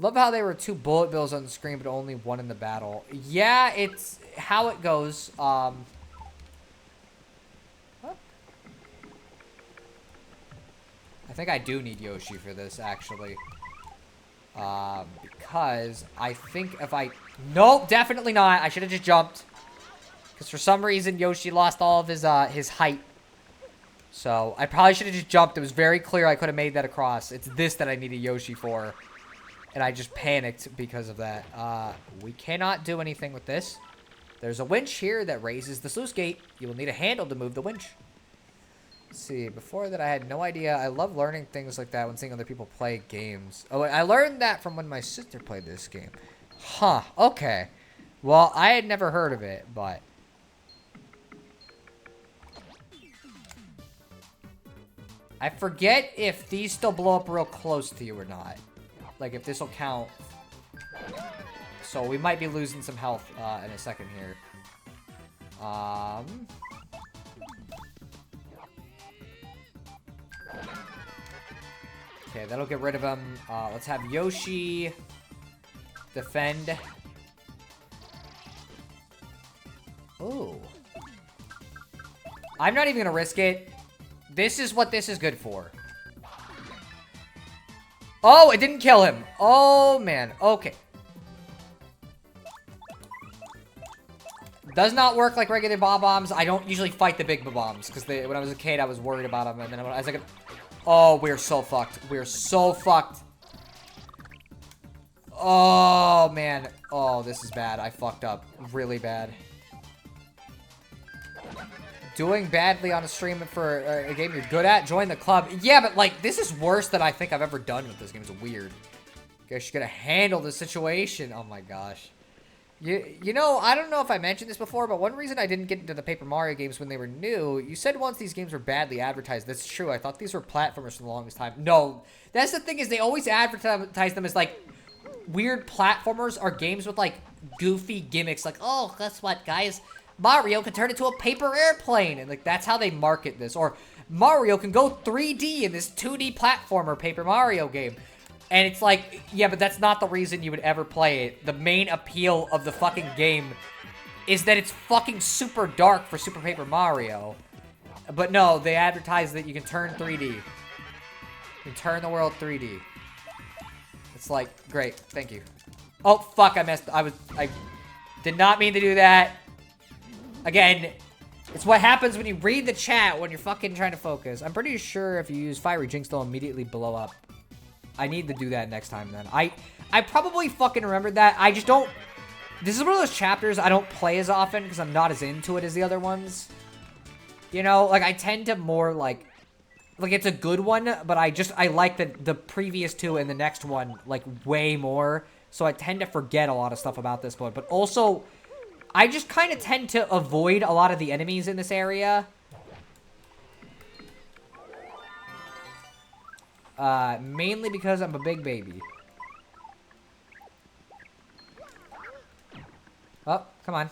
Love how there were 2 bullet bills on the screen, but only 1 in the battle. Yeah, it's how it goes. I think I do need Yoshi for this, actually. Because I think if I... Nope, definitely not. I should have just jumped. Because for some reason, Yoshi lost all of his height. So, I probably should have just jumped. It was very clear I could have made that across. It's this that I needed Yoshi for. And I just panicked because of that. We cannot do anything with this. There's a winch here that raises the sluice gate. You will need a handle to move the winch. Let's see, before that I had no idea. I love learning things like that when seeing other people play games. Oh, I learned that from when my sister played this game. Huh, okay. Well, I had never heard of it, but... I forget if these still blow up real close to you or not. Like, if this will count. So, we might be losing some health in a second here. Okay, that'll get rid of him. Let's have Yoshi defend. Ooh. I'm not even gonna risk it. This is what this is good for. Oh, it didn't kill him. Oh, man. Okay. Does not work like regular bob-bombs. I don't usually fight the big bob-bombs because when I was a kid, I was worried about them. And then I was like, oh, we're so fucked. We're so fucked. Oh, man. Oh, this is bad. I fucked up really bad. Doing badly on a stream for a game you're good at, join the club. Yeah, but, like, this is worse than I think I've ever done with this game. It's weird. Guess you gotta handle the situation. Oh, my gosh. You know, I don't know if I mentioned this before, but one reason I didn't get into the Paper Mario games when they were new, you said once these games were badly advertised. That's true. I thought these were platformers for the longest time. No, that's the thing is they always advertise them as, like, weird platformers or games with, like, goofy gimmicks. Like, oh, guess what, guys? Mario can turn into a paper airplane. And, like, that's how they market this. Or Mario can go 3D in this 2D platformer Paper Mario game. And it's like, yeah, but that's not the reason you would ever play it. The main appeal of the fucking game is that it's fucking super dark for Super Paper Mario. But no, they advertise that you can turn 3D. You can turn the world 3D. It's like, great, thank you. Oh, fuck, I did not mean to do that. Again, it's what happens when you read the chat when you're fucking trying to focus. I'm pretty sure if you use Fiery Jinx, they'll immediately blow up. I need to do that next time then. I probably fucking remembered that. I just don't... This is one of those chapters I don't play as often because I'm not as into it as the other ones. You know, like I tend to more like it's a good one, but I like the previous two and the next one like way more. So I tend to forget a lot of stuff about this one. But also, I just kind of tend to avoid a lot of the enemies in this area. Mainly because I'm a big baby. Oh, come on.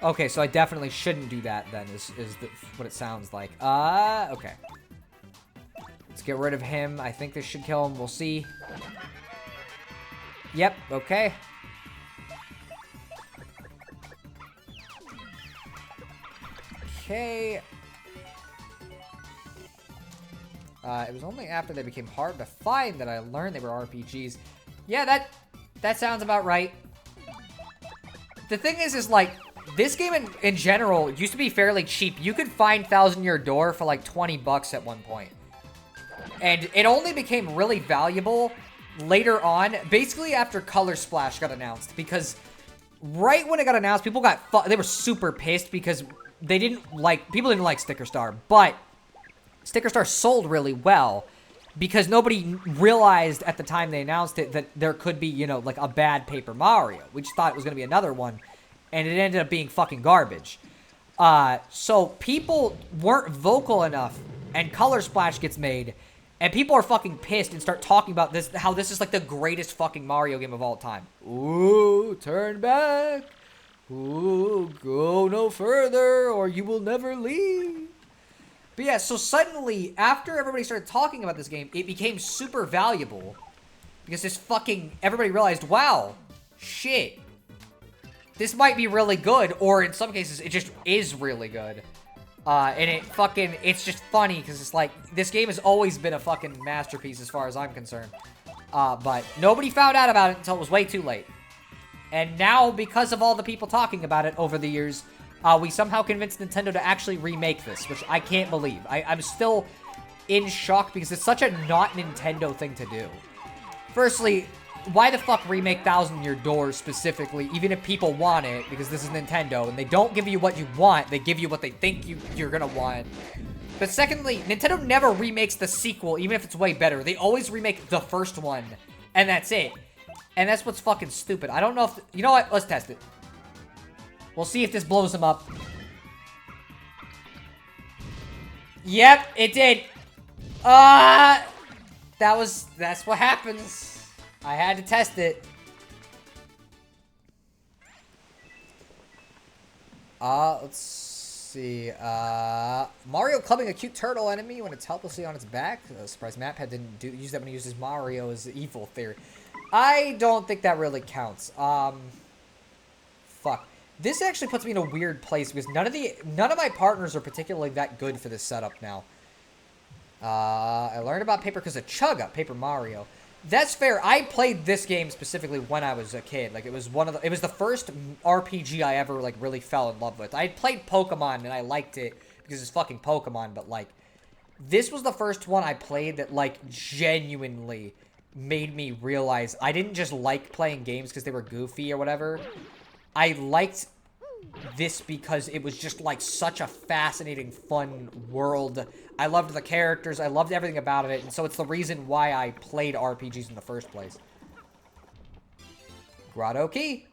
Okay, so I definitely shouldn't do that then, is what it sounds like. Okay. Let's get rid of him. I think this should kill him. We'll see. Yep, okay. Okay. It was only after they became hard to find that I learned they were RPGs. Yeah, that sounds about right. The thing is like, this game in general used to be fairly cheap. You could find Thousand Year Door for like 20 bucks at one point. And it only became really valuable later on, basically after Color Splash got announced. Because right when it got announced, people they were super pissed because people didn't like Sticker Star, but Sticker Star sold really well because nobody realized at the time they announced it that there could be, you know, like a bad Paper Mario. We just thought it was going to be another one, and it ended up being fucking garbage. So people weren't vocal enough, and Color Splash gets made, and people are fucking pissed and start talking about this, how this is like the greatest fucking Mario game of all time. Ooh, turn back. Ooh, go no further or you will never leave. But yeah, so suddenly, after everybody started talking about this game, it became super valuable. Because everybody realized, wow, shit. this might be really good, or in some cases, it just is really good. And it's just funny, because it's like, this game has always been a fucking masterpiece as far as I'm concerned. But nobody found out about it until it was way too late. And now, because of all the people talking about it over the years, we somehow convinced Nintendo to actually remake this, which I can't believe. I'm still in shock, because it's such a not Nintendo thing to do. Firstly, why the fuck remake Thousand Year Door specifically, even if people want it, because this is Nintendo, and they don't give you what you want, they give you what they think you're gonna want. But secondly, Nintendo never remakes the sequel, even if it's way better. They always remake the first one, and that's it. And that's what's fucking stupid. I don't know if... You know what? Let's test it. We'll see if this blows them up. Yep, it did. That's what happens. I had to test it. Let's see. Mario clubbing a cute turtle enemy when it's helplessly on its back. Surprised Mappad didn't use that when he uses Mario as the evil theory. I don't think that really counts. Fuck. This actually puts me in a weird place because none of my partners are particularly that good for this setup now. I learned about paper because of Chugga, Paper Mario. That's fair. I played this game specifically when I was a kid. Like, it was the first RPG I ever, like, really fell in love with. I had played Pokemon, and I liked it because it's fucking Pokemon, but, like, this was the first one I played that, like, genuinely made me realize I didn't just like playing games because they were goofy or whatever. I liked this because it was just, like, such a fascinating, fun world. I loved the characters. I loved everything about it. And so it's the reason why I played RPGs in the first place. Grotto Key.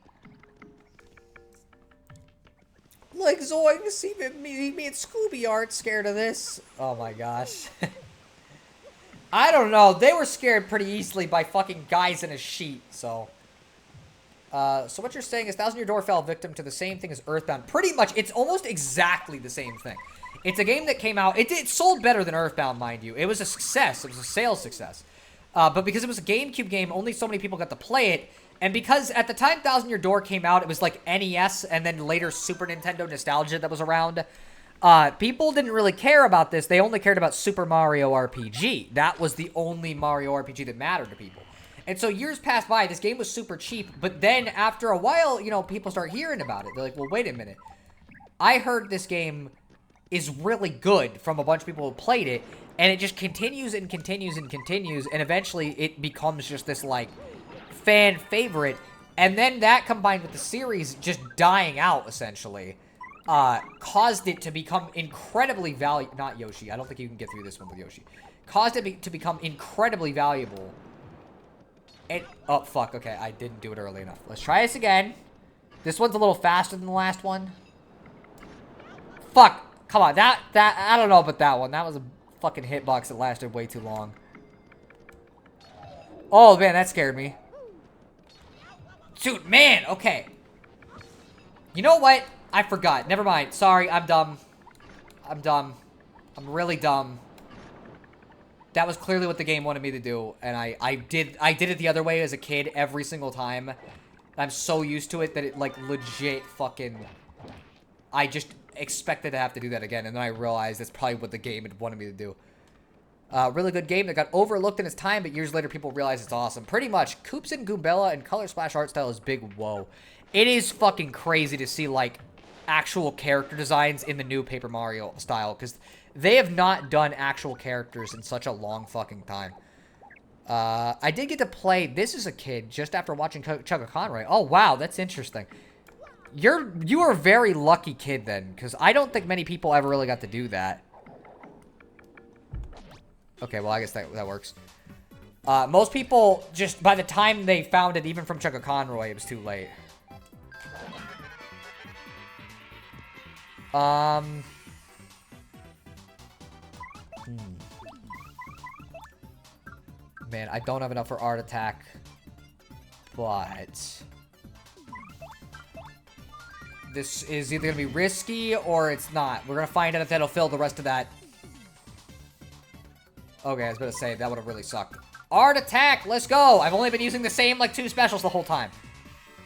Like Zoing, see me and Scooby aren't scared of this. Oh my gosh. I don't know. They were scared pretty easily by fucking guys in a sheet, so... So what you're saying is Thousand Year Door fell victim to the same thing as Earthbound. Pretty much, it's almost exactly the same thing. It's a game that came out, it sold better than Earthbound, mind you. It was a success, it was a sales success. But because it was a GameCube game, only so many people got to play it. And because at the time Thousand Year Door came out, it was like NES and then later Super Nintendo nostalgia that was around. People didn't really care about this, they only cared about Super Mario RPG. That was the only Mario RPG that mattered to people. And so years passed by, this game was super cheap, but then after a while, you know, people start hearing about it. They're like, well, wait a minute. I heard this game is really good from a bunch of people who played it, and it just continues and continues and continues, and eventually it becomes just this, like, fan favorite. And then that combined with the series just dying out, essentially, caused it to become incredibly valuable. Not Yoshi. I don't think you can get through this one with Yoshi. Caused it to become incredibly valuable. Oh, fuck. Okay, I didn't do it early enough. Let's try this again. This one's a little faster than the last one. Fuck. Come on. I don't know about that one. That was a fucking hitbox that lasted way too long. Oh, man, that scared me. Dude, man. Okay. You know what? I forgot. Never mind. Sorry, I'm dumb. I'm dumb. I'm really dumb. That was clearly what the game wanted me to do, and I did it the other way as a kid every single time. I'm so used to it that it, like, legit fucking... I just expected to have to do that again, and then I realized that's probably what the game had wanted me to do. Really good game that got overlooked in its time, but years later people realized it's awesome. Pretty much, Koops and Goombella and Color Splash art style is big whoa. It is fucking crazy to see, like, actual character designs in the new Paper Mario style, because... they have not done actual characters in such a long fucking time. I did get to play this as a kid just after watching Chugga Conroy. Oh, wow, that's interesting. You are a very lucky kid then, because I don't think many people ever really got to do that. Okay, well, I guess that works. Most people, just by the time they found it, even from Chugga Conroy, it was too late. Man, I don't have enough for Art Attack, but this is either going to be risky or it's not. We're going to find out if that'll fill the rest of that. Okay, I was about to say, that would have really sucked. Art Attack, let's go! I've only been using the same, like, 2 specials the whole time.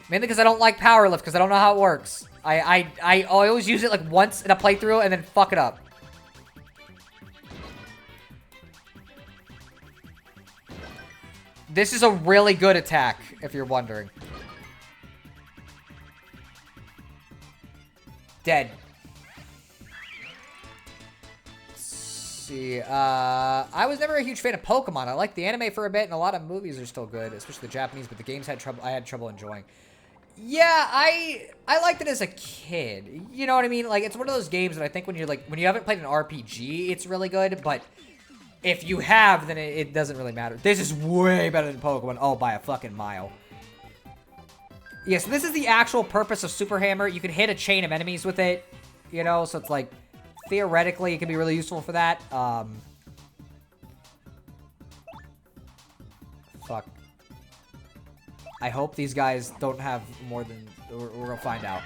Mainly because I don't like power lift, because I don't know how it works. I always use it like once in a playthrough and then fuck it up. This is a really good attack, if you're wondering. Dead. Let's see. I was never a huge fan of Pokemon. I liked the anime for a bit, and a lot of movies are still good, especially the Japanese, but the games had trouble. I had trouble enjoying. Yeah, I liked it as a kid. You know what I mean? Like, it's one of those games that I think when you're like, when you haven't played an RPG, it's really good, but if you have, then it doesn't really matter. This is way better than Pokemon. Oh, by a fucking mile. Yeah, so this is the actual purpose of Super Hammer. You can hit a chain of enemies with it, you know, so it's like, theoretically, it can be really useful for that. Fuck. I hope these guys don't have more than... We're gonna find out.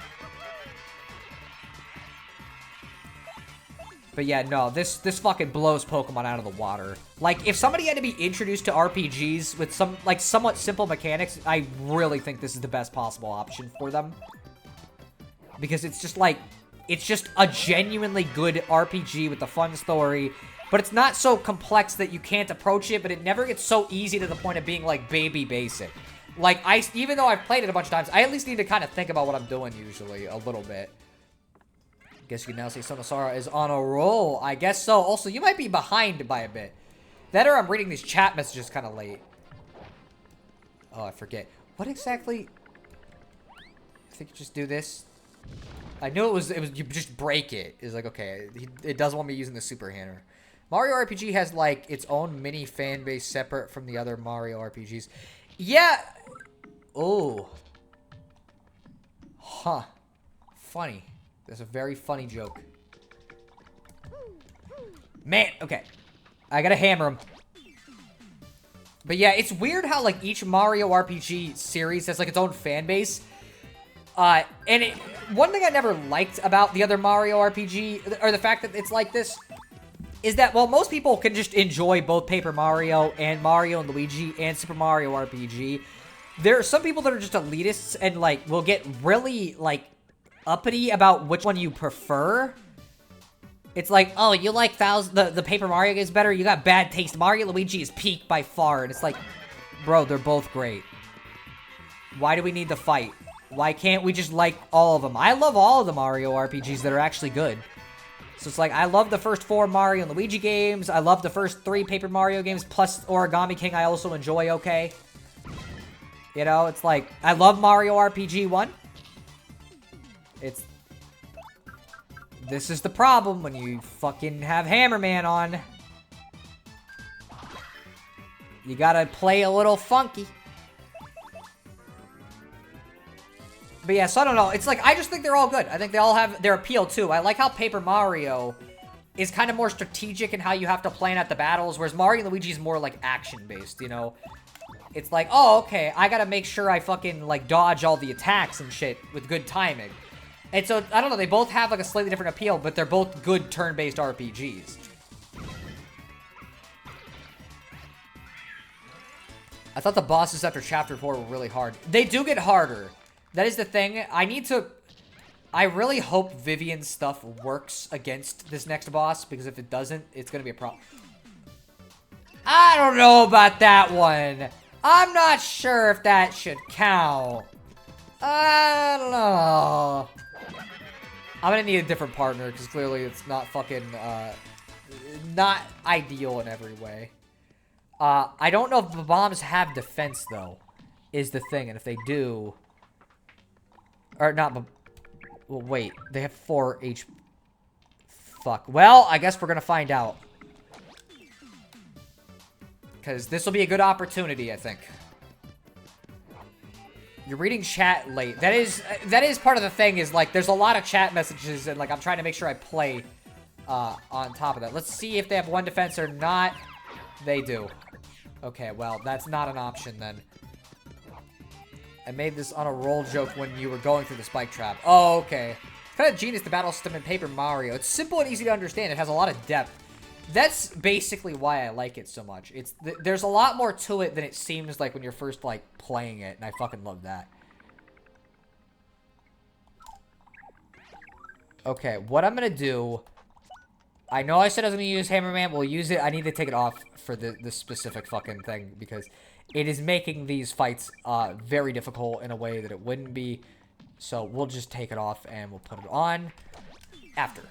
But yeah, no, this fucking blows Pokemon out of the water. Like, if somebody had to be introduced to RPGs with some, like, somewhat simple mechanics, I really think this is the best possible option for them. Because it's just, like, it's just a genuinely good RPG with a fun story, but it's not so complex that you can't approach it, but it never gets so easy to the point of being, like, baby basic. Like, even though I've played it a bunch of times, I at least need to kind of think about what I'm doing usually, a little bit. Guess you can now say Sonosara is on a roll. I guess so. Also, you might be behind by a bit. That or I'm reading these chat messages kind of late. Oh, I forget. What exactly? I think you just do this. I knew it was you just break it. It's like, okay, it doesn't want me using the super hammer. Mario RPG has like its own mini fan base separate from the other Mario RPGs. Yeah. Oh. Huh. Funny. That's a very funny joke. Man, okay. I gotta hammer him. But yeah, it's weird how, like, each Mario RPG series has, like, its own fan base. And one thing I never liked about the other Mario RPG, or the fact that it's like this, is that, well, most people can just enjoy both Paper Mario and Mario and Luigi and Super Mario RPG. There are some people that are just elitists and, like, will get really, like, uppity about which one you prefer. It's like, oh, you like the Paper Mario games better? You got bad taste. Mario Luigi is peak by far. And it's like, bro, they're both great. Why do we need to fight? Why can't we just like all of them? I love all of the Mario RPGs that are actually good. So it's like, I love the first 4 Mario and Luigi games. I love the first 3 Paper Mario games, plus Origami King I also enjoy okay. You know, it's like, I love Mario RPG 1. This is the problem when you fucking have Hammerman on. You gotta play a little funky. But yeah, so I don't know. It's like, I just think they're all good. I think they all have their appeal, too. I like how Paper Mario is kind of more strategic in how you have to plan out the battles, whereas Mario and Luigi is more, like, action-based, you know? It's like, oh, okay, I gotta make sure I fucking, like, dodge all the attacks and shit with good timing. And so, I don't know, they both have, like, a slightly different appeal, but they're both good turn-based RPGs. I thought the bosses after Chapter 4 were really hard. They do get harder. That is the thing. I really hope Vivian's stuff works against this next boss, because if it doesn't, it's gonna be a problem. I don't know about that one. I'm not sure if that should count. I don't know. I'm gonna need a different partner, because clearly it's not fucking, not ideal in every way. I don't know if the bombs have defense, though, is the thing, and if they do... Or not, but... Well, wait, they have 4 HP... Fuck. Well, I guess we're gonna find out. Because this will be a good opportunity, I think. You're reading chat late. That is part of the thing, is, like, there's a lot of chat messages, and, like, I'm trying to make sure I play on top of that. Let's see if they have 1 defense or not. They do. Okay, well, that's not an option, then. I made this on a roll joke when you were going through the spike trap. Oh, okay. It's kind of genius, the battle system in Paper Mario. It's simple and easy to understand. It has a lot of depth. That's basically why I like it so much. There's a lot more to it than it seems like when you're first, like, playing it, and I fucking love that. Okay, what I'm gonna do... I know I said I was gonna use Hammerman. We'll use it. I need to take it off for this specific fucking thing because it is making these fights very difficult in a way that it wouldn't be. So we'll just take it off and we'll put it on after.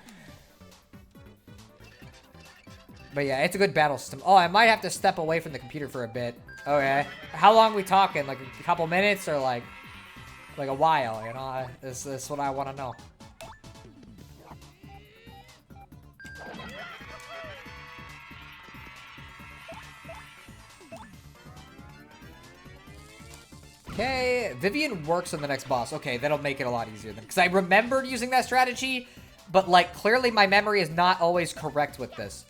But yeah, it's a good battle system. Oh, I might have to step away from the computer for a bit. Okay. How long are we talking? Like a couple minutes or like a while, you know? This is what I want to know. Okay, Vivian works on the next boss. Okay, that'll make it a lot easier then. Because I remembered using that strategy, but, like, clearly my memory is not always correct with this.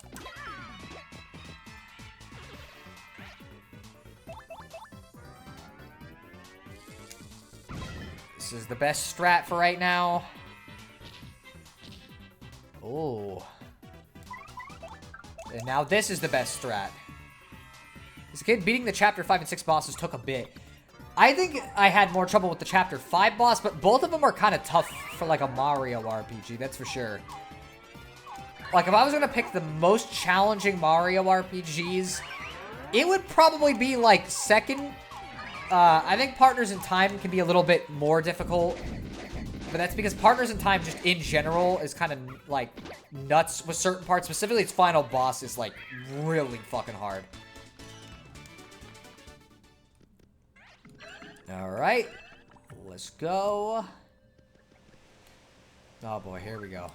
This is the best strat for right now. Oh. And now this is the best strat. This kid beating the Chapter 5 and 6 bosses took a bit. I think I had more trouble with the Chapter 5 boss, but both of them are kind of tough for, like, a Mario RPG, that's for sure. Like, if I was going to pick the most challenging Mario RPGs, it would probably be, like, second. I think Partners in Time can be a little bit more difficult, but that's because Partners in Time, just in general, is kind of, like, nuts with certain parts. Specifically, its final boss is, like, really fucking hard. Alright, let's go. Oh boy, here we go.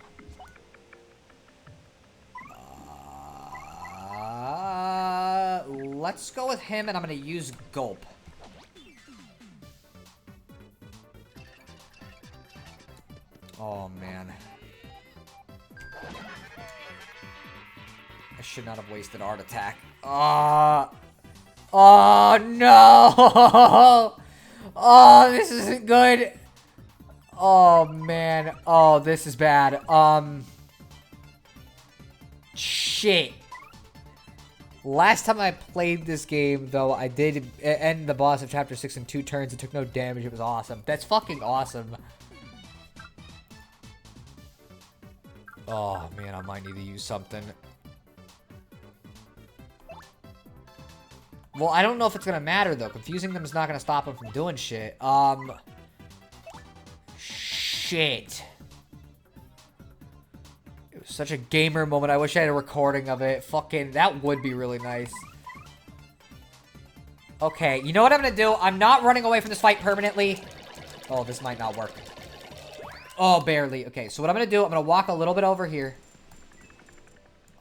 Let's go with him, and I'm going to use Gulp. Oh, man. I should not have wasted Art Attack. Oh, no! Oh, this isn't good. Oh, man. Oh, this is bad. Shit. Last time I played this game, though, I did end the boss of Chapter 6 in 2 turns. It took no damage. It was awesome. That's fucking awesome. Oh, man, I might need to use something. Well, I don't know if it's gonna matter, though. Confusing them is not gonna stop them from doing shit. Shit. It was such a gamer moment. I wish I had a recording of it. Fucking, that would be really nice. Okay, you know what I'm gonna do? I'm not running away from this fight permanently. Oh, this might not work. Oh, barely. Okay, so what I'm gonna do, I'm gonna walk a little bit over here.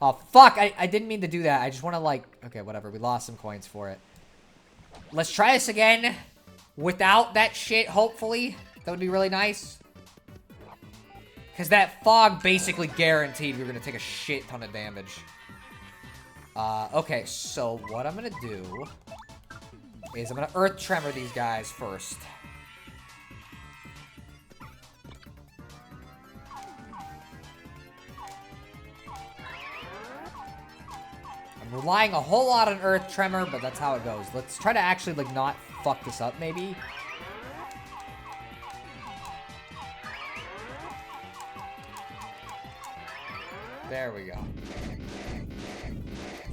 Oh, fuck! I didn't mean to do that. I just want to, like... Okay, whatever. We lost some coins for it. Let's try this again. Without that shit, hopefully. That would be really nice. Because that fog basically guaranteed we were going to take a shit ton of damage. Okay, so what I'm going to do... is I'm going to Earth Tremor these guys first. Relying a whole lot on Earth Tremor, but that's how it goes. Let's try to actually, like, not fuck this up, maybe. There we go.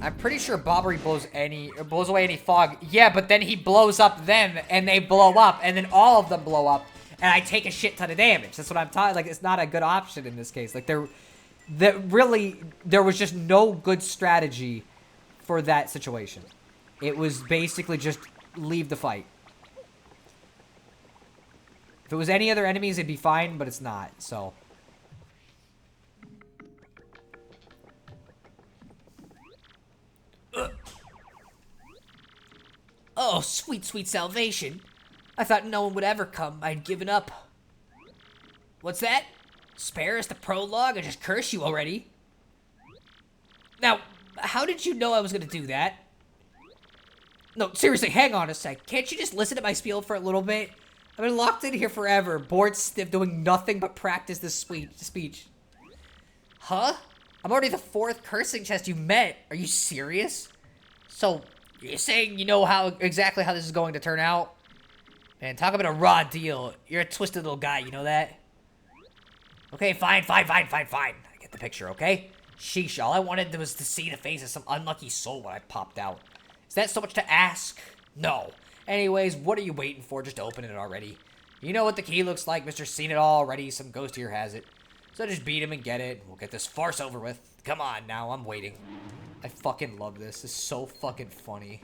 I'm pretty sure Bobbery blows away any fog. Yeah, but then he blows up them, and they blow up, and then all of them blow up, and I take a shit ton of damage. That's what I'm talking. Like, it's not a good option in this case. Like, there was just no good strategy for that situation. It was basically just leave the fight. If it was any other enemies, it'd be fine, but it's not, so. Oh, sweet, sweet salvation. I thought no one would ever come. I'd given up. What's that? Spare us the prologue and just curse you already? Now, how did you know I was gonna do that? No, seriously, hang on a sec. Can't you just listen to my spiel for a little bit? I've been locked in here forever, bored stiff, doing nothing but practice this speech. Huh? I'm already the 4th cursing test you met. Are you serious? So, you're saying you know exactly how this is going to turn out? Man, talk about a raw deal. You're a twisted little guy, you know that? Okay, fine. I get the picture, okay? Sheesh, all I wanted was to see the face of some unlucky soul when I popped out. Is that so much to ask? No. Anyways, what are you waiting for? Just open it already. You know what the key looks like, Mr. Seen It All already. Some ghost here has it. So just beat him and get it. We'll get this farce over with. Come on now, I'm waiting. I fucking love this. It's so fucking funny.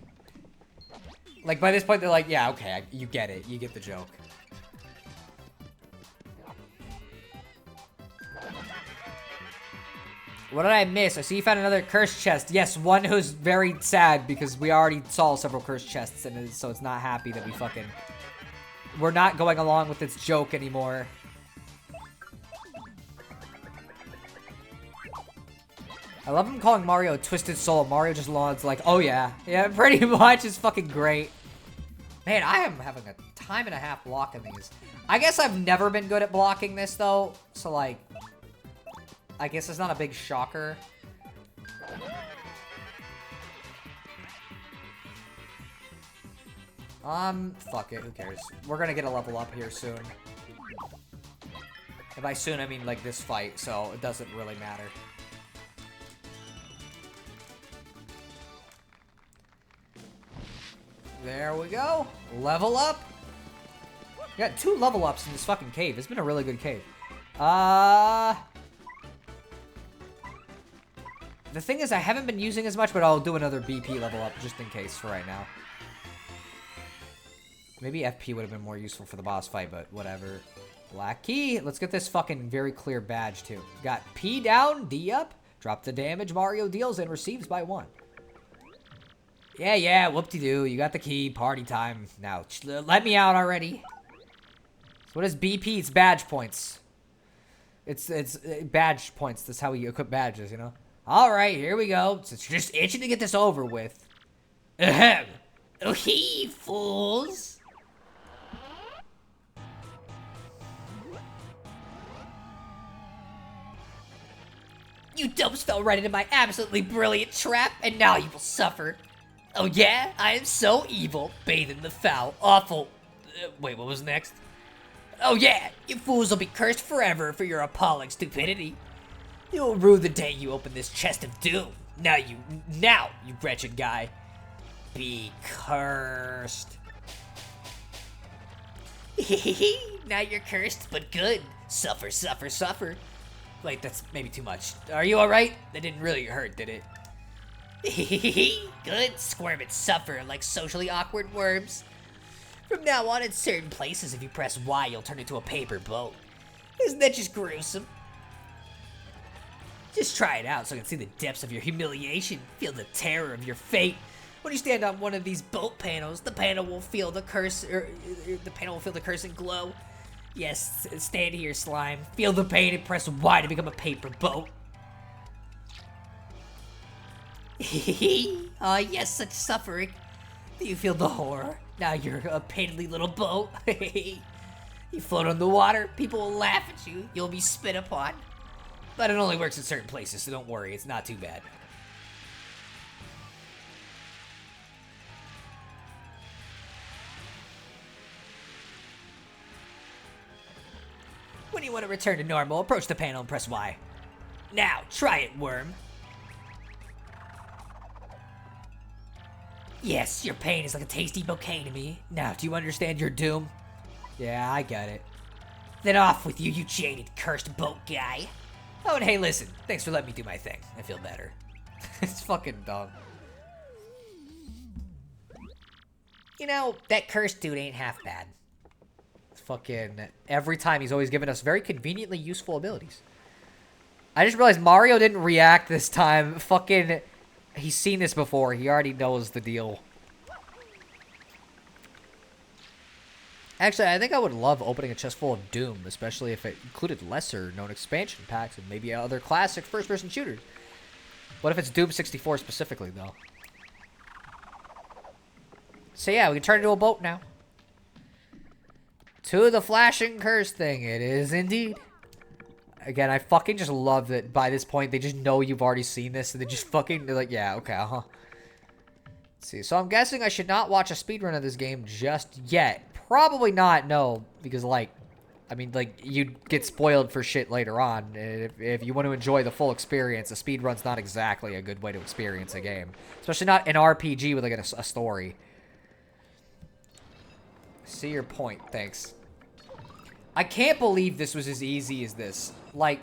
Like, by this point, they're like, yeah, okay, you get it. You get the joke. What did I miss? I see you found another cursed chest. Yes, one who's very sad because we already saw several cursed chests, and so it's not happy that we're not going along with its joke anymore. I love him calling Mario a twisted soul. Mario just nods like, oh yeah. Yeah, pretty much. It's fucking great. Man, I am having a time and a half blocking these. I guess I've never been good at blocking this, though. So, like, I guess it's not a big shocker. Fuck it. Who cares? We're gonna get a level up here soon. And by soon, I mean, like, this fight. So, it doesn't really matter. There we go. Level up. Got 2 level ups in this fucking cave. It's been a really good cave. The thing is, I haven't been using as much, but I'll do another BP level up just in case for right now. Maybe FP would have been more useful for the boss fight, but whatever. Black key. Let's get this fucking very clear badge, too. Got P down, D up. Drop the damage Mario deals and receives by 1. Yeah, whoop-de-doo. You got the key. Party time. Now, let me out already. So what is BP? It's badge points. It's badge points. That's how we equip badges, you know? Alright, here we go. So it's just itching to get this over with. Ahem. Oh, he fools. You dopes fell right into my absolutely brilliant trap, and now you will suffer. Oh yeah? I am so evil. Bathe in the foul. Awful. Wait, what was next? Oh yeah! You fools will be cursed forever for your appalling stupidity. You will rue the day you open this chest of doom. Now, you wretched guy. Be cursed. Now you're cursed, but good. Suffer, suffer, suffer. Wait, that's maybe too much. Are you alright? That didn't really hurt, did it? Good. Squirm and suffer like socially awkward worms. From now on, in certain places, if you press Y, you'll turn into a paper boat. Isn't that just gruesome? Just try it out so I can see the depths of your humiliation. Feel the terror of your fate. When you stand on one of these boat panels, the panel will feel the curse, and glow. Yes, stand here, slime. Feel the pain and press Y to become a paper boat. Ah, yes, such suffering. Do you feel the horror? Now you're a painfully little boat. You float on the water, people will laugh at you, you'll be spit upon. But it only works in certain places, so don't worry, it's not too bad. When you want to return to normal, approach the panel and press Y. Now, try it, worm. Yes, your pain is like a tasty bouquet to me. Now, do you understand your doom? Yeah, I get it. Then off with you, you jaded, cursed boat guy. Oh, and hey, listen, thanks for letting me do my thing. I feel better. It's fucking dumb. You know, that cursed dude ain't half bad. Fucking every time he's always given us very conveniently useful abilities. I just realized Mario didn't react this time. Fucking, he's seen this before. He already knows the deal. Actually, I think I would love opening a chest full of Doom, especially if it included lesser known expansion packs and maybe other classic first-person shooters. What if it's Doom 64 specifically, though? So yeah, we can turn into a boat now. To the flashing curse thing, it is indeed. Again, I fucking just love that by this point, they just know you've already seen this, and they just fucking, they're like, yeah, okay, uh-huh. Let's see, so I'm guessing I should not watch a speedrun of this game just yet. Probably not, no, because, like, I mean, like, you'd get spoiled for shit later on. If you want to enjoy the full experience, a speedrun's not exactly a good way to experience a game. Especially not an RPG with, like, a story. See your point, thanks. I can't believe this was as easy as this. Like,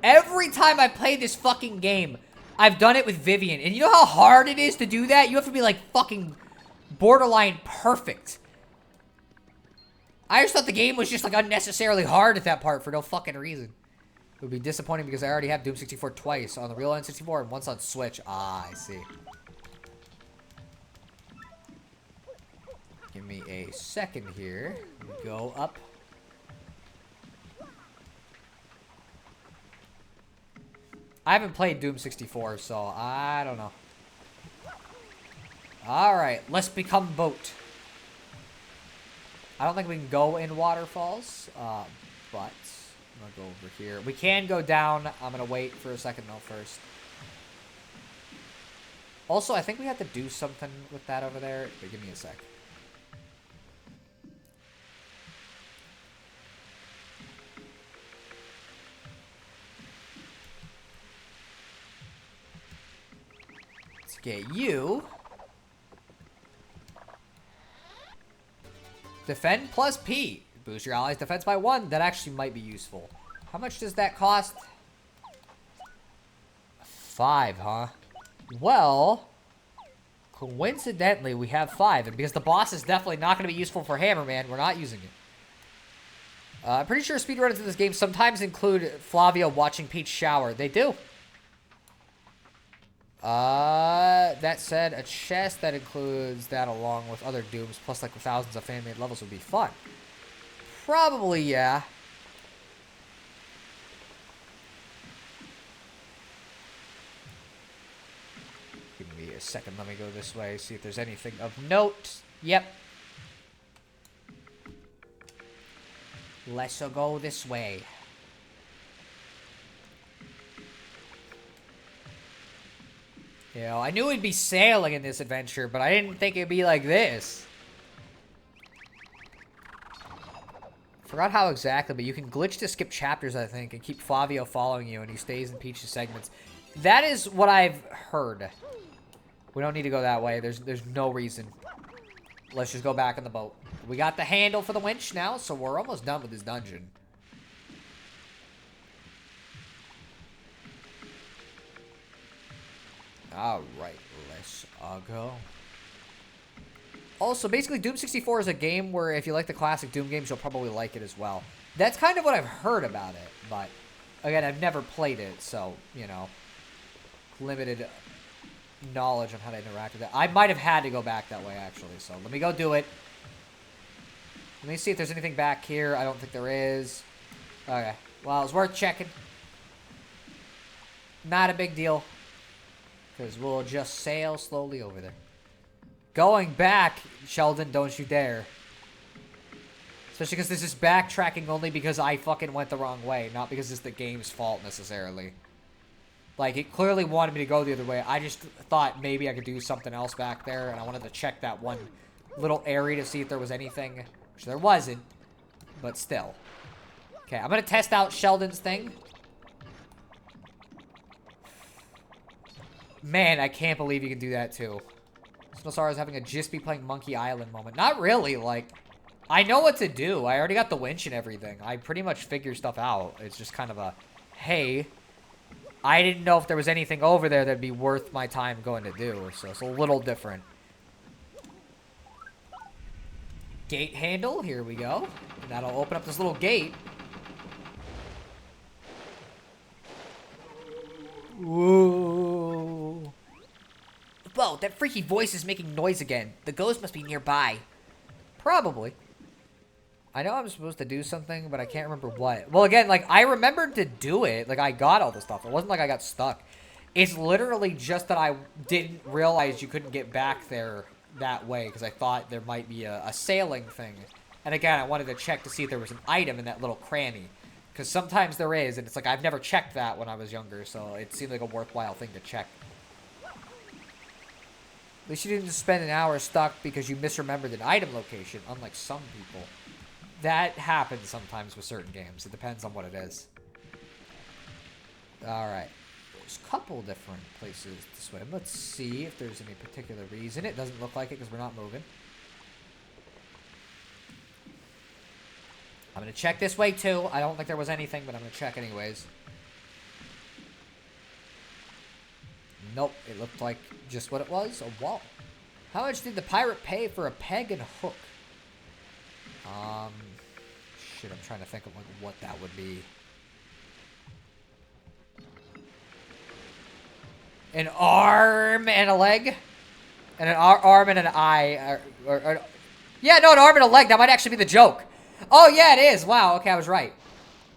every time I play this fucking game, I've done it with Vivian. And you know how hard it is to do that? You have to be, like, fucking borderline perfect. I just thought the game was just, like, unnecessarily hard at that part for no fucking reason. It would be disappointing because I already have Doom 64 twice on the real N64 and once on Switch. Ah, I see. Give me a second here. Go up. I haven't played Doom 64, so I don't know. Alright, let's become boat. I don't think we can go in waterfalls, but I'm gonna go over here. We can go down. I'm gonna wait for a second though first. Also, I think we have to do something with that over there. But give me a sec. Let's get you. Defend plus P. Boost your allies' defense by 1. That actually might be useful. How much does that cost? 5, huh? Well, coincidentally, we have 5. And because the boss is definitely not going to be useful for Hammerman, we're not using it. I'm pretty sure speedrunners in this game sometimes include Flavia watching Peach shower. They do. That said, a chest that includes that along with other Dooms, plus like thousands of fan-made levels would be fun. Probably, yeah. Give me a second, let me go this way, see if there's anything of note. Yep. Let's go this way. You know, I knew we'd be sailing in this adventure, but I didn't think it'd be like this. Forgot how exactly, but you can glitch to skip chapters, I think, and keep Flavio following you, and he stays in Peach's segments. That is what I've heard. We don't need to go that way. There's no reason. Let's just go back in the boat. We got the handle for the winch now, so we're almost done with this dungeon. Alright, let's go. Also, basically, Doom 64 is a game where if you like the classic Doom games, you'll probably like it as well. That's kind of what I've heard about it, but again, I've never played it, so, you know, limited knowledge on how to interact with it. I might have had to go back that way, actually, so let me go do it. Let me see if there's anything back here. I don't think there is. Okay, well, it's worth checking. Not a big deal. Because we'll just sail slowly over there. Going back, Sheldon, don't you dare. Especially because this is backtracking only because I fucking went the wrong way. Not because it's the game's fault, necessarily. Like, it clearly wanted me to go the other way. I just thought maybe I could do something else back there. And I wanted to check that one little area to see if there was anything. Which there wasn't. But still. Okay, I'm going to test out Sheldon's thing. Man, I can't believe you can do that, too. Snowstar is having a just be playing Monkey Island moment. Not really, like, I know what to do. I already got the winch and everything. I pretty much figure stuff out. It's just kind of a, hey, I didn't know if there was anything over there that'd be worth my time going to do. So it's a little different. Gate handle, here we go. And that'll open up this little gate. Whoa. Whoa, that freaky voice is making noise again. The ghost must be nearby. Probably. I know I'm supposed to do something, but I can't remember what. Well, again, like, I remembered to do it. Like, I got all the stuff. It wasn't like I got stuck. It's literally just that I didn't realize you couldn't get back there that way, because I thought there might be a sailing thing. And again, I wanted to check to see if there was an item in that little cranny. Because sometimes there is, and it's like, I've never checked that when I was younger, so it seemed like a worthwhile thing to check. At least you didn't spend an hour stuck because you misremembered an item location, unlike some people. That happens sometimes with certain games. It depends on what it is. Alright. There's a couple different places to swim. Let's see if there's any particular reason. It doesn't look like it because we're not moving. I'm going to check this way too. I don't think there was anything, but I'm going to check anyways. Nope. It looked like just what it was. A wall. How much did the pirate pay for a peg and a hook? Shit, I'm trying to think of what that would be. An arm and a leg? And an arm and an eye. Yeah, no, an arm and a leg. That might actually be the joke. Oh, yeah, it is. Wow, okay, I was right.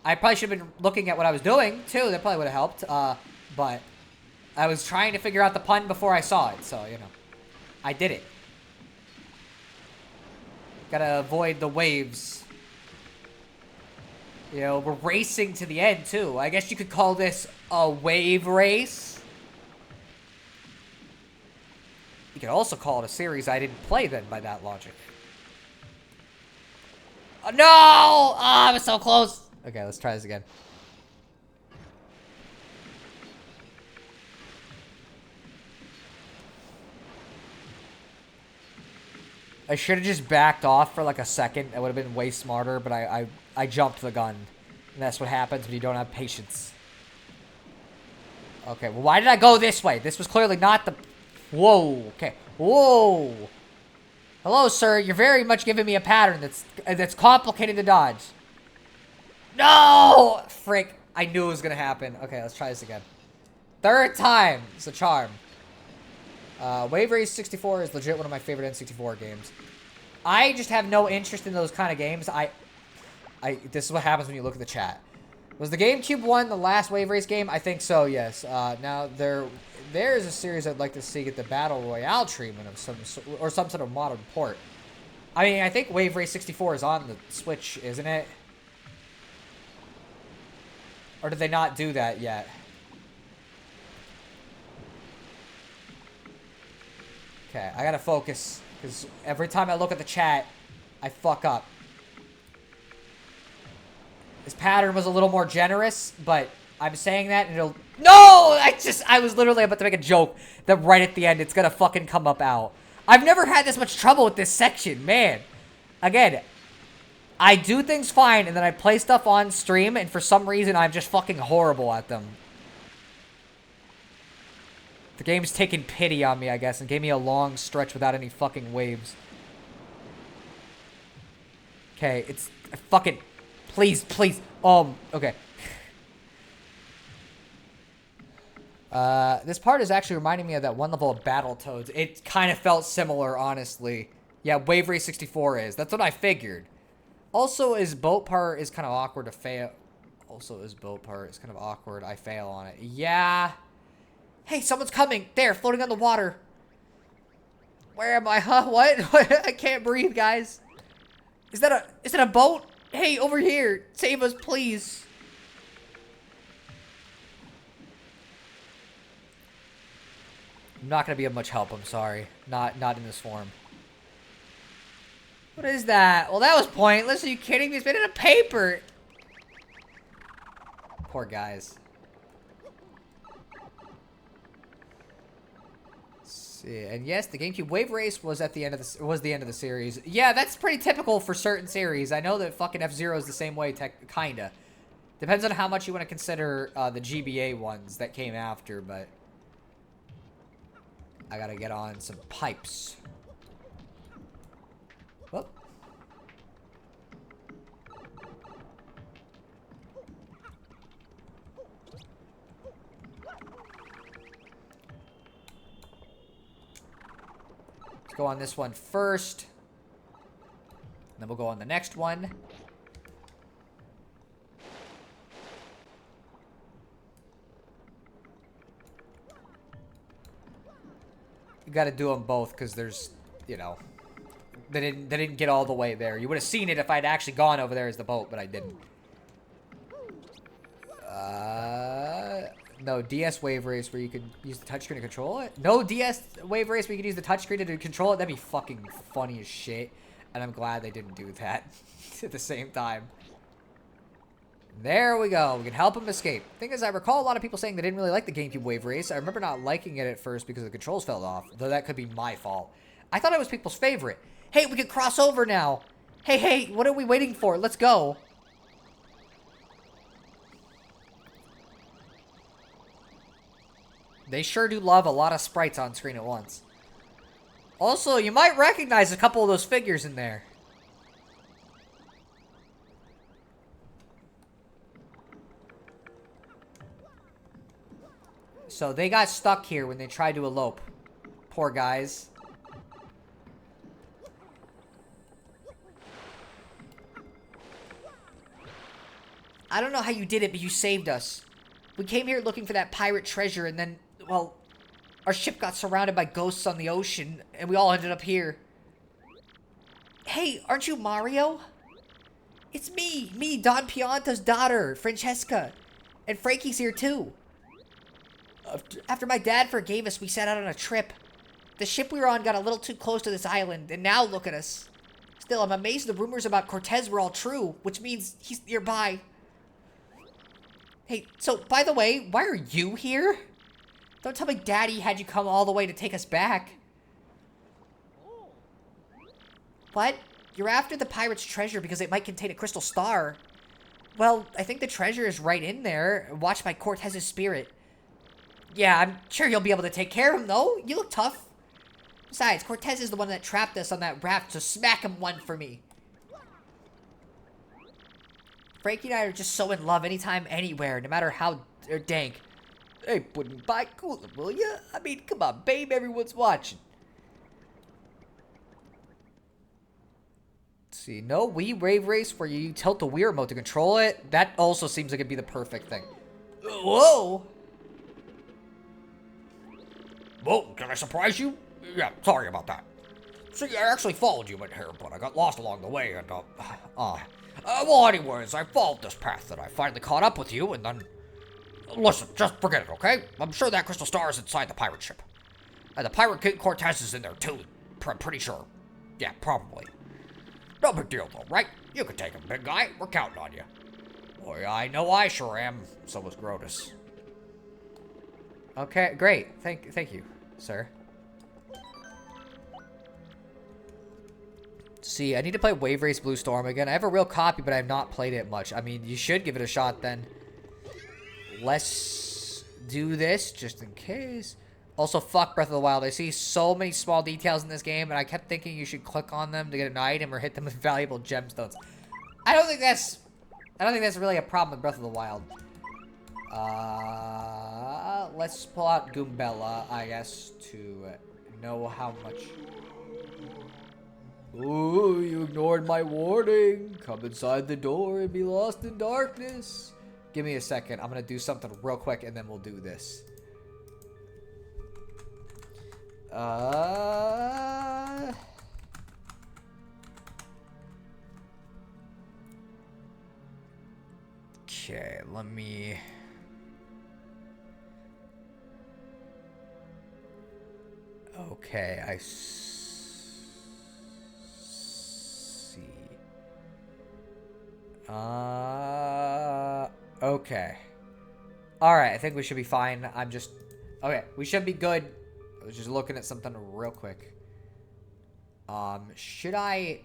I probably should have been looking at what I was doing, too. That probably would have helped. But I was trying to figure out the pun before I saw it. So, you know. I did it. Gotta avoid the waves. You know, we're racing to the end, too. I guess you could call this a wave race. You could also call it a series I didn't play then, by that logic. Oh, no! Oh, I was so close. Okay, let's try this again. I should have just backed off for like a second. That would have been way smarter, but I jumped the gun. And that's what happens when you don't have patience. Okay, well, why did I go this way? This was clearly not the... Whoa, okay. Whoa. Hello, sir. You're very much giving me a pattern that's complicated to dodge. No! Frick. I knew it was going to happen. Okay, let's try this again. Third time. It's a charm. Wave Race 64 is legit one of my favorite N64 games. I just have no interest in those kind of games. This is what happens when you look at the chat. Was the GameCube one the last Wave Race game? I think so, yes. Now, there is a series I'd like to see get the Battle Royale treatment of some sort of modern port. I mean, I think Wave Race 64 is on the Switch, isn't it? Or did they not do that yet? Okay, I gotta focus, because every time I look at the chat, I fuck up. This pattern was a little more generous, but I'm saying that and it'll... No! I was literally about to make a joke that right at the end it's gonna fucking come up out. I've never had this much trouble with this section, man. Again, I do things fine and then I play stuff on stream and for some reason I'm just fucking horrible at them. The game's taking pity on me, I guess, and gave me a long stretch without any fucking waves. Okay, it's fucking... Please, please. Okay. This part is actually reminding me of that one level of Battletoads. It kind of felt similar, honestly. Yeah, Wave Race 64 is. That's what I figured. Also, his boat part is kind of awkward to fail. Also, his boat part is kind of awkward. I fail on it. Yeah. Hey, someone's coming. There, floating on the water. Where am I? Huh? What? I can't breathe, guys. Is that a boat? Hey, over here. Save us, please. I'm not going to be of much help, I'm sorry. Not in this form. What is that? Well, that was pointless. Are you kidding me? It's made out of paper. Poor guys. And yes, the GameCube Wave Race was at the end of the series. Yeah, that's pretty typical for certain series. I know that fucking F-Zero is the same way, kinda. Depends on how much you want to consider the GBA ones that came after, but I gotta get on some pipes. Whoop. Go on this one first. Then we'll go on the next one. You got to do them both because there's, you know, they didn't get all the way there. You would have seen it if I'd actually gone over there as the boat, but I didn't. No, DS Wave Race where you could use the touchscreen to control it? No DS Wave Race where you could use the touchscreen to control it? That'd be fucking funny as shit. And I'm glad they didn't do that at the same time. There we go. We can help him escape. Thing is, I recall a lot of people saying they didn't really like the GameCube Wave Race. I remember not liking it at first because the controls fell off, though that could be my fault. I thought it was people's favorite. Hey, we can cross over now. Hey, what are we waiting for? Let's go. They sure do love a lot of sprites on screen at once. Also, you might recognize a couple of those figures in there. So they got stuck here when they tried to elope. Poor guys. I don't know how you did it, but you saved us. We came here looking for that pirate treasure, and then, well, our ship got surrounded by ghosts on the ocean, and we all ended up here. Hey, aren't you Mario? It's me, Don Pianta's daughter, Francesca. And Frankie's here too. After my dad forgave us, we set out on a trip. The ship we were on got a little too close to this island, and now look at us. Still, I'm amazed the rumors about Cortez were all true, which means he's nearby. Hey, so, by the way, why are you here? Don't tell me Daddy had you come all the way to take us back. What? You're after the pirate's treasure because it might contain a crystal star. Well, I think the treasure is right in there, watched by Cortez's spirit. Yeah, I'm sure you'll be able to take care of him, though. You look tough. Besides, Cortez is the one that trapped us on that raft, so smack him one for me. Frankie and I are just so in love anytime, anywhere, no matter how dank. Hey, pudding pie, cool it, will ya? I mean, come on, babe, everyone's watching. Let's see, no Wii Wave Race where you tilt the Wii remote to control it. That also seems like it'd be the perfect thing. Whoa! Whoa, can I surprise you? Yeah, sorry about that. See, I actually followed you in here, but I got lost along the way, and, well, anyways, I followed this path, and I finally caught up with you, and then... Listen, just forget it, okay? I'm sure that crystal star is inside the pirate ship. And the pirate King Cortez is in there, too. I'm pretty sure. Yeah, probably. No big deal, though, right? You can take him, big guy. We're counting on you. Boy, I know I sure am. So was Grotus. Okay, great. Thank you, sir. See, I need to play Wave Race Blue Storm again. I have a real copy, but I have not played it much. I mean, you should give it a shot then. Let's do this, just in case. Also, fuck Breath of the Wild. I see so many small details in this game, and I kept thinking you should click on them to get an item or hit them with valuable gemstones. I don't think that's really a problem with Breath of the Wild. Let's pull out Goombella, I guess, to know how much... Ooh, you ignored my warning. Come inside the door and be lost in darkness. Give me a second. I'm gonna do something real quick, and then we'll do this. Okay, let me... Okay, I see. Okay. Alright, I think we should be fine. Okay, we should be good. I was just looking at something real quick. Should I...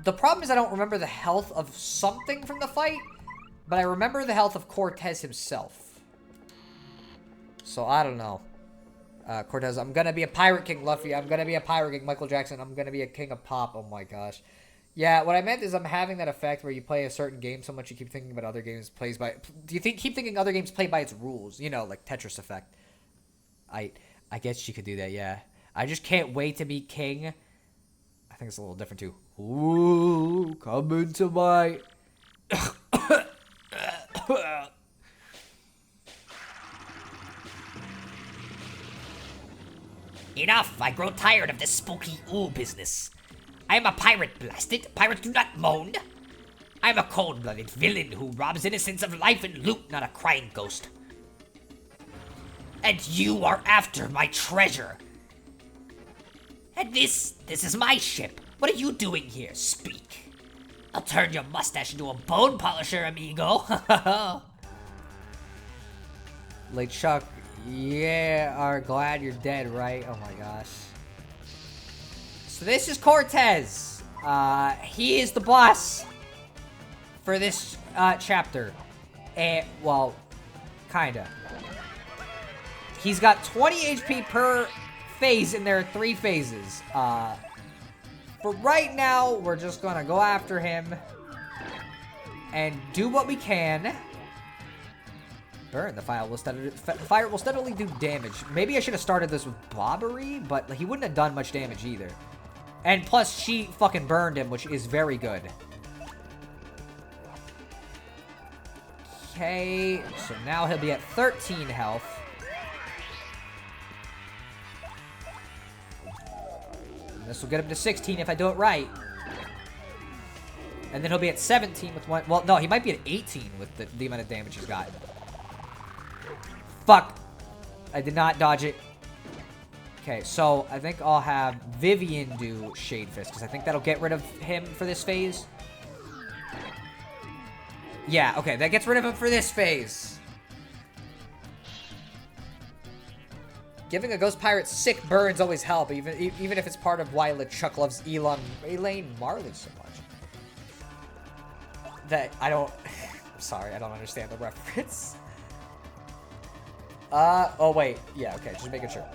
The problem is I don't remember the health of something from the fight, but I remember the health of Cortez himself. So, I don't know. Cortez, I'm gonna be a pirate king, Luffy. I'm gonna be a pirate king, Michael Jackson. I'm gonna be a king of pop. Oh my gosh. Yeah, what I meant is I'm having that effect where you play a certain game so much you keep thinking about other games plays by... Do you keep thinking other games play by its rules? You know, like Tetris effect. I guess you could do that, yeah. I just can't wait to be king. I think it's a little different too. Ooh, come into my... Enough! I grow tired of this spooky ooh business. I am a pirate, blasted. Pirates do not moan. I am a cold-blooded villain who robs innocents of life and loot, not a crying ghost. And you are after my treasure. And this is my ship. What are you doing here? Speak. I'll turn your mustache into a bone polisher, amigo. Late Chuck, yeah, are glad you're dead, right? Oh my gosh. So this is Cortez. He is the boss for this chapter. And, well, kinda. He's got 20 HP per phase, and there are 3 phases. For right now, we're just gonna go after him and do what we can. Burn. The fire will steadily do damage. Maybe I should have started this with Bobbery, but he wouldn't have done much damage either. And plus, she fucking burned him, which is very good. Okay, so now he'll be at 13 health. This will get him to 16 if I do it right. And then he'll be at 17 with one. Well, no, he might be at 18 with the amount of damage he's got. Fuck. I did not dodge it. Okay, so I think I'll have Vivian do Shade Fist, because I think that'll get rid of him for this phase. Yeah, okay, that gets rid of him for this phase. Giving a ghost pirate sick burns always help, even if it's part of why LeChuck loves Elaine Marley so much. That I don't... I'm sorry, I don't understand the reference. Oh wait, yeah, okay, just making sure.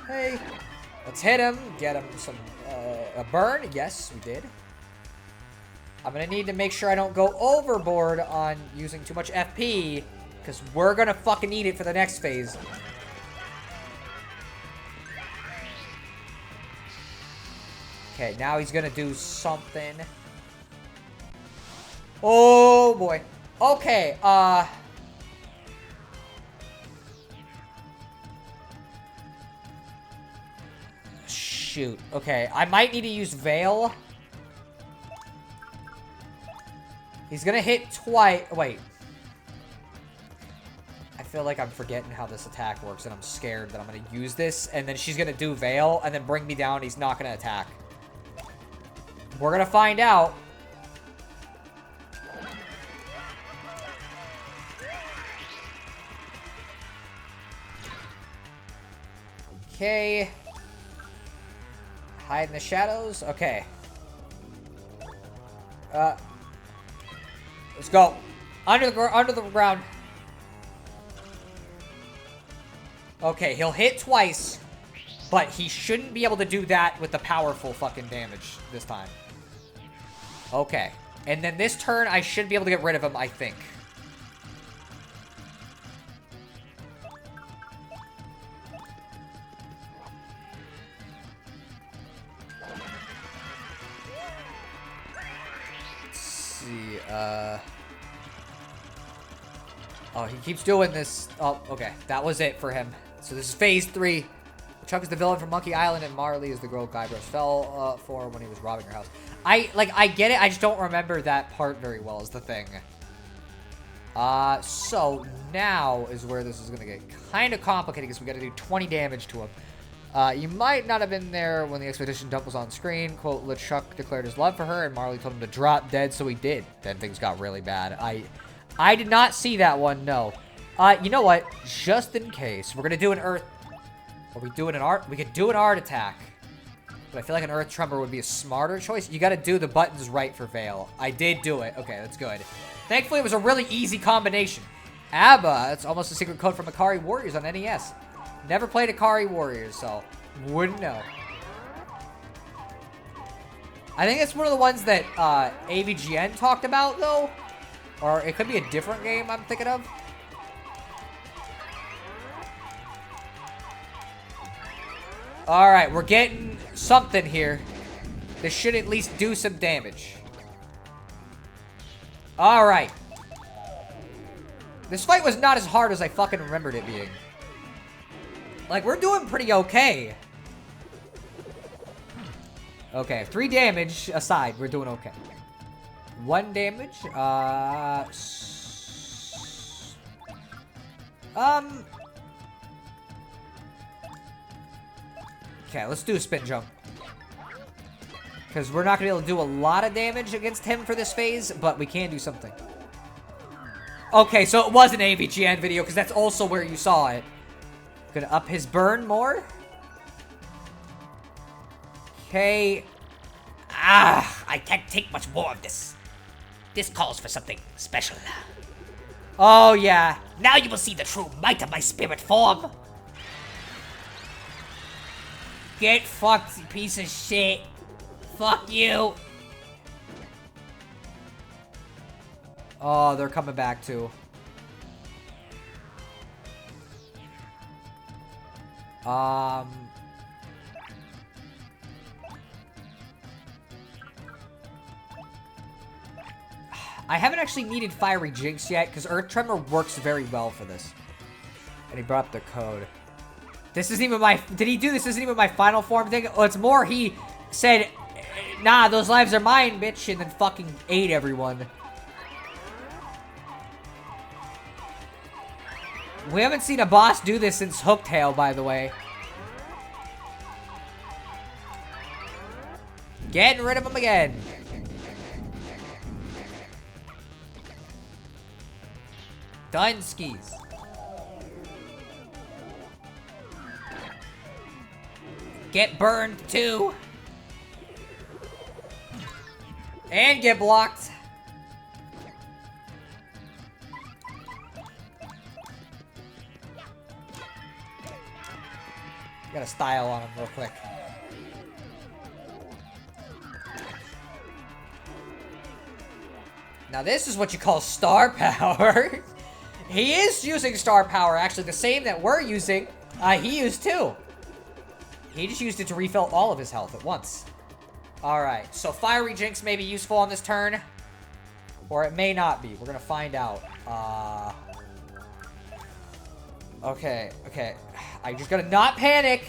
Hey, let's hit him, get him some, a burn. Yes, we did. I'm gonna need to make sure I don't go overboard on using too much FP, because we're gonna fucking need it for the next phase. Okay, now he's gonna do something. Oh boy. Okay, shoot. Okay, I might need to use Veil. He's gonna hit twice. Wait. I feel like I'm forgetting how this attack works, and I'm scared that I'm gonna use this, and then she's gonna do Veil, and then bring me down, and he's not gonna attack. We're gonna find out. Okay. Hide in the shadows. Okay. Let's go. Under the ground. Okay, he'll hit twice, but he shouldn't be able to do that with the powerful fucking damage this time. Okay. And then this turn, I should be able to get rid of him, I think. Oh, he keeps doing this. Oh, okay. That was it for him. So this is phase 3. Chuck is the villain from Monkey Island, and Marley is the girl Guybrush fell for when he was robbing her house. I get it. I just don't remember that part very well is the thing. So now is where this is going to get kind of complicated because we got to do 20 damage to him. You might not have been there when the expedition dump was on screen. Quote, LeChuck declared his love for her, and Marley told him to drop dead, so he did. Then things got really bad. I did not see that one, no. You know what? Just in case, we're gonna do an earth... Are we doing an art? We could do an art attack. But I feel like an earth tremor would be a smarter choice. You gotta do the buttons right for Veil. I did do it. Okay, that's good. Thankfully, it was a really easy combination. ABBA, that's almost a secret code from Akari Warriors on NES. Never played Akari Warriors, so wouldn't know. I think it's one of the ones that AVGN talked about, though. Or it could be a different game I'm thinking of. Alright, we're getting something here. This should at least do some damage. Alright. This fight was not as hard as I fucking remembered it being. Like, we're doing pretty okay. Okay, 3 damage aside, we're doing okay. 1 damage, Okay, let's do a spin jump. Because we're not going to be able to do a lot of damage against him for this phase, but we can do something. Okay, so it was an AVGN video, because that's also where you saw it. Gonna up his burn more. Okay. I can't take much more of this. This calls for something special. Oh, yeah. Now you will see the true might of my spirit form. Get fucked, you piece of shit. Fuck you. Oh, they're coming back too. I haven't actually needed Fiery Jinx yet, because Earth Tremor works very well for this. And he brought up the code. This isn't even my... Did he do this? Isn't even my final form thing? Oh, it's more he said, nah, those lives are mine, bitch, and then fucking ate everyone. We haven't seen a boss do this since Hooktail, by the way. Getting rid of him again. Done skis. Get burned too. And get blocked. Got a style on him real quick. Now this is what you call star power. He is using star power, actually the same that we're using. He used too. He just used it to refill all of his health at once. Alright, so Fiery Jinx may be useful on this turn. Or it may not be. We're gonna find out. Okay. I just gotta not panic.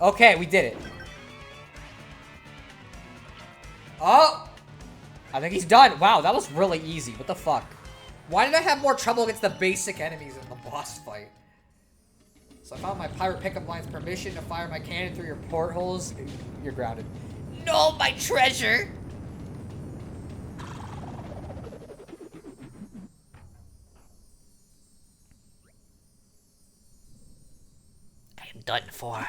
Okay, we did it. Oh! I think he's done. Wow, that was really easy. What the fuck? Why did I have more trouble against the basic enemies in the boss fight? So I found my pirate pickup line's permission to fire my cannon through your portholes. You're grounded. No, my treasure! I am done for.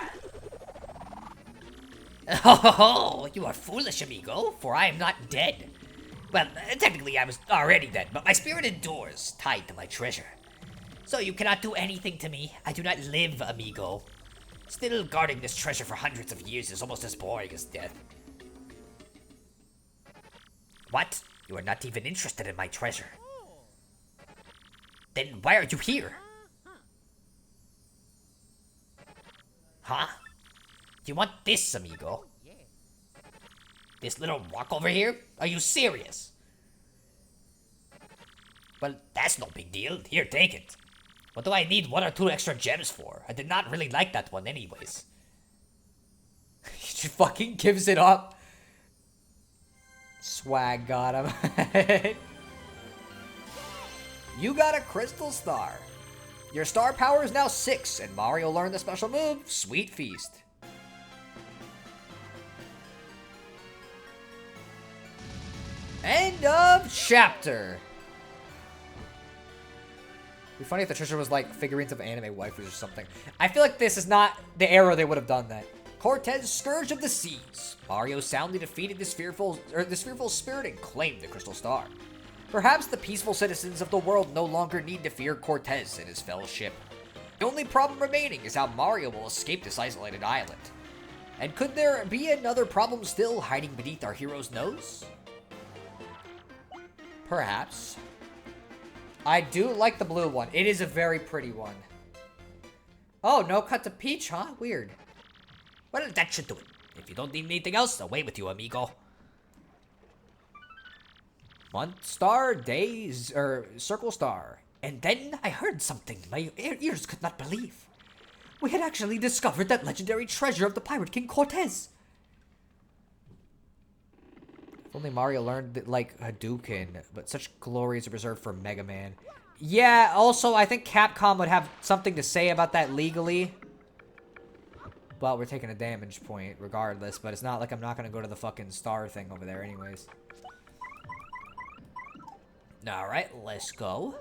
Oh, you are foolish, amigo, for I am not dead. Well, technically I was already dead, but my spirit endures, tied to my treasure. So you cannot do anything to me. I do not live, amigo. Still guarding this treasure for hundreds of years is almost as boring as death. What? You are not even interested in my treasure. Then why are you here? Huh? Do you want this, amigo? This little rock over here? Are you serious? Well, that's no big deal. Here, take it. What do I need 1 or 2 extra gems for? I did not really like that one anyways. He just fucking gives it up. Swag got him. You got a crystal star. Your star power is now 6, and Mario learned the special move, Sweet Feast. End of chapter. It'd be funny if the treasure was like figurines of anime waifus or something. I feel like this is not the era they would have done that. Cortez, Scourge of the Seas. Mario soundly defeated the fearful spirit and claimed the Crystal Star. Perhaps the peaceful citizens of the world no longer need to fear Cortez and his fellowship. The only problem remaining is how Mario will escape this isolated island. And could there be another problem still hiding beneath our hero's nose? Perhaps. I do like the blue one. It is a very pretty one. Oh, no cut to Peach, huh? Weird. Well, that should do it. If you don't need anything else, away with you, amigo. Month star, days, circle star. And then I heard something my ears could not believe. We had actually discovered that legendary treasure of the Pirate King Cortez. If only Mario learned, like, Hadouken, but such glory is reserved for Mega Man. Yeah, also, I think Capcom would have something to say about that legally. But we're taking a damage point regardless, but it's not like I'm not going to go to the fucking star thing over there anyways. Alright, let's go.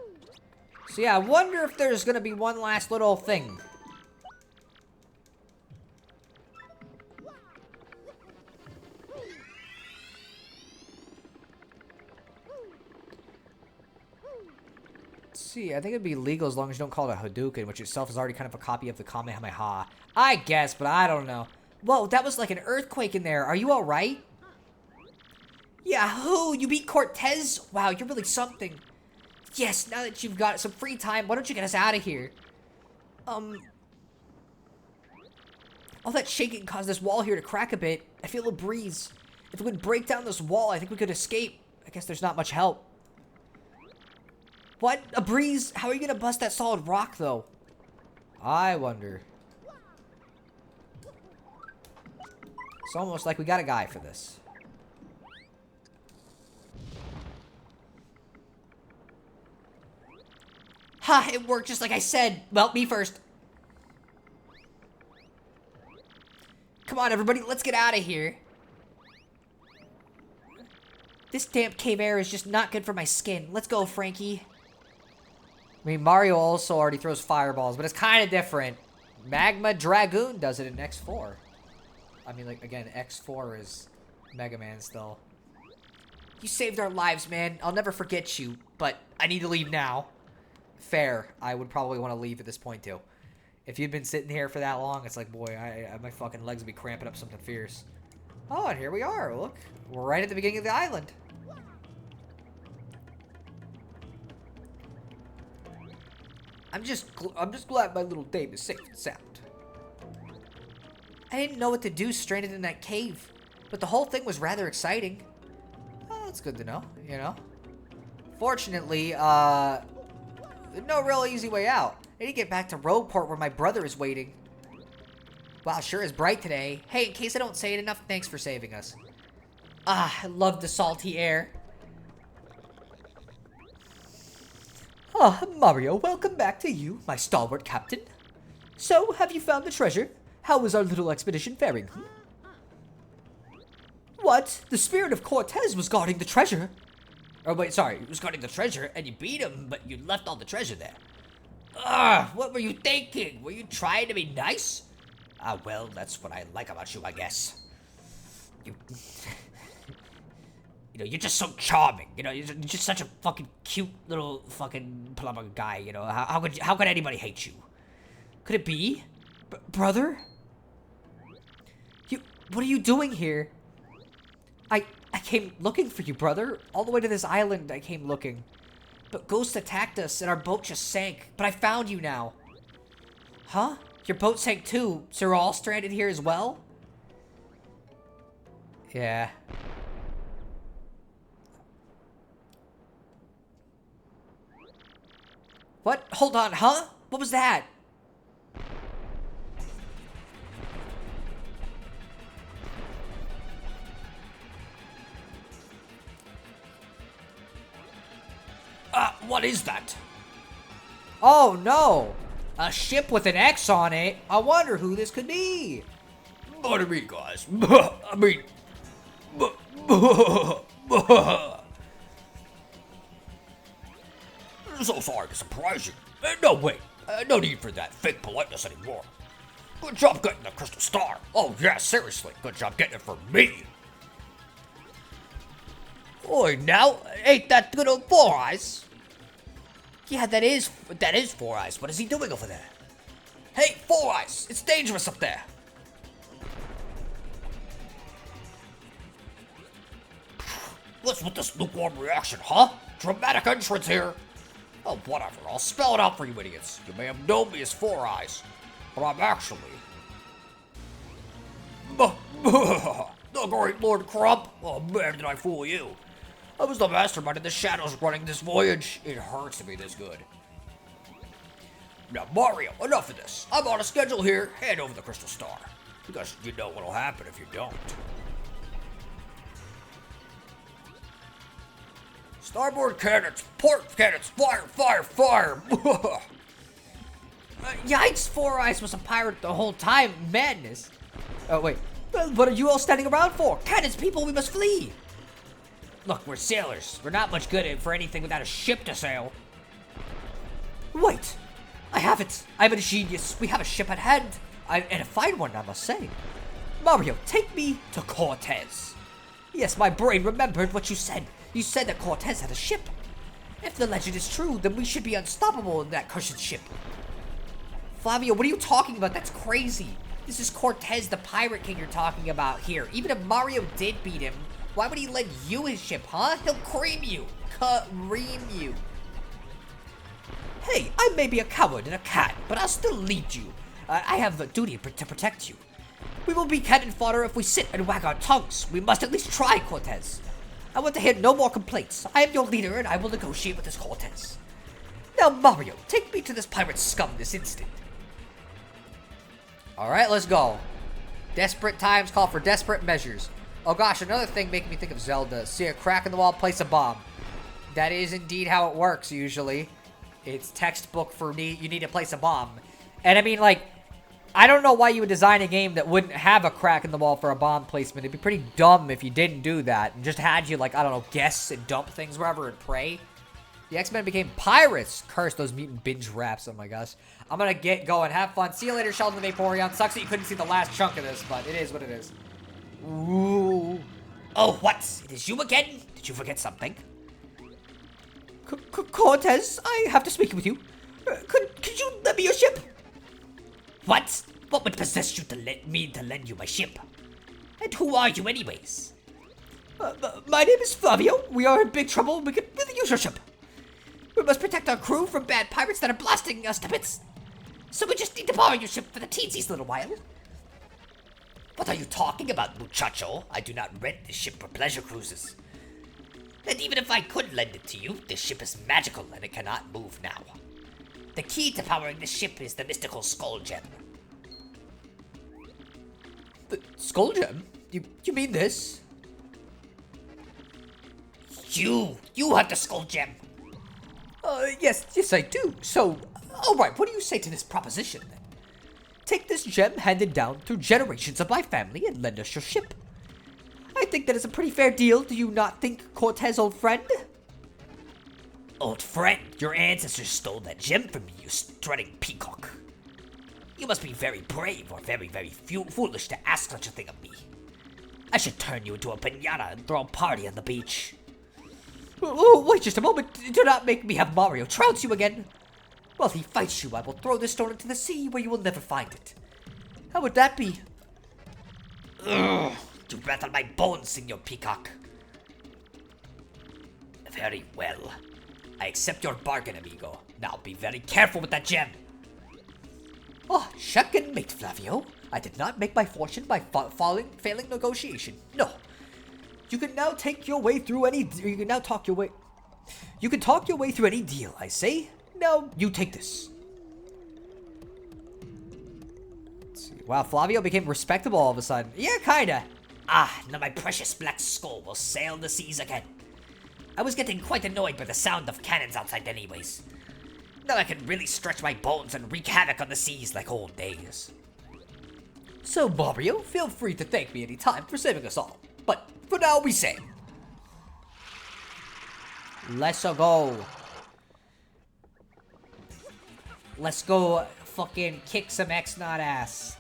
So yeah, I wonder if there's going to be one last little thing. See, I think it'd be legal as long as you don't call it a Hadouken, which itself is already kind of a copy of the Kamehameha. I guess, but I don't know. Whoa, that was like an earthquake in there. Are you alright? Yahoo! You beat Cortez? Wow, you're really something. Yes, now that you've got some free time, why don't you get us out of here? All that shaking caused this wall here to crack a bit. I feel a breeze. If we could break down this wall, I think we could escape. I guess there's not much help. What? A breeze? How are you gonna bust that solid rock, though? I wonder. It's almost like we got a guy for this. Ha! It worked just like I said. Well, me first. Come on, everybody. Let's get out of here. This damp cave air is just not good for my skin. Let's go, Frankie. I mean, Mario also already throws fireballs, but it's kind of different. Magma Dragoon does it in X4. I mean, like, again, X4 is Mega Man still. You saved our lives, man. I'll never forget you, but I need to leave now. Fair. I would probably want to leave at this point, too. If you'd been sitting here for that long, it's like, boy, my fucking legs would be cramping up something fierce. Oh, and here we are. Look. We're right at the beginning of the island. I'm just glad my little dame is safe and sound. I didn't know what to do stranded in that cave, but the whole thing was rather exciting. Oh, that's good to know, you know. Fortunately, no real easy way out. I need to get back to Rogueport where my brother is waiting. Wow, sure is bright today. Hey, in case I don't say it enough, thanks for saving us. Ah, I love the salty air. Ah, Mario, welcome back to you, my stalwart captain. So, have you found the treasure? How is our little expedition faring? What? The spirit of Cortez was guarding the treasure? Oh, wait, sorry. He was guarding the treasure, and you beat him, but you left all the treasure there. Ugh, what were you thinking? Were you trying to be nice? Ah, well, that's what I like about you, I guess. You know, you're just so charming. You know, you're just such a fucking cute little fucking plumber guy. You know, how could anybody hate you? Could it be, brother? What are you doing here? I came looking for you, brother. All the way to this island, I came looking. But ghosts attacked us, and our boat just sank. But I found you now. Huh? Your boat sank too, so we're all stranded here as well? Yeah. What? Hold on, huh? What was that? What is that? Oh no! A ship with an X on it? I wonder who this could be. What do you mean, guys? I mean... I'm so sorry to surprise you. No, wait. No need for that fake politeness anymore. Good job getting the crystal star. Oh, yeah, seriously. Good job getting it for me. Oi, now, ain't that good old Four Eyes? Yeah, that is Four Eyes. What is he doing over there? Hey, Four Eyes, it's dangerous up there. What's with this lukewarm reaction, huh? Dramatic entrance here. Oh, whatever. I'll spell it out for you idiots. You may have known me as Four Eyes, but I'm actually... the great Lord Crump. Oh, man, did I fool you. I was the mastermind in the shadows running this voyage. It hurts to be this good. Now, Mario, enough of this. I'm on a schedule here. Hand over the crystal star. Because you know what'll happen if you don't. Starboard cannons, port cannons, fire, fire, fire! Yikes, Four Eyes was a pirate the whole time. Madness. Oh, wait. What are you all standing around for? Cannons, people, we must flee. Look, we're sailors. We're not much good at for anything without a ship to sail. Wait. I have it. I'm a genius. We have a ship at hand. And a fine one, I must say. Mario, take me to Cortez. Yes, my brain remembered what you said. You said that Cortez had a ship. If the legend is true, then we should be unstoppable in that cursed ship. Flavio, what are you talking about? That's crazy. This is Cortez, the pirate king you're talking about here. Even if Mario did beat him, why would he lend you his ship, huh? He'll cream you. Cream you. Hey, I may be a coward and a cat, but I'll still lead you. I have a duty to protect you. We will be cannon fodder if we sit and wag our tongues. We must at least try, Cortez. I want to hear no more complaints. I am your leader, and I will negotiate with this Cortez. Now, Mario, take me to this pirate scum this instant. Alright, let's go. Desperate times call for desperate measures. Oh gosh, another thing making me think of Zelda. See a crack in the wall, place a bomb. That is indeed how it works, usually. It's textbook for you need to place a bomb. And I mean, like, I don't know why you would design a game that wouldn't have a crack in the wall for a bomb placement. It'd be pretty dumb if you didn't do that. And just had you, like, I don't know, guess and dump things wherever and pray. The X-Men became pirates. Curse those mutant binge raps. Oh my gosh. I'm gonna get going. Have fun. See you later, Sheldon the Vaporeon. Sucks that you couldn't see the last chunk of this, but it is what it is. Ooh. Oh, what? It is you again? Did you forget something? Cortez, I have to speak with you. Could you lend me your ship? What? What would possess you to let me lend you my ship? And who are you anyways? My name is Flavio. We are in big trouble. We could really use your ship. We must protect our crew from bad pirates that are blasting us to bits. So we just need to borrow your ship for the teensies little while. What are you talking about, muchacho? I do not rent this ship for pleasure cruises. And even if I could lend it to you, this ship is magical and it cannot move now. The key to powering this ship is the mystical skull gem. The skull gem? You mean this? You have the skull gem. Yes I do. So, alright, what do you say to this proposition then? Take this gem handed down through generations of my family and lend us your ship. I think that is a pretty fair deal, do you not think, Cortez, old friend? Old friend, your ancestors stole that gem from me, you strutting peacock. You must be very brave or very, very foolish to ask such a thing of me. I should turn you into a piñata and throw a party on the beach. Oh, wait just a moment. Do not make me have Mario trounce you again. While he fights you, I will throw this stone into the sea where you will never find it. How would that be? Ugh, you rattle my bones, Senor Peacock. Very well. I accept your bargain, amigo. Now be very careful with that gem. Oh, check and mate, Flavio. I did not make my fortune by failing negotiation. No. You can now take your way through any. You can now talk your way. You can talk your way through any deal, I say. Now you take this. Let's see. Wow, Flavio became respectable all of a sudden. Yeah, kinda. Ah, now my precious black skull will sail the seas again. I was getting quite annoyed by the sound of cannons outside anyways. Now I can really stretch my bones and wreak havoc on the seas like old days. So, Mario, feel free to thank me anytime for saving us all. But for now, we say, let's go. Let's go fucking kick some X-Not ass.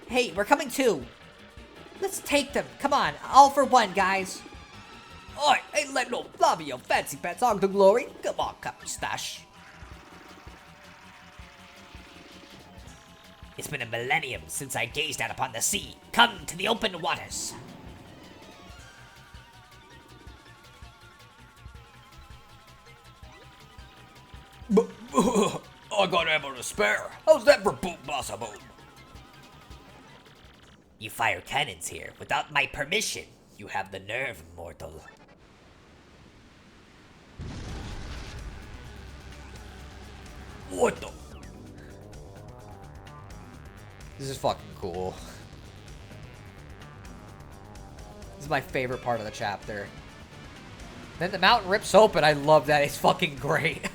Hey, we're coming too. Let's take them. Come on, all for one, guys. Oi, ain't let no Flavio fancy pants on to glory. Come on, Captain Stash. It's been a millennium since I gazed out upon the sea. Come to the open waters. I got ammo to spare. How's that for boom, bossa boom? You fire cannons here without my permission. You have the nerve, mortal. What the? This is fucking cool. This is my favorite part of the chapter. Then the mountain rips open. I love that. It's fucking great.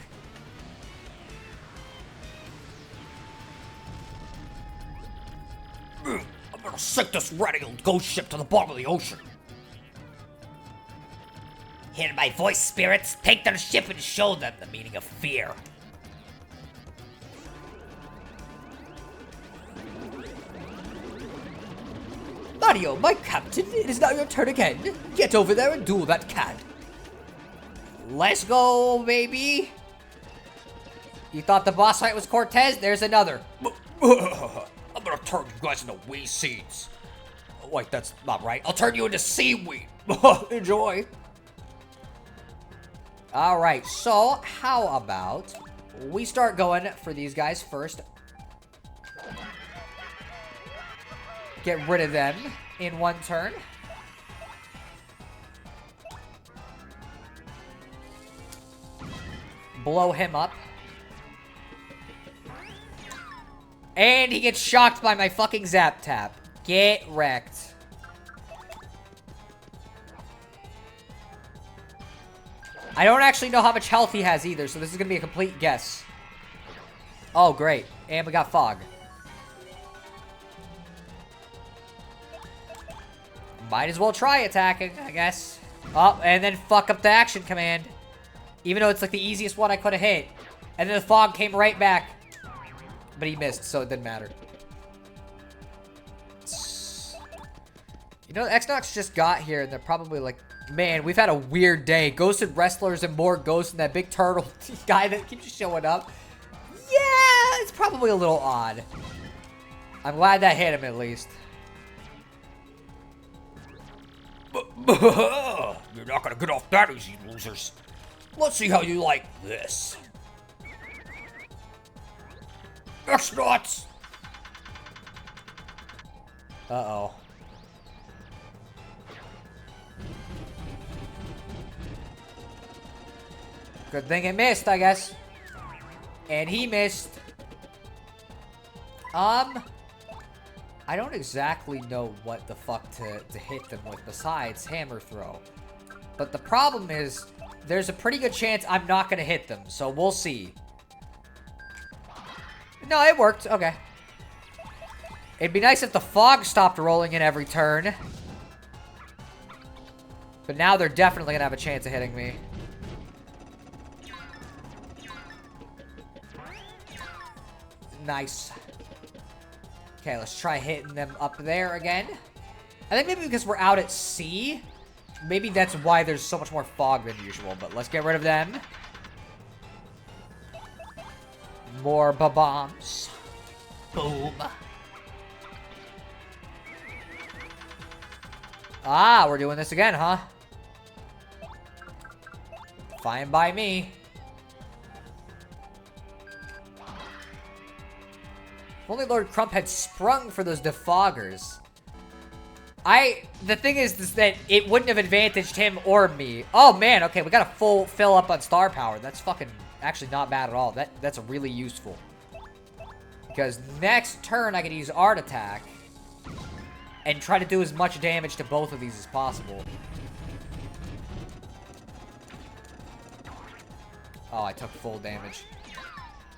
I'm gonna sink this radio ghost ship to the bottom of the ocean. Hear my voice, spirits? Take their ship and show them the meaning of fear. Mario, my captain, it is now your turn again. Get over there and duel that cat. Let's go, baby. You thought the boss fight was Cortez? There's another. I'm gonna turn you guys into wee seeds. Wait, that's not right. I'll turn you into seaweed. Enjoy. Alright, so how about we start going for these guys first. Get rid of them in one turn. Blow him up. And he gets shocked by my fucking zap tap. Get wrecked. I don't actually know how much health he has either, so this is going to be a complete guess. Oh, great. And we got fog. Might as well try attacking, I guess. Oh, and then fuck up the action command. Even though it's like the easiest one I could have hit. And then the fog came right back. But he missed, so it didn't matter. You know, Xnox just got here, and they're probably like, man, we've had a weird day. Ghosted wrestlers and more ghosts and that big turtle guy that keeps showing up. Yeah, it's probably a little odd. I'm glad that hit him at least. You're not gonna get off that easy, losers. Let's see how you like this. X-Nuts! Uh-oh. Good thing it missed, I guess. And he missed. I don't exactly know what the fuck to hit them with besides hammer throw. But the problem is, there's a pretty good chance I'm not gonna hit them, so we'll see. No, it worked. Okay. It'd be nice if the fog stopped rolling in every turn. But now they're definitely gonna have a chance of hitting me. Nice. Okay, let's try hitting them up there again. I think maybe because we're out at sea, maybe that's why there's so much more fog than usual. But let's get rid of them. More bombs. Boom. Ah, we're doing this again, huh? Fine by me. If only Lord Crump had sprung for those defoggers. The thing is that it wouldn't have advantaged him or me. Oh man, okay, we got a full fill up on star power. That's fucking actually not bad at all. That's really useful. Because next turn I can use Art Attack and try to do as much damage to both of these as possible. Oh, I took full damage.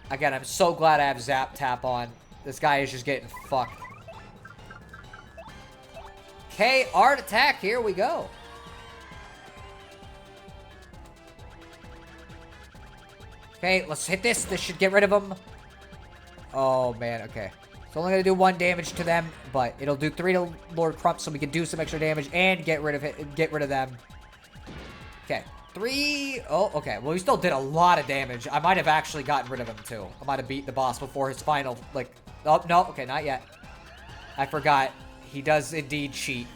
Again, I'm so glad I have Zap Tap on. This guy is just getting fucked. Okay, Art Attack, here we go. Okay, let's hit this. This should get rid of him. Oh, man, okay. It's only going to do 1 damage to them, but it'll do 3 to Lord Crump, so we can do some extra damage and get rid of them. Okay, 3. Oh, okay. Well, he still did a lot of damage. I might have actually gotten rid of him, too. I might have beat the boss before his final, like... Oh, no. Okay, not yet. I forgot. He does indeed cheat.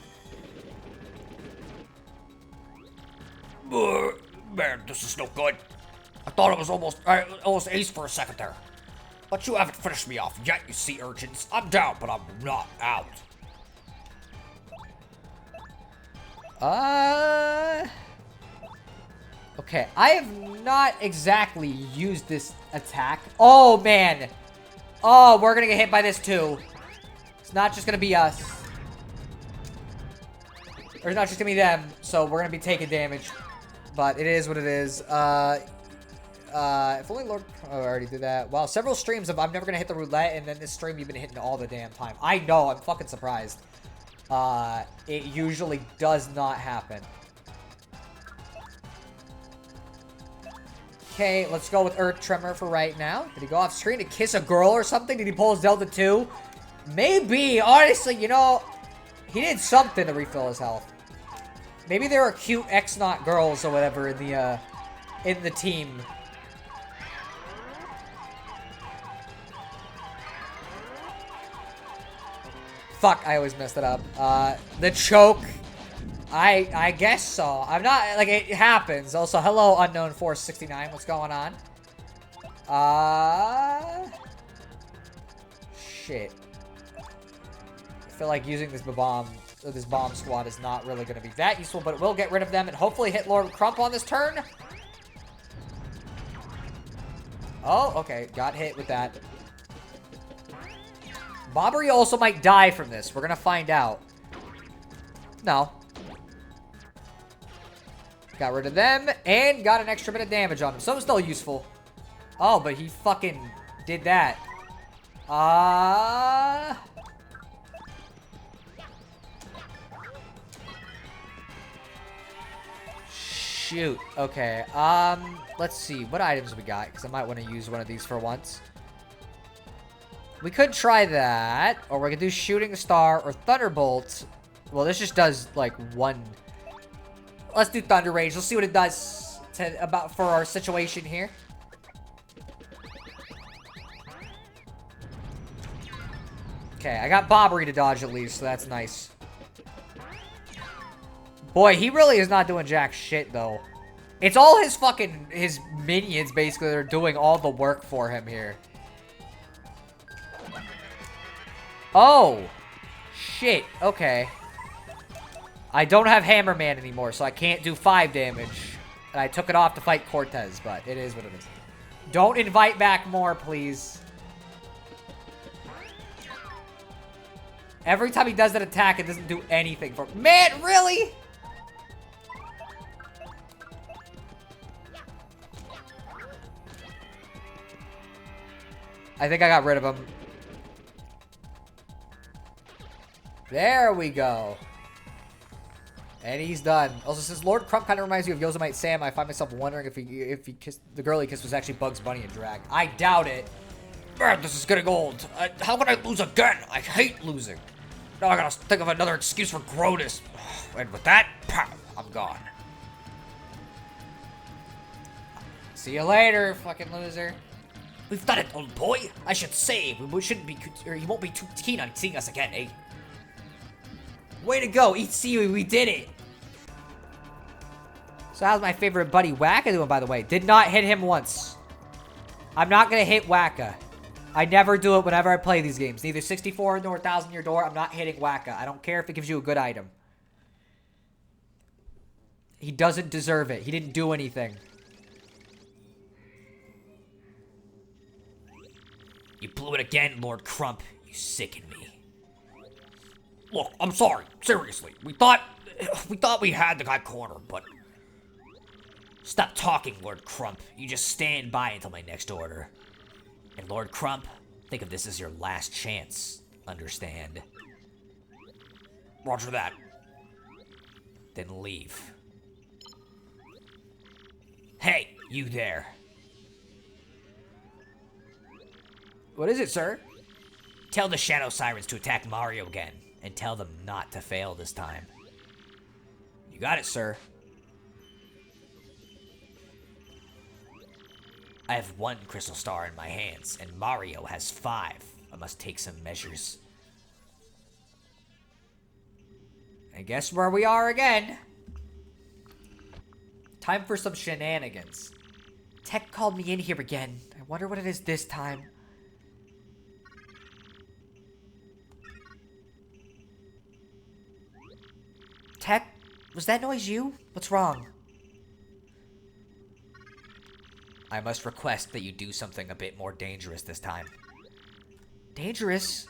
Man, this is no good. I thought it was almost ace for a second there. But you haven't finished me off yet, you sea urchins. I'm down, but I'm not out. Okay, I have not exactly used this attack. Oh, man. Oh, we're gonna get hit by this, too. It's not just gonna be us. Or it's not just gonna be them, so we're gonna be taking damage. but it is what it is. If only Lord... Oh, I already did that. Wow, several streams of I'm never gonna hit the roulette, and then this stream you've been hitting all the damn time. I know, I'm fucking surprised. It usually does not happen. Okay, let's go with Earth Tremor for right now. Did he go off screen to kiss a girl or something? Did he pull his Delta 2? Maybe. Honestly, you know, he did something to refill his health. Maybe there are cute X-Naught girls or whatever in the team. Fuck, I always messed it up. The choke. I guess so. I'm not, like, it happens. Also, hello, Unknown Force 69. What's going on? Shit. I feel like using this bomb squad is not really going to be that useful, but it will get rid of them and hopefully hit Lord Crump on this turn. Oh, okay. Got hit with that. Bobbery also might die from this. We're going to find out. No. Got rid of them, and got an extra bit of damage on him. So it's still useful. Oh, but he fucking did that. Shoot. Okay. Let's see. What items we got? Because I might want to use one of these for once. We could try that. Or we could do Shooting Star or Thunderbolt. Well, this just does, like, one... Let's do Thunder Rage. Let's see what it does for our situation here. Okay, I got Bobbery to dodge at least, so that's nice. Boy, he really is not doing jack shit, though. It's all his minions, basically, that are doing all the work for him here. Oh! Shit, okay. I don't have Hammerman anymore, so I can't do 5 damage. And I took it off to fight Cortez, but it is what it is. Don't invite back more, please. Every time he does that attack, it doesn't do anything for... Man, really? I think I got rid of him. There we go. And he's done. Also, since Lord Crump kind of reminds you of Yosemite Sam, I find myself wondering if he kissed the girl he kissed was actually Bugs Bunny and Drag. I doubt it. Man, this is getting old. How can I lose again? I hate losing. Now I gotta think of another excuse for Grodus. And with that, pow, I'm gone. See you later, fucking loser. We've done it, old boy. I should say, we shouldn't be, or he won't be too keen on seeing us again, eh? Way to go, eat seaweed, we did it. So how's my favorite buddy Wacka doing, by the way? Did not hit him once. I'm not gonna hit Wacka. I never do it whenever I play these games. Neither 64 nor 1,000 Year Door, I'm not hitting Wacka. I don't care if it gives you a good item. He doesn't deserve it. He didn't do anything. You blew it again, Lord Crump. You sicken me. Look, I'm sorry. Seriously. We thought we had the guy cornered, but... Stop talking, Lord Crump. You just stand by until my next order. And Lord Crump, think of this as your last chance. Understand? Roger that. Then leave. Hey, you there. What is it, sir? Tell the Shadow Sirens to attack Mario again, and tell them not to fail this time. You got it, sir. I have 1 Crystal Star in my hands, and Mario has 5. I must take some measures. And guess where we are again? Time for some shenanigans. Tech called me in here again. I wonder what it is this time. Tech, was that noise you? What's wrong? I must request that you do something a bit more dangerous this time. Dangerous?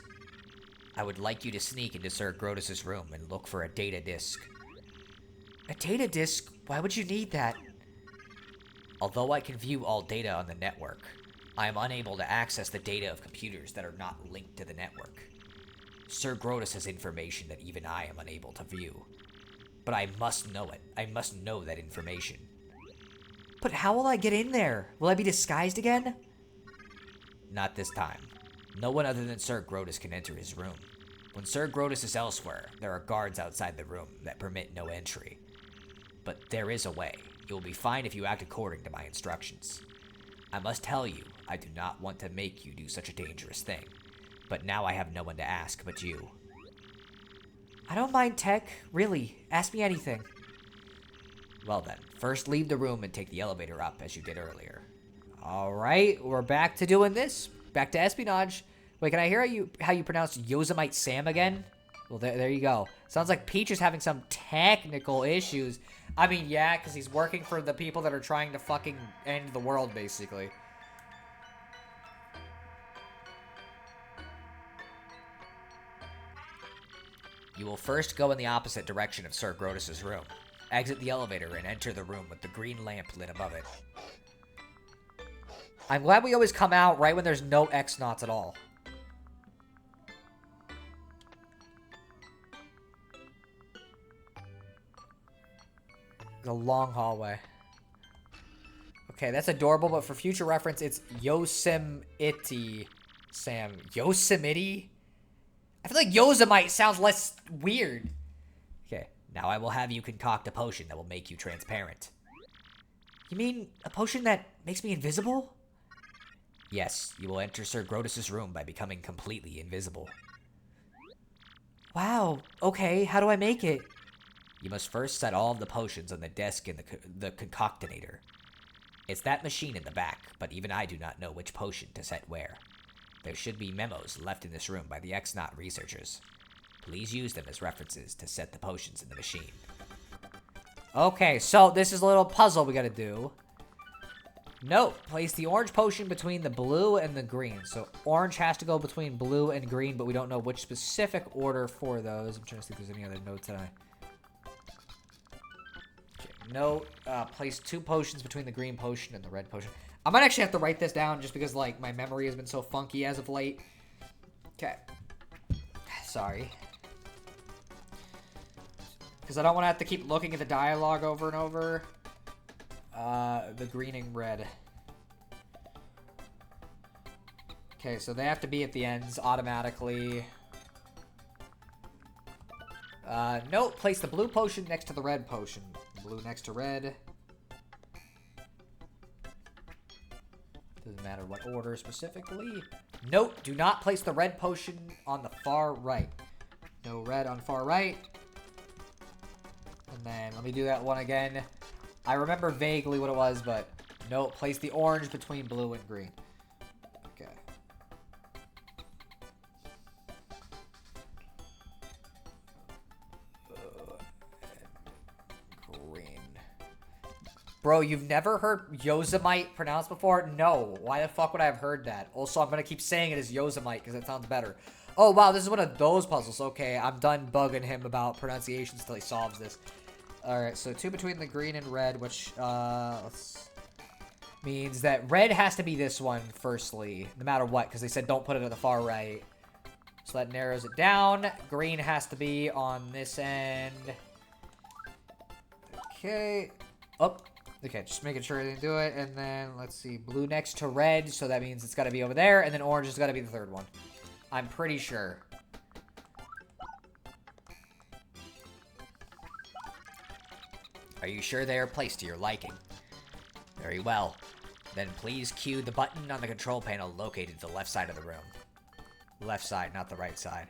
I would like you to sneak into Sir Grodus' room and look for a data disk. A data disk? Why would you need that? Although I can view all data on the network, I am unable to access the data of computers that are not linked to the network. Sir Grotus has information that even I am unable to view. But I must know it. I must know that information. But how will I get in there? Will I be disguised again? Not this time. No one other than Sir Grotus can enter his room. When Sir Grotus is elsewhere, there are guards outside the room that permit no entry. But there is a way. You will be fine if you act according to my instructions. I must tell you, I do not want to make you do such a dangerous thing. But now I have no one to ask but you. I don't mind tech. Really. Ask me anything. Well then, first leave the room and take the elevator up as you did earlier. Alright, we're back to doing this. Back to espionage. Wait, can I hear how you pronounce Yosemite Sam again? Well, there you go. Sounds like Peach is having some technical issues. I mean, yeah, because he's working for the people that are trying to fucking end the world, basically. You will first go in the opposite direction of Sir Grotus's room. Exit the elevator and enter the room with the green lamp lit above it. I'm glad we always come out right when there's no X-Nauts at all. The long hallway. Okay, that's adorable, but for future reference, it's Yosemite Sam. Yosemite? I feel like Yosemite sounds less weird. Okay, now I will have you concoct a potion that will make you transparent. You mean a potion that makes me invisible? Yes, you will enter Sir Grotus's room by becoming completely invisible. Wow, okay, how do I make it? You must first set all of the potions on the desk in the concoctinator. It's that machine in the back, but even I do not know which potion to set where. There should be memos left in this room by the X-Naut researchers. Please use them as references to set the potions in the machine. Okay, so this is a little puzzle we gotta do. Note, place the orange potion between the blue and the green. So orange has to go between blue and green, but we don't know which specific order for those. I'm trying to see if there's any other notes that I... Okay, note, place 2 potions between the green potion and the red potion. I might actually have to write this down just because, like, my memory has been so funky as of late. Okay. Sorry. Because I don't want to have to keep looking at the dialogue over and over. The green and red. Okay, so they have to be at the ends automatically. Note, place the blue potion next to the red potion. Blue next to red. Doesn't matter what order specifically. Note, do not place the red potion on the far right. No red on far right. And then, let me do that one again. I remember vaguely what it was, but note, place the orange between blue and green. Okay. Green. Bro, you've never heard Yosemite pronounced before? No. Why the fuck would I have heard that? Also, I'm going to keep saying it as Yosemite because it sounds better. Oh, wow, this is one of those puzzles. Okay, I'm done bugging him about pronunciations until he solves this. Alright, so 2 between the green and red, which, means that red has to be this one, firstly, no matter what, because they said don't put it at the far right. So that narrows it down. Green has to be on this end. Okay. Oh, okay, just making sure I didn't do it. And then, let's see, blue next to red, so that means it's got to be over there, and then orange has got to be the third one. I'm pretty sure. Are you sure they are placed to your liking? Very well. Then please cue the button on the control panel located to the left side of the room. Left side, not the right side.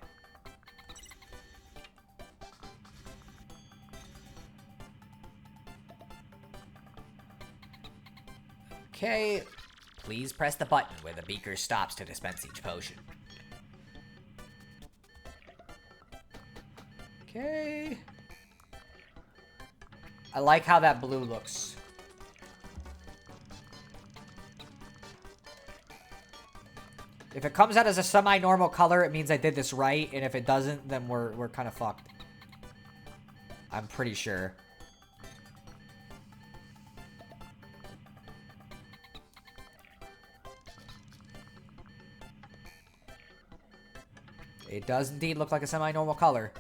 Okay. Please press the button where the beaker stops to dispense each potion. Okay. I like how that blue looks. If it comes out as a semi-normal color, it means I did this right, and if it doesn't, then we're kind of fucked. I'm pretty sure. It does indeed look like a semi-normal color.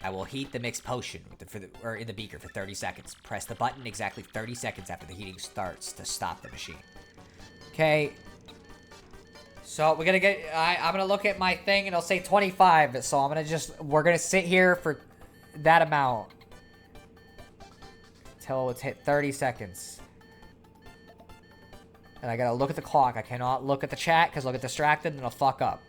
I will heat the mixed potion in the beaker for 30 seconds. Press the button exactly 30 seconds after the heating starts to stop the machine. Okay. So we're gonna get. I'm gonna look at my thing and it'll say 25. So I'm gonna we're gonna sit here for that amount till it's hit 30 seconds. And I gotta look at the clock. I cannot look at the chat because I'll get distracted and I'll fuck up.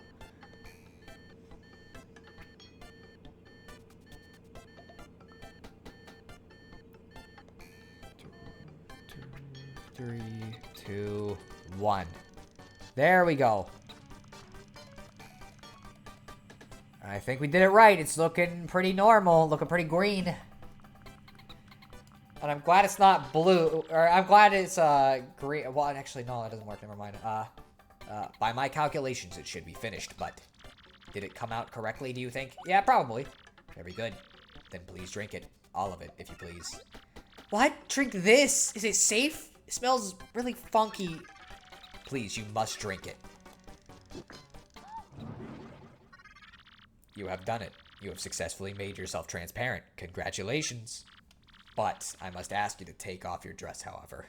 Three, two, one. There we go. I think we did it right. It's looking pretty normal, looking pretty green. And I'm glad it's not blue, or I'm glad it's green. Well, actually, no, that doesn't work. Never mind. By my calculations, it should be finished, but did it come out correctly, do you think? Yeah, probably. Very good. Then please drink it. All of it, if you please. What? Drink this? Is it safe? It smells really funky. Please, you must drink it. You have done it. You have successfully made yourself transparent. Congratulations. But I must ask you to take off your dress, however.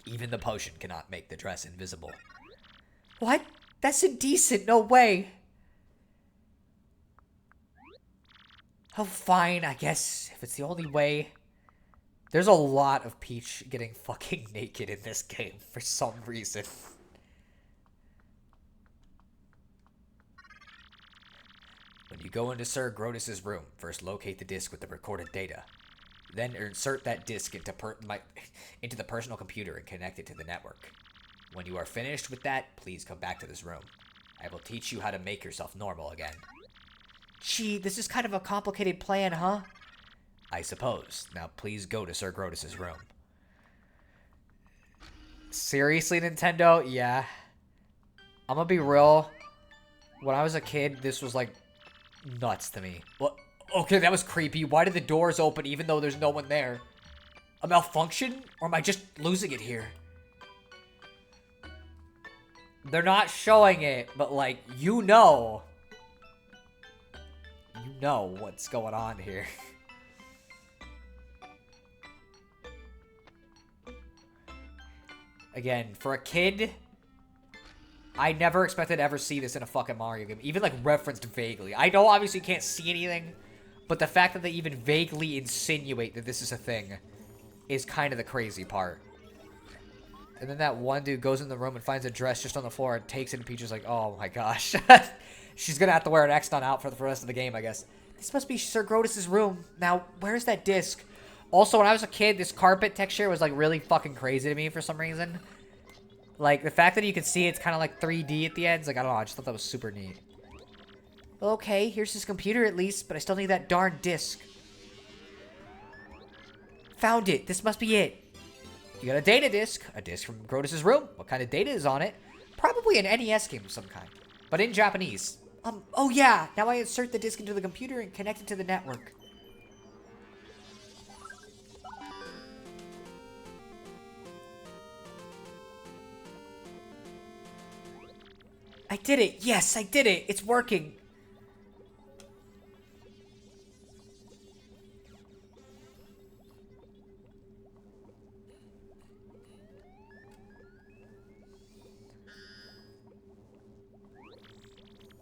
Even the potion cannot make the dress invisible. What? That's indecent. No way. Oh, fine, I guess. If it's the only way. There's a lot of Peach getting fucking naked in this game for some reason. When you go into Sir Grotus's room, first locate the disc with the recorded data. Then insert that disc into the personal computer and connect it to the network. When you are finished with that, please come back to this room. I will teach you how to make yourself normal again. Gee, this is kind of a complicated plan, huh? I suppose. Now please go to Sir Grotus's room. Seriously, Nintendo? Yeah. I'm gonna be real. When I was a kid, this was like nuts to me. What? Okay, that was creepy. Why did the doors open even though there's no one there? A malfunction? Or am I just losing it here? They're not showing it, but like, you know. You know what's going on here. Again, for a kid, I never expected to ever see this in a fucking Mario game. Even, like, referenced vaguely. I know, obviously, you can't see anything, but the fact that they even vaguely insinuate that this is a thing is kind of the crazy part. And then that one dude goes in the room and finds a dress just on the floor and takes it, and Peach is like, oh my gosh. She's gonna have to wear an X-Done out for the rest of the game, I guess. This must be Sir Grotus's room. Now, where's that disc? Also, when I was a kid, this carpet texture was, like, really fucking crazy to me for some reason. Like, the fact that you can see it's kind of like 3D at the end, like, I don't know, I just thought that was super neat. Okay, here's his computer at least, but I still need that darn disc. Found it. This must be it. You got a data disc. A disc from Grotus's room. What kind of data is on it? Probably an NES game of some kind, but in Japanese. Oh yeah, now I insert the disc into the computer and connect it to the network. I did it! Yes, I did it! It's working!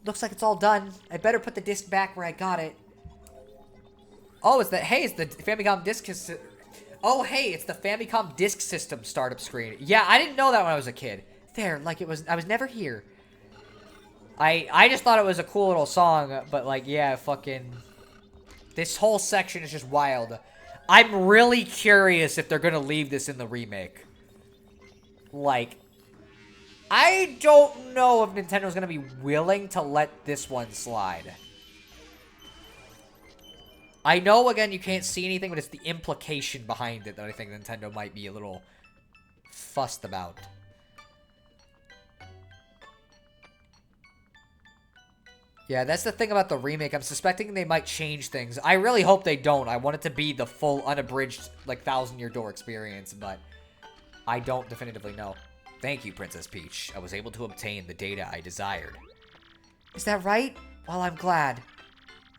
Looks like it's all done. I better put the disc back where I got it. Oh, it's the Famicom disc system. Oh, hey, it's the Famicom Disk System startup screen. Yeah, I didn't know that when I was a kid. There, like I was never here. I just thought it was a cool little song, but like, yeah, fucking... This whole section is just wild. I'm really curious if they're gonna leave this in the remake. Like, I don't know if Nintendo's gonna be willing to let this one slide. I know, again, you can't see anything, but it's the implication behind it that I think Nintendo might be a little fussed about. Yeah, that's the thing about the remake. I'm suspecting they might change things. I really hope they don't. I want it to be the full, unabridged, like, 1,000-year door experience, but I don't definitively know. Thank you, Princess Peach. I was able to obtain the data I desired. Is that right? Well, I'm glad.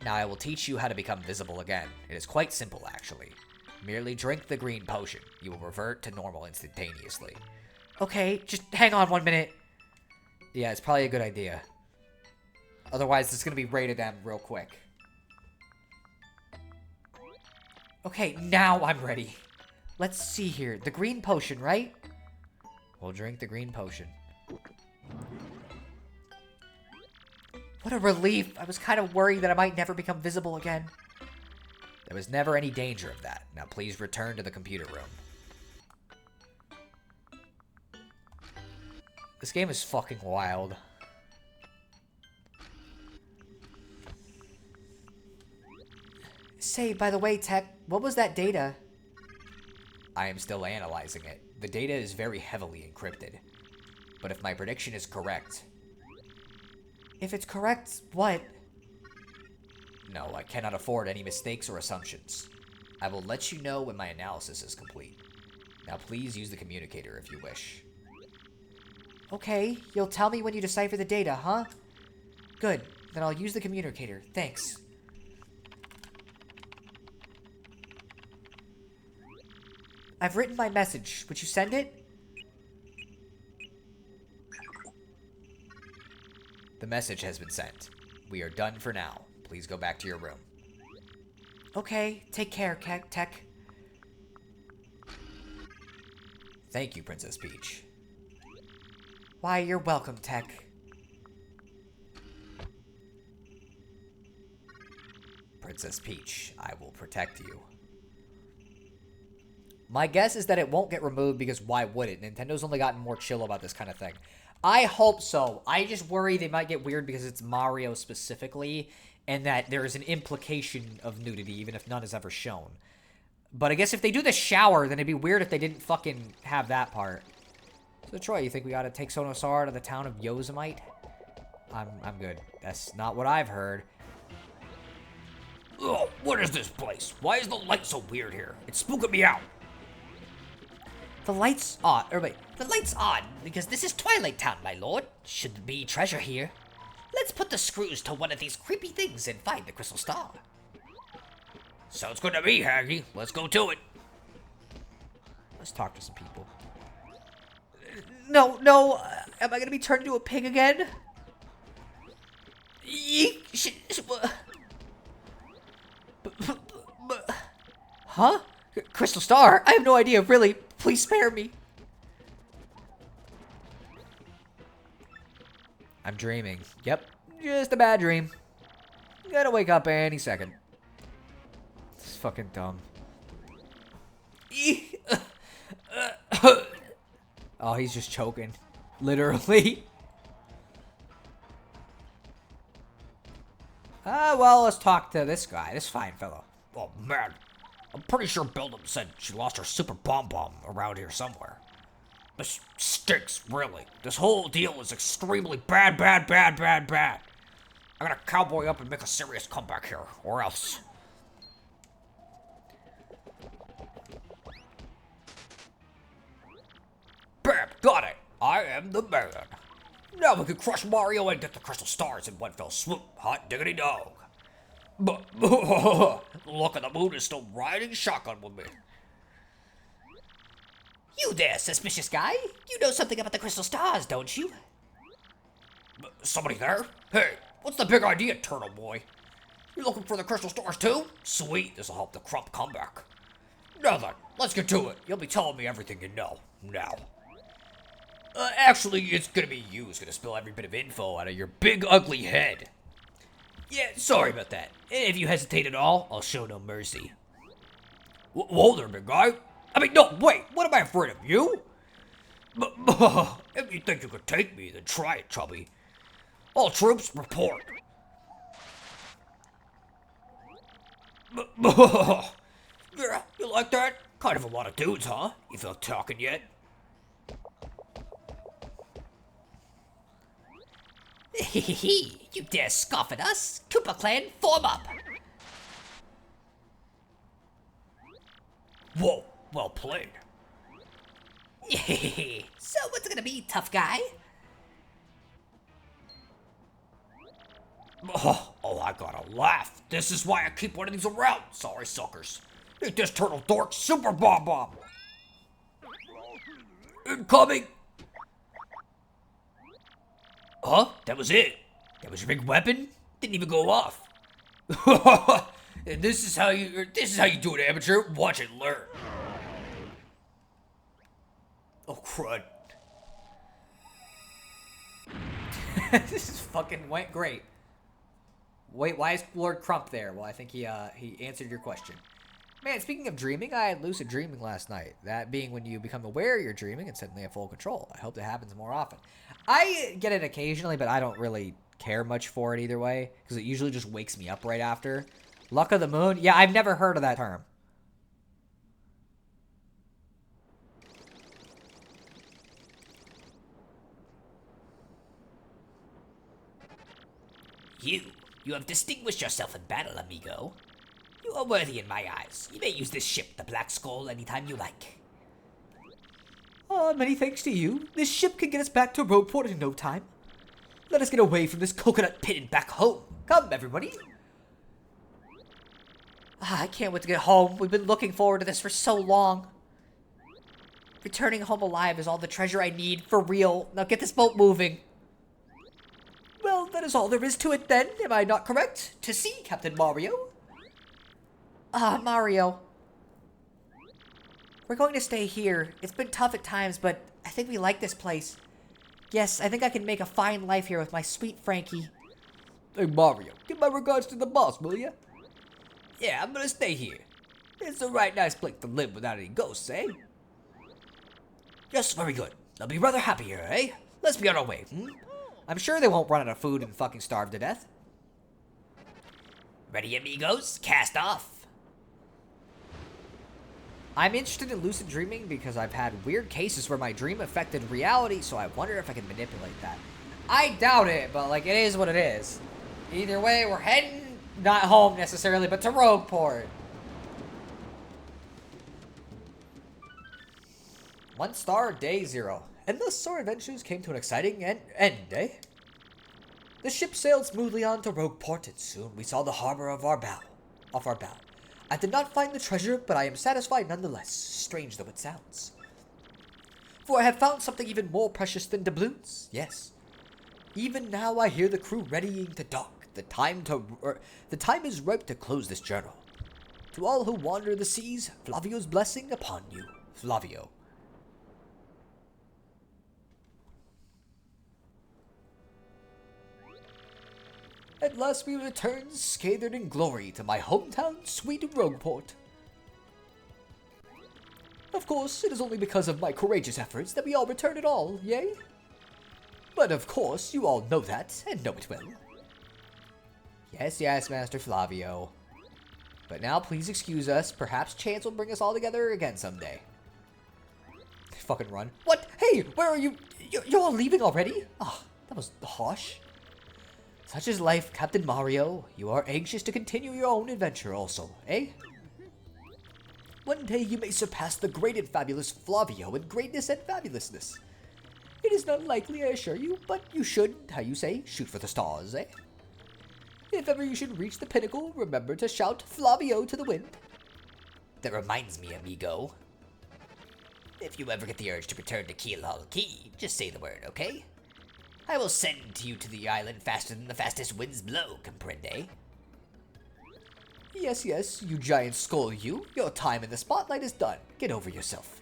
Now I will teach you how to become visible again. It is quite simple, actually. Merely drink the green potion. You will revert to normal instantaneously. Okay, just hang on 1 minute. Yeah, it's probably a good idea. Otherwise, it's gonna be rated M real quick. Okay, now I'm ready. Let's see here. The green potion, right? We'll drink the green potion. What a relief. I was kind of worried that I might never become visible again. There was never any danger of that. Now please return to the computer room. This game is fucking wild. Say, by the way, Tech, what was that data? I am still analyzing it. The data is very heavily encrypted. But if my prediction is correct... If it's correct, what? No, I cannot afford any mistakes or assumptions. I will let you know when my analysis is complete. Now please use the communicator if you wish. Okay, you'll tell me when you decipher the data, huh? Good, then I'll use the communicator. Thanks. I've written my message. Would you send it? The message has been sent. We are done for now. Please go back to your room. Okay, take care, Tech. Thank you, Princess Peach. Why, you're welcome, Tech. Princess Peach, I will protect you. My guess is that it won't get removed because why would it? Nintendo's only gotten more chill about this kind of thing. I hope so. I just worry they might get weird because it's Mario specifically, and that there is an implication of nudity, even if none is ever shown. But I guess if they do the shower, then it'd be weird if they didn't fucking have that part. So, Troy, you think we gotta take Sonosar to the town of Yosemite? I'm good. That's not what I've heard. Oh, what is this place? Why is the light so weird here? It's spooking me out. The light's odd. Or wait, the light's odd because this is Twilight Town, my lord. Should there be treasure here? Let's put the screws to one of these creepy things and find the crystal star. Sounds good to me, Haggy. Let's go to it. Let's talk to some people. No. Am I gonna be turned into a pig again? Huh? Crystal Star? I have no idea, really. Please spare me. I'm dreaming. Yep, just a bad dream. Gotta wake up any second. This is fucking dumb. Oh, he's just choking. Literally. Well, let's talk to this guy. This fine fellow. Oh, man. I'm pretty sure Beldam said she lost her super bomb around here somewhere. This stinks, really. This whole deal is extremely bad. I gotta cowboy up and make a serious comeback here, or else. Bam! Got it! I am the man. Now we can crush Mario and get the crystal stars in one fell swoop. Hot diggity dog. But look at the moon is still riding shotgun with me. You there, suspicious guy? You know something about the crystal stars, don't you? Somebody there? Hey, what's the big idea, turtle boy? You looking for the crystal stars too? Sweet, this'll help the Crump come back. Now then, let's get to it. You'll be telling me everything you know, now. Actually, it's gonna be you who's gonna spill every bit of info out of your big ugly head. Yeah, sorry about that. If you hesitate at all, I'll show no mercy. Whoa there, big guy. I mean, no, wait, what am I afraid of, you? If you think you could take me, then try it, chubby. All troops, report. Yeah, you like that? Kind of a lot of dudes, huh? You feel talking yet? You dare scoff at us? Koopa Clan, form up! Whoa, well played. So what's it gonna be, tough guy? Oh, I gotta laugh. This is why I keep one of these around. Sorry, suckers. Eat this turtle dork super bomb. Incoming. Huh? That was it? That was your big weapon? Didn't even go off. This is how you do it, amateur. Watch and learn. Oh, crud. This fucking went great. Wait, why is Lord Crump there? Well, I think he answered your question. Man, speaking of dreaming, I had lucid dreaming last night. That being when you become aware you're dreaming and suddenly have full control. I hope that happens more often. I get it occasionally, but I don't really care much for it either way, because it usually just wakes me up right after. Luck of the moon? Yeah, I've never heard of that term. You have distinguished yourself in battle, amigo. You are worthy in my eyes. You may use this ship, the Black Skull, anytime you like. Many thanks to you. This ship can get us back to Rogueport in no time. Let us get away from this coconut pit and back home. Come, everybody. I can't wait to get home. We've been looking forward to this for so long. Returning home alive is all the treasure I need, for real. Now get this boat moving. Well, that is all there is to it then, am I not correct? To sea, Captain Mario. Mario. We're going to stay here. It's been tough at times, but I think we like this place. Yes, I think I can make a fine life here with my sweet Frankie. Hey, Mario, give my regards to the boss, will ya? Yeah, I'm gonna stay here. It's a right nice place to live without any ghosts, eh? Yes, very good. They'll be rather happy here, eh? Let's be on our way, I'm sure they won't run out of food and fucking starve to death. Ready, amigos? Cast off. I'm interested in lucid dreaming because I've had weird cases where my dream affected reality, so I wonder if I can manipulate that. I doubt it, but like, it is what it is. Either way, we're heading, not home necessarily, but to Rogueport. 1 star, day 0. And thus our adventures came to an exciting end, eh? The ship sailed smoothly on to Rogueport, and soon we saw the harbor off our bow. I did not find the treasure, but I am satisfied nonetheless, strange though it sounds. For I have found something even more precious than doubloons, yes. Even now I hear the crew readying to dock. The time is ripe to close this journal. To all who wander the seas, Flavio's blessing upon you. Flavio. At last we return, scathed in glory, to my hometown, sweet Rogueport. Of course, it is only because of my courageous efforts that we all return at all, yea? But of course, you all know that, and know it well. Yes, yes, Master Flavio. But now please excuse us, perhaps chance will bring us all together again someday. Fucking run. What? Hey, where are you? You're all leaving already? Ah, that was harsh. Such is life, Captain Mario. You are anxious to continue your own adventure also, eh? One day you may surpass the great and fabulous Flavio in greatness and fabulousness. It is not likely, I assure you, but you should, how you say, shoot for the stars, eh? If ever you should reach the pinnacle, remember to shout Flavio to the wind. That reminds me, amigo. If you ever get the urge to return to Keelhaul Key, just say the word, okay? I will send you to the island faster than the fastest winds blow, comprende? Yes, yes, you giant skull you. Your time in the spotlight is done. Get over yourself.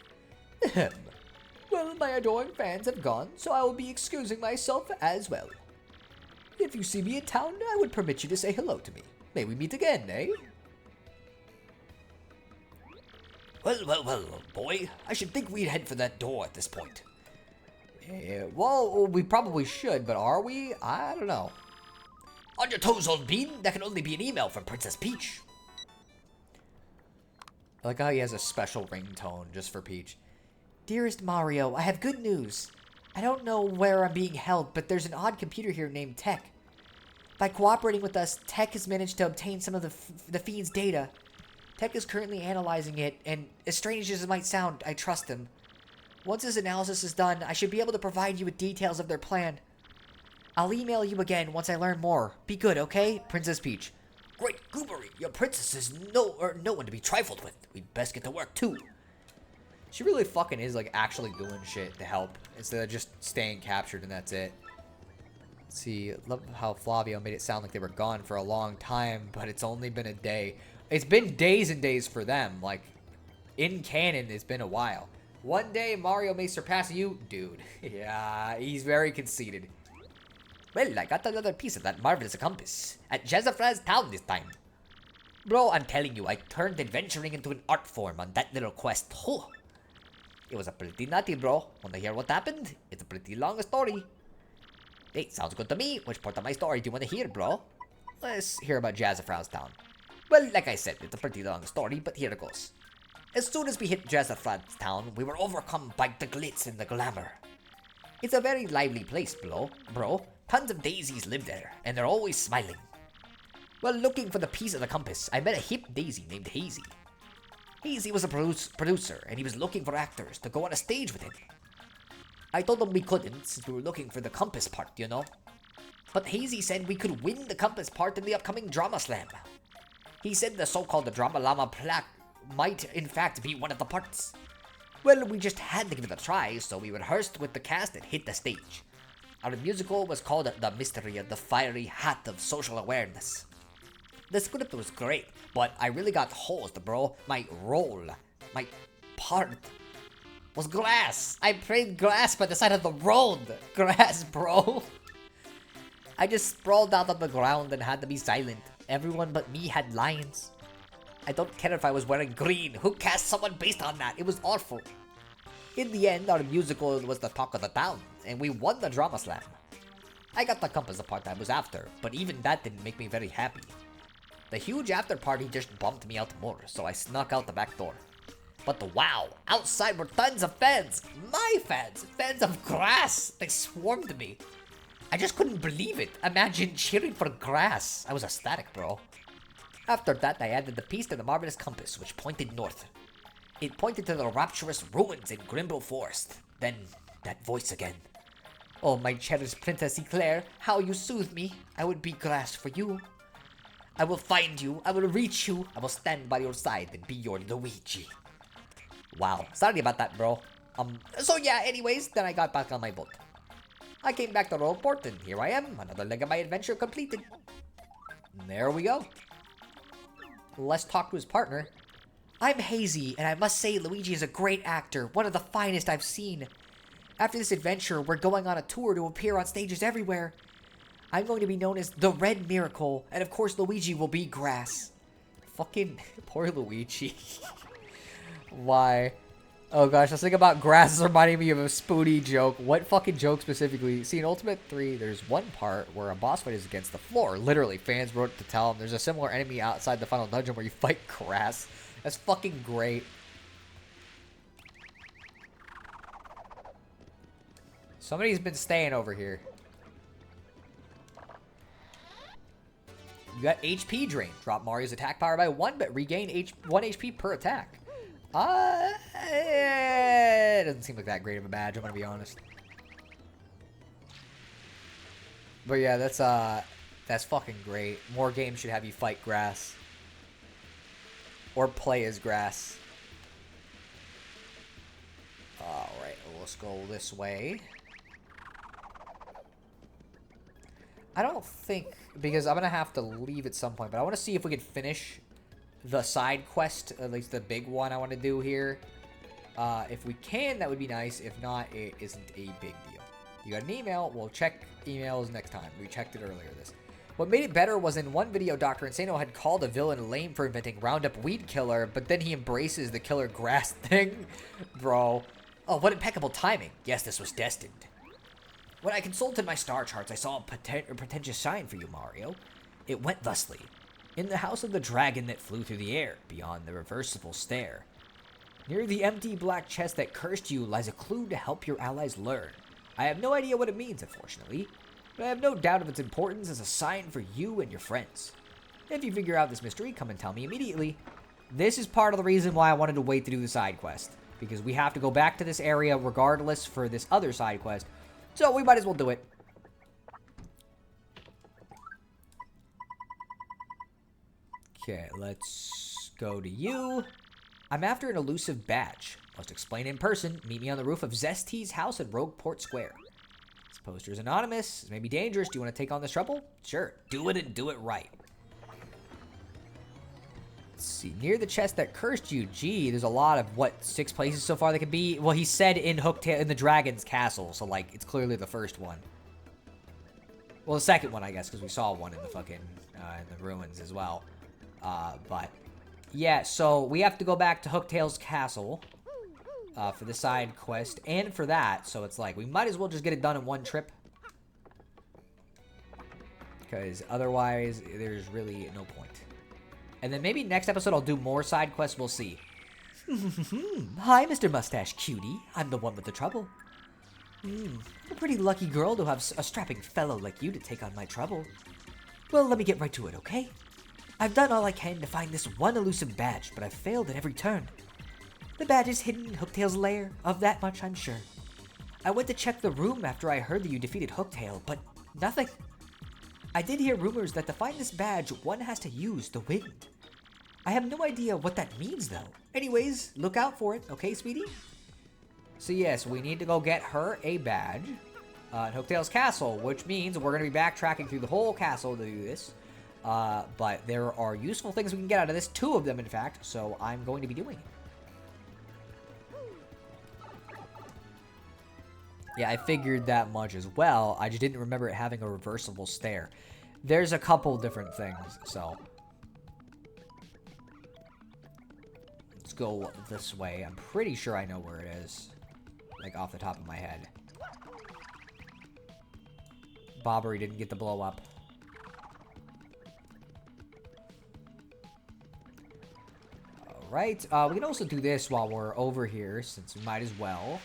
Ahem. Well, my adoring fans have gone, so I will be excusing myself as well. If you see me in town, I would permit you to say hello to me. May we meet again, eh? Well, boy. I should think we'd head for that door at this point. Yeah, well, we probably should, but are we? I don't know. On your toes, old bean. That can only be an email from Princess Peach. I like how he has a special ringtone just for Peach. Dearest Mario, I have good news. I don't know where I'm being held, but there's an odd computer here named Tech. By cooperating with us, Tech has managed to obtain some of the Fiend's data. Tech is currently analyzing it, and as strange as it might sound, I trust him. Once his analysis is done, I should be able to provide you with details of their plan. I'll email you again once I learn more. Be good, okay? Princess Peach. Great Goobery, your princess is no one to be trifled with. We'd best get to work too. She really fucking is, like, actually doing shit to help instead of just staying captured and that's it. Let's see, love how Flavio made it sound like they were gone for a long time, but it's only been a day. It's been days and days for them. Like, in canon, it's been a while. One day, Mario may surpass you. Dude, yeah, he's very conceited. Well, I got another piece of that marvelous compass at Jezafra's town this time. Bro, I'm telling you, I turned adventuring into an art form on that little quest. Oh, it was a pretty nutty, bro. Wanna hear what happened? It's a pretty long story. Hey, sounds good to me. Which part of my story do you want to hear, bro? Let's hear about Jazafrau's town. Well, like I said, it's a pretty long story, but here it goes. As soon as we hit Jazafrad's town, we were overcome by the glitz and the glamour. It's a very lively place, bro. Tons of daisies live there, and they're always smiling. Well, looking for the piece of the compass, I met a hip daisy named Hazy. Hazy was a producer, and he was looking for actors to go on a stage with him. I told him we couldn't, since we were looking for the compass part, you know? But Hazy said we could win the compass part in the upcoming Drama Slam. He said the so-called Drama Llama plaque might, in fact, be one of the parts. Well, we just had to give it a try, so we rehearsed with the cast and hit the stage. Our musical was called The Mystery of the Fiery Hat of Social Awareness. The script was great, but I really got hosed, bro. My part was grass. I played grass by the side of the road. Grass, bro. I just sprawled out on the ground and had to be silent. Everyone but me had lines. I don't care if I was wearing green. Who cast someone based on that? It was awful. In the end, our musical was the talk of the town, and we won the Drama Slam. I got the compass the part I was after, but even that didn't make me very happy. The huge after party just bumped me out more, so I snuck out the back door. But wow, outside were tons of fans. My fans. Fans of grass. They swarmed me. I just couldn't believe it. Imagine cheering for grass. I was ecstatic, bro. After that, I added the piece to the marvelous compass, which pointed north. It pointed to the rapturous ruins in Grimble Forest. Then, that voice again. Oh, my cherished Princess Eclair, how you soothe me. I would be grass for you. I will find you. I will reach you. I will stand by your side and be your Luigi. Wow, sorry about that, bro. So yeah, anyways, then I got back on my boat. I came back to Roleport, and here I am, another leg of my adventure completed. And there we go. Let's talk to his partner. I'm Hazy, and I must say Luigi is a great actor, one of the finest I've seen. After this adventure, we're going on a tour to appear on stages everywhere. I'm going to be known as the Red Miracle, and of course Luigi will be grass. Fucking poor Luigi. Why? Oh gosh, let's think about grass is reminding me of a Spoonie joke. What fucking joke specifically? See, in Ultimate 3, there's one part where a boss fight is against the floor. Literally, fans wrote to tell them there's a similar enemy outside the final dungeon where you fight grass. That's fucking great. Somebody's been staying over here. You got HP drain. Drop Mario's attack power by 1, but regain 1 HP per attack. It doesn't seem like that great of a badge, I'm gonna be honest. But yeah, that's fucking great. More games should have you fight grass. Or play as grass. Alright, let's go this way. I don't think, because I'm gonna have to leave at some point, but I want to see if we can finish the side quest, at least the big one I want to do here. If we can, that would be nice. If not, it isn't a big deal. You got an email. We'll check emails next time. We checked it earlier. What made it better was in one video, Dr. Insano had called a villain lame for inventing Roundup Weed Killer, but then he embraces the killer grass thing. Bro. Oh, what impeccable timing. Yes, this was destined. When I consulted my star charts, I saw a pretentious sign for you, Mario. It went thusly. In the house of the dragon that flew through the air, beyond the reversible stair. Near the empty black chest that cursed you lies a clue to help your allies learn. I have no idea what it means, unfortunately, but I have no doubt of its importance as a sign for you and your friends. If you figure out this mystery, come and tell me immediately. This is part of the reason why I wanted to wait to do the side quest, because we have to go back to this area regardless for this other side quest, so we might as well do it. Okay, let's go to you. I'm after an elusive badge. Must explain in person. Meet me on the roof of Zesty's house at Rogueport Square. This poster is anonymous. It may be dangerous. Do you want to take on this trouble? Sure. Do it and do it right. Let's see. Near the chest that cursed you. Gee, there's a lot of, what, 6 places so far that could be? Well, he said in Hooktail, in the Dragon's Castle, so, like, it's clearly the first one. Well, the second one, I guess, because we saw one in the fucking, in the ruins as well. But, yeah, so we have to go back to Hooktail's castle, for the side quest, and for that, so it's like, we might as well just get it done in one trip. Because otherwise, there's really no point. And then maybe next episode I'll do more side quests, we'll see. Hi, Mr. Mustache Cutie. I'm the one with the trouble. A pretty lucky girl to have a strapping fellow like you to take on my trouble. Well, let me get right to it, okay? I've done all I can to find this one elusive badge, but I've failed at every turn. The badge is hidden in Hooktail's lair, of that much I'm sure. I went to check the room after I heard that you defeated Hooktail, but nothing. I did hear rumors that to find this badge, one has to use the wind. I have no idea what that means, though. Anyways, look out for it, okay, sweetie? So yes, we need to go get her a badge in Hooktail's castle, which means we're going to be backtracking through the whole castle to do this. But there are useful things we can get out of this, 2 of them, in fact, so I'm going to be doing it. Yeah, I figured that much as well. I just didn't remember it having a reversible stair. There's a couple different things, so. Let's go this way. I'm pretty sure I know where it is. Like, off the top of my head. Bobbery didn't get the blow up. Alright, we can also do this while we're over here, since we might as well.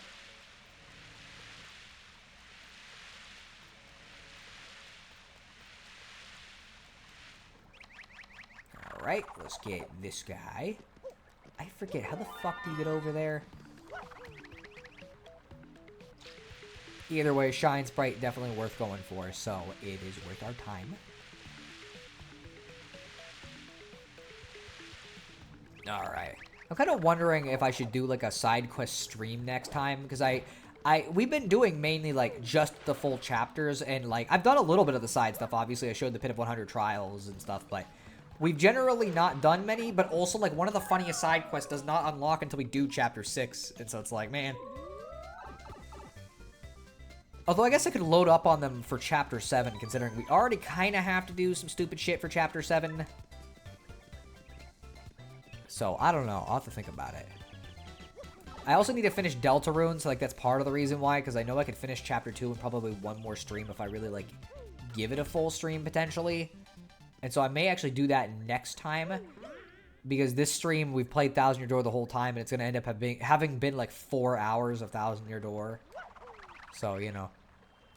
Alright, let's get this guy. I forget, how the fuck do you get over there? Either way, Shine Sprite definitely worth going for, so it is worth our time. Alright. I'm kind of wondering if I should do like a side quest stream next time, because we've been doing mainly like just the full chapters, and like I've done a little bit of the side stuff. Obviously, I showed the Pit of 100 Trials and stuff, but we've generally not done many. But also, like, one of the funniest side quests does not unlock until we do chapter 6, and so it's like, man. Although I guess I could load up on them for chapter 7, considering we already kind of have to do some stupid shit for chapter 7. So, I don't know. I'll have to think about it. I also need to finish Deltarune, so, like, that's part of the reason why, because I know I could finish Chapter 2 in probably one more stream if I really, like, give it a full stream, potentially. And so I may actually do that next time, because this stream, we've played Thousand Year Door the whole time, and it's going to end up having been, like, 4 hours of Thousand Year Door. So, you know.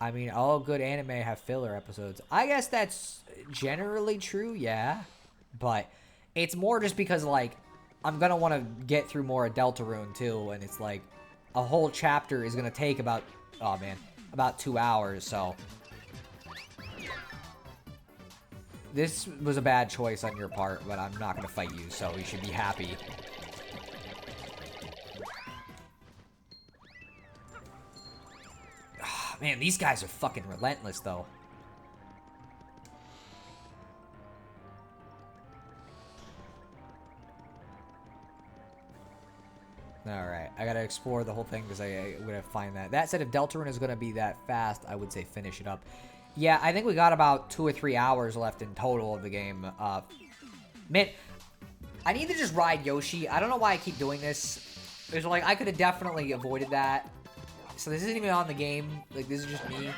I mean, all good anime have filler episodes. I guess that's generally true, yeah. But it's more just because, like, I'm going to want to get through more of Deltarune, too. And it's like, a whole chapter is going to take about, oh, man, about 2 hours, so. This was a bad choice on your part, but I'm not going to fight you, so you should be happy. Man, these guys are fucking relentless, though. Alright, I gotta explore the whole thing because I'm gonna find that. That said, if Deltarune is gonna be that fast, I would say finish it up. Yeah, I think we got about 2 or 3 hours left in total of the game. Man, I need to just ride Yoshi. I don't know why I keep doing this. It's like, I could have definitely avoided that. So this isn't even on the game. Like, this is just me.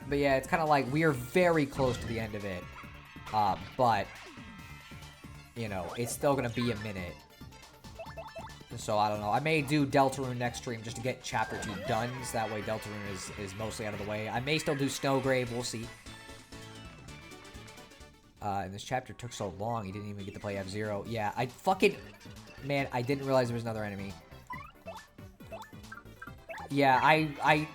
But yeah, it's kind of like, we are very close to the end of it. But, you know, it's still going to be a minute. So, I don't know. I may do Deltarune next stream just to get Chapter 2 done. So that way Deltarune is mostly out of the way. I may still do Snowgrave. We'll see. And this chapter took so long, he didn't even get to play F-Zero. Yeah, I fucking... Man, I didn't realize there was another enemy. Yeah, I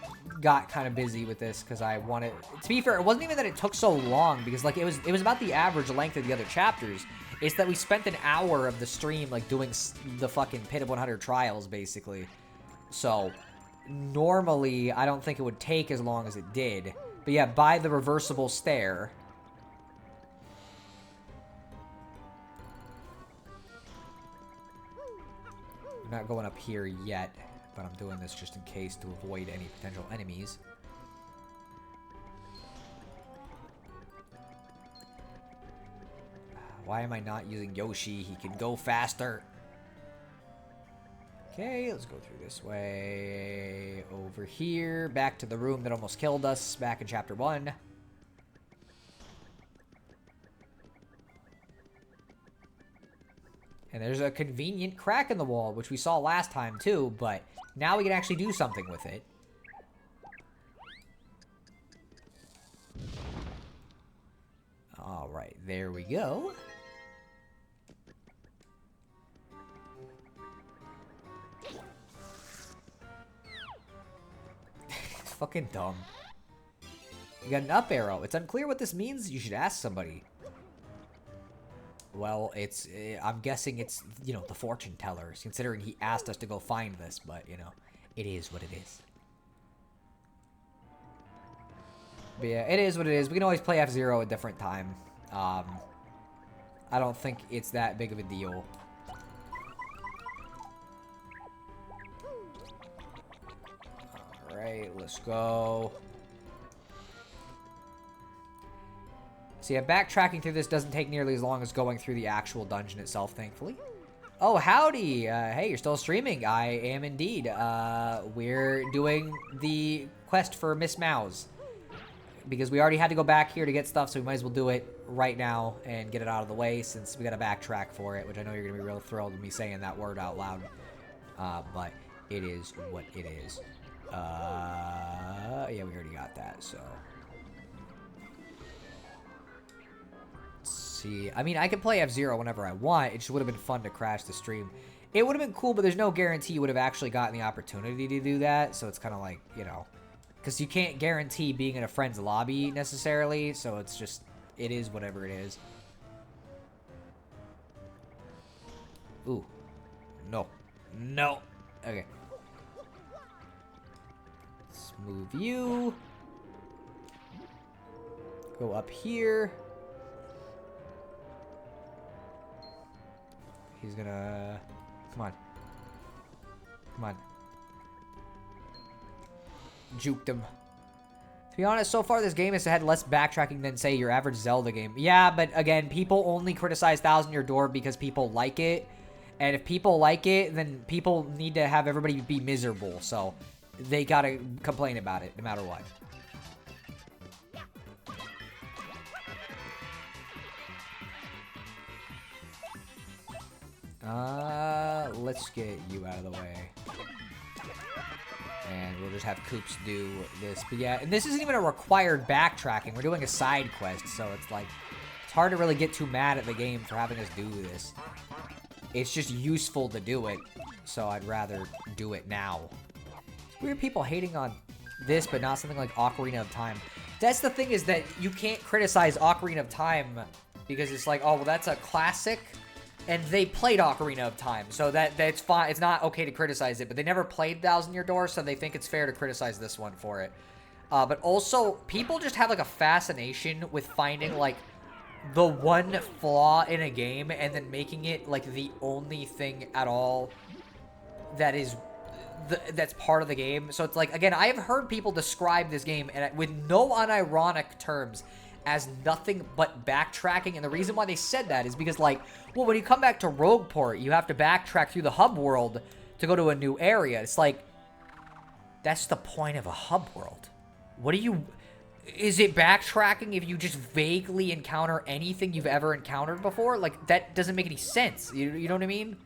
got kind of busy with this because I wanted... To be fair, it wasn't even that it took so long because, like, it was about the average length of the other chapters. It's that we spent an hour of the stream, like, doing the fucking Pit of 100 trials, basically. So, normally, I don't think it would take as long as it did. But yeah, buy the reversible stair. I'm not going up here yet, but I'm doing this just in case to avoid any potential enemies. Why am I not using Yoshi? He can go faster. Okay, let's go through this way. Over here. Back to the room that almost killed us back in Chapter 1. And there's a convenient crack in the wall, which we saw last time too, but now we can actually do something with it. Alright, there we go. It's fucking dumb. You got an up arrow. It's unclear what this means. You should ask somebody. Well, it's, I'm guessing it's, you know, the fortune tellers, considering he asked us to go find this, but, you know, it is what it is. But yeah, it is what it is. We can always play F-Zero a different time. I don't think it's that big of a deal. Alright, let's go. So yeah, backtracking through this doesn't take nearly as long as going through the actual dungeon itself, thankfully. Oh, howdy! Hey, you're still streaming. I am indeed. We're doing the quest for Miss Mouse. Because we already had to go back here to get stuff, so we might as well do it right now and get it out of the way since we gotta backtrack for it, which I know you're gonna be real thrilled with me saying that word out loud. But it is what it is. Yeah, we already got that, so... See, I mean, I can play F-Zero whenever I want. It just would have been fun to crash the stream. It would have been cool, but there's no guarantee you would have actually gotten the opportunity to do that. So it's kind of like, you know, because you can't guarantee being in a friend's lobby necessarily. So it's just, it is whatever it is. Ooh. No. No. Okay. Let's move you. Go up here. He's gonna... Come on. Come on. Juked him. To be honest, so far this game has had less backtracking than, say, your average Zelda game. Yeah, but again, people only criticize Thousand Year Door because people like it. And if people like it, then people need to have everybody be miserable. So, they gotta complain about it, no matter what. Let's get you out of the way. And we'll just have Koops do this. But yeah, and this isn't even a required backtracking. We're doing a side quest, so it's like, it's hard to really get too mad at the game for having us do this. It's just useful to do it, so I'd rather do it now. It's weird people hating on this, but not something like Ocarina of Time. That's the thing, is that you can't criticize Ocarina of Time because it's like, oh, well, that's a classic. And they played Ocarina of Time, so that's fine. It's not okay to criticize it, but they never played Thousand Year Door, so they think it's fair to criticize this one for it. But also, people just have, like, a fascination with finding, like, the one flaw in a game and then making it, like, the only thing at all that is... that's part of the game. So it's like, again, I have heard people describe this game and with no unironic terms as nothing but backtracking, and the reason why they said that is because, like, well, when you come back to Rogueport, you have to backtrack through the hub world to go to a new area. It's like, that's the point of a hub world. What do you... Is it backtracking if you just vaguely encounter anything you've ever encountered before? Like, that doesn't make any sense. You know what I mean?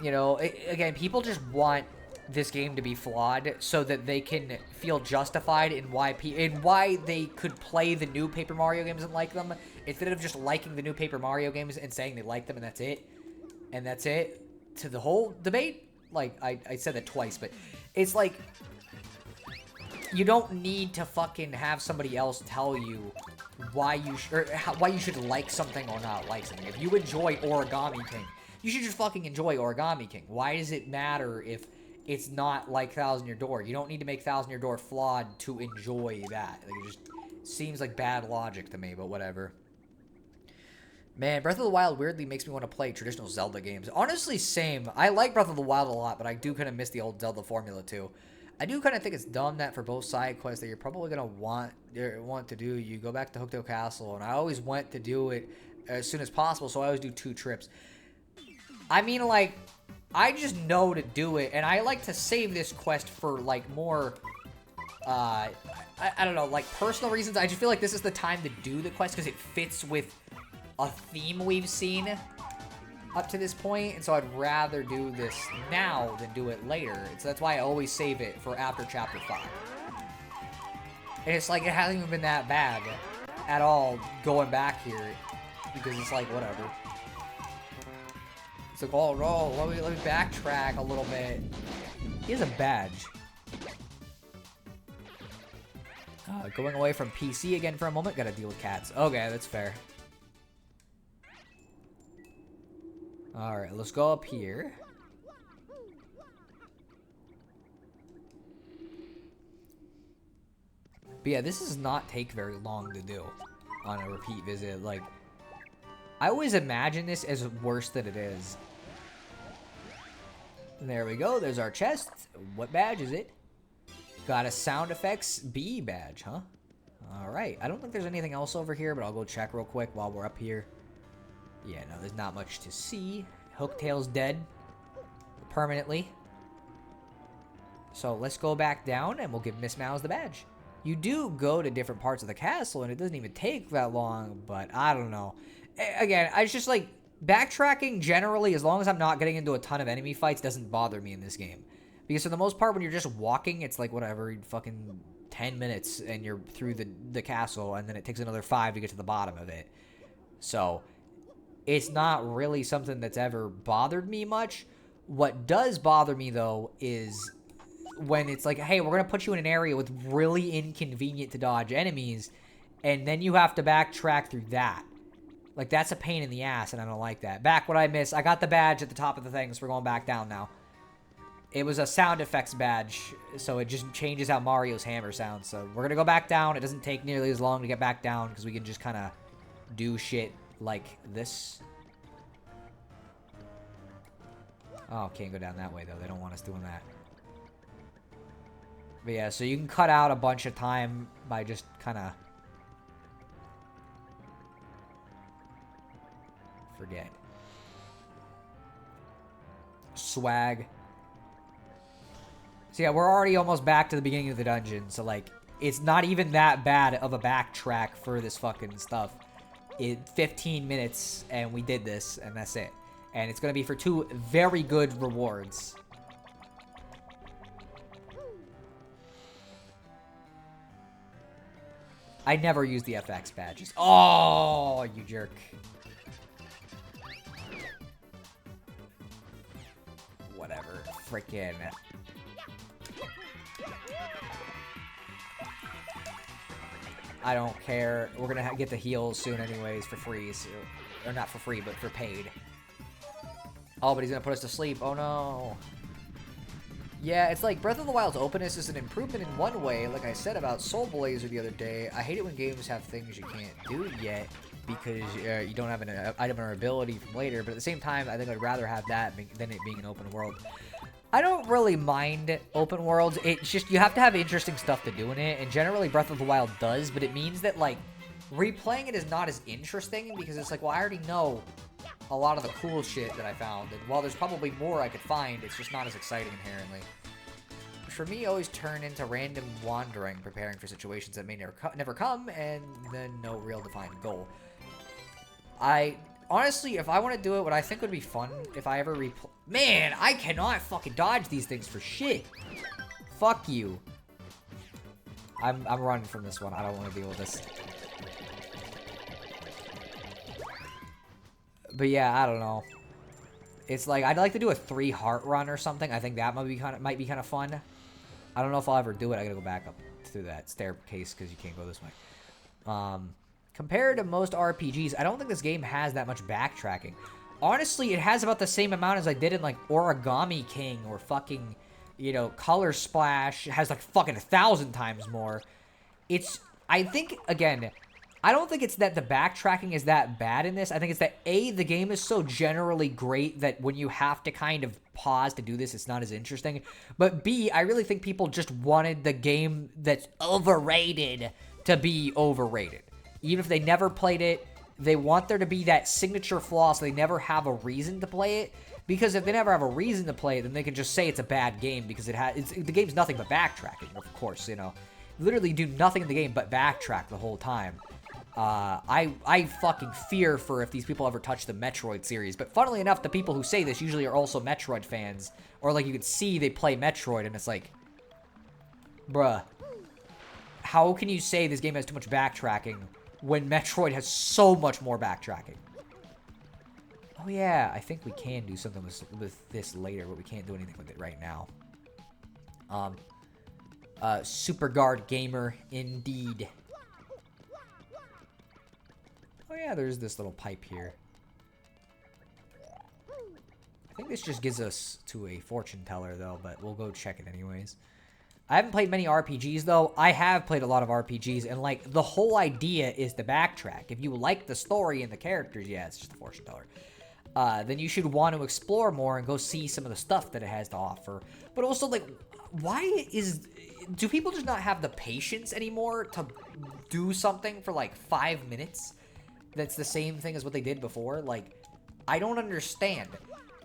You know, again, people just want this game to be flawed so that they can feel justified in why they could play the new Paper Mario games and like them, instead of just liking the new Paper Mario games and saying they like them and that's it. And that's it. To the whole debate, like, I said that twice, but it's like, you don't need to fucking have somebody else tell you why you why you should like something or not like something. If you enjoy Origami King, you should just fucking enjoy Origami King. Why does it matter if it's not like Thousand Year Door? You don't need to make Thousand Year Door flawed to enjoy that. Like, it just seems like bad logic to me, but whatever. Man, Breath of the Wild weirdly makes me want to play traditional Zelda games. Honestly, same. I like Breath of the Wild a lot, but I do kind of miss the old Zelda formula too. I do kind of think it's dumb that for both side quests that you're probably going to want to do, you go back to Hooktail Castle, and I always went to do it as soon as possible, so I always do 2 trips. I mean, like, I just know to do it, and I like to save this quest for, like, more, I don't know, like, personal reasons. I just feel like this is the time to do the quest because it fits with a theme we've seen up to this point, and so I'd rather do this now than do it later. So that's why I always save it for after Chapter 5. And it's like, it hasn't even been that bad at all going back here, because it's like, whatever. It's like, oh no, let me backtrack a little bit. He has a badge. Going away from PC again for a moment, gotta deal with cats. Okay, that's fair. Alright, let's go up here. But yeah, this does not take very long to do on a repeat visit. Like, I always imagine this as worse than it is. There we go, there's our chest. What badge is it? Got a sound effects B badge, huh? Alright, I don't think there's anything else over here, but I'll go check real quick while we're up here. Yeah, no, there's not much to see. Hooktail's dead. Permanently. So let's go back down and we'll give Miss Mouse the badge. You do go to different parts of the castle and it doesn't even take that long, but I don't know. Again, I just like, backtracking generally, as long as I'm not getting into a ton of enemy fights, doesn't bother me in this game. Because for the most part, when you're just walking, it's like whatever, fucking 10 minutes and you're through the castle, and then it takes another 5 to get to the bottom of it. So it's not really something that's ever bothered me much. What does bother me, though, is when it's like, hey, we're going to put you in an area with really inconvenient to dodge enemies, and then you have to backtrack through that. Like, that's a pain in the ass, and I don't like that. Back what I missed. I got the badge at the top of the thing, so we're going back down now. It was a sound effects badge, so it just changes how Mario's hammer sounds. So we're going to go back down. It doesn't take nearly as long to get back down, because we can just kind of do shit like this. Oh, can't go down that way, though. They don't want us doing that. But yeah, so you can cut out a bunch of time by just kind of... forget. Swag. So yeah, we're already almost back to the beginning of the dungeon, so like, it's not even that bad of a backtrack for this fucking stuff. 15 minutes, and we did this, and that's it. And it's gonna be for 2 very good rewards. I never use the FX badges. Oh, you jerk. Whatever. Frickin'. I don't care. We're gonna get the heals soon anyways for free. So, or not for free, but for paid. Oh, but he's gonna put us to sleep. Oh no. Yeah, it's like Breath of the Wild's openness is an improvement in one way, like I said about Soul Blazer the other day. I hate it when games have things you can't do yet because you don't have an item or ability from later, but at the same time, I think I'd rather have that than it being an open world. I don't really mind open worlds. It's just, you have to have interesting stuff to do in it, and generally Breath of the Wild does, but it means that, like, replaying it is not as interesting because it's like, well, I already know a lot of the cool shit that I found, and while there's probably more I could find, it's just not as exciting inherently. Which for me always turn into random wandering, preparing for situations that may never come, and then no real defined goal. Honestly, if I want to do it, what I think would be fun, if I ever replay... Man, I cannot fucking dodge these things for shit. Fuck you. I'm running from this one. I don't want to deal with this. But yeah, I don't know. It's like, I'd like to do a 3 heart run or something. I think that might be kind of fun. I don't know if I'll ever do it. I gotta go back up through that staircase because you can't go this way. Compared to most RPGs, I don't think this game has that much backtracking. Honestly, it has about the same amount as I did in, like, Origami King or fucking, you know, Color Splash. It has, like, fucking 1,000 times more. I think, again, I don't think it's that the backtracking is that bad in this. I think it's that, A, the game is so generally great that when you have to kind of pause to do this, it's not as interesting. But B, I really think people just wanted the game that's overrated to be overrated. Even if they never played it, they want there to be that signature flaw so they never have a reason to play it. Because if they never have a reason to play it, then they can just say it's a bad game because the game's nothing but backtracking, of course, you know. Literally do nothing in the game but backtrack the whole time. I fucking fear for if these people ever touch the Metroid series. But funnily enough, the people who say this usually are also Metroid fans. Or like you can see they play Metroid and it's like, bruh, how can you say this game has too much backtracking when Metroid has so much more backtracking? Oh yeah, I think we can do something with this later, but we can't do anything with it right now. Super Guard Gamer, indeed. Oh yeah, there's this little pipe here. I think this just gives us to a fortune teller, though, but we'll go check it anyways. I haven't played many RPGs, though. I have played a lot of RPGs, and, like, the whole idea is to backtrack. If you like the story and the characters, yeah, it's just a fortune teller. Then you should want to explore more and go see some of the stuff that it has to offer. But also, like, do people just not have the patience anymore to do something for, like, 5 minutes? That's the same thing as what they did before. Like, I don't understand.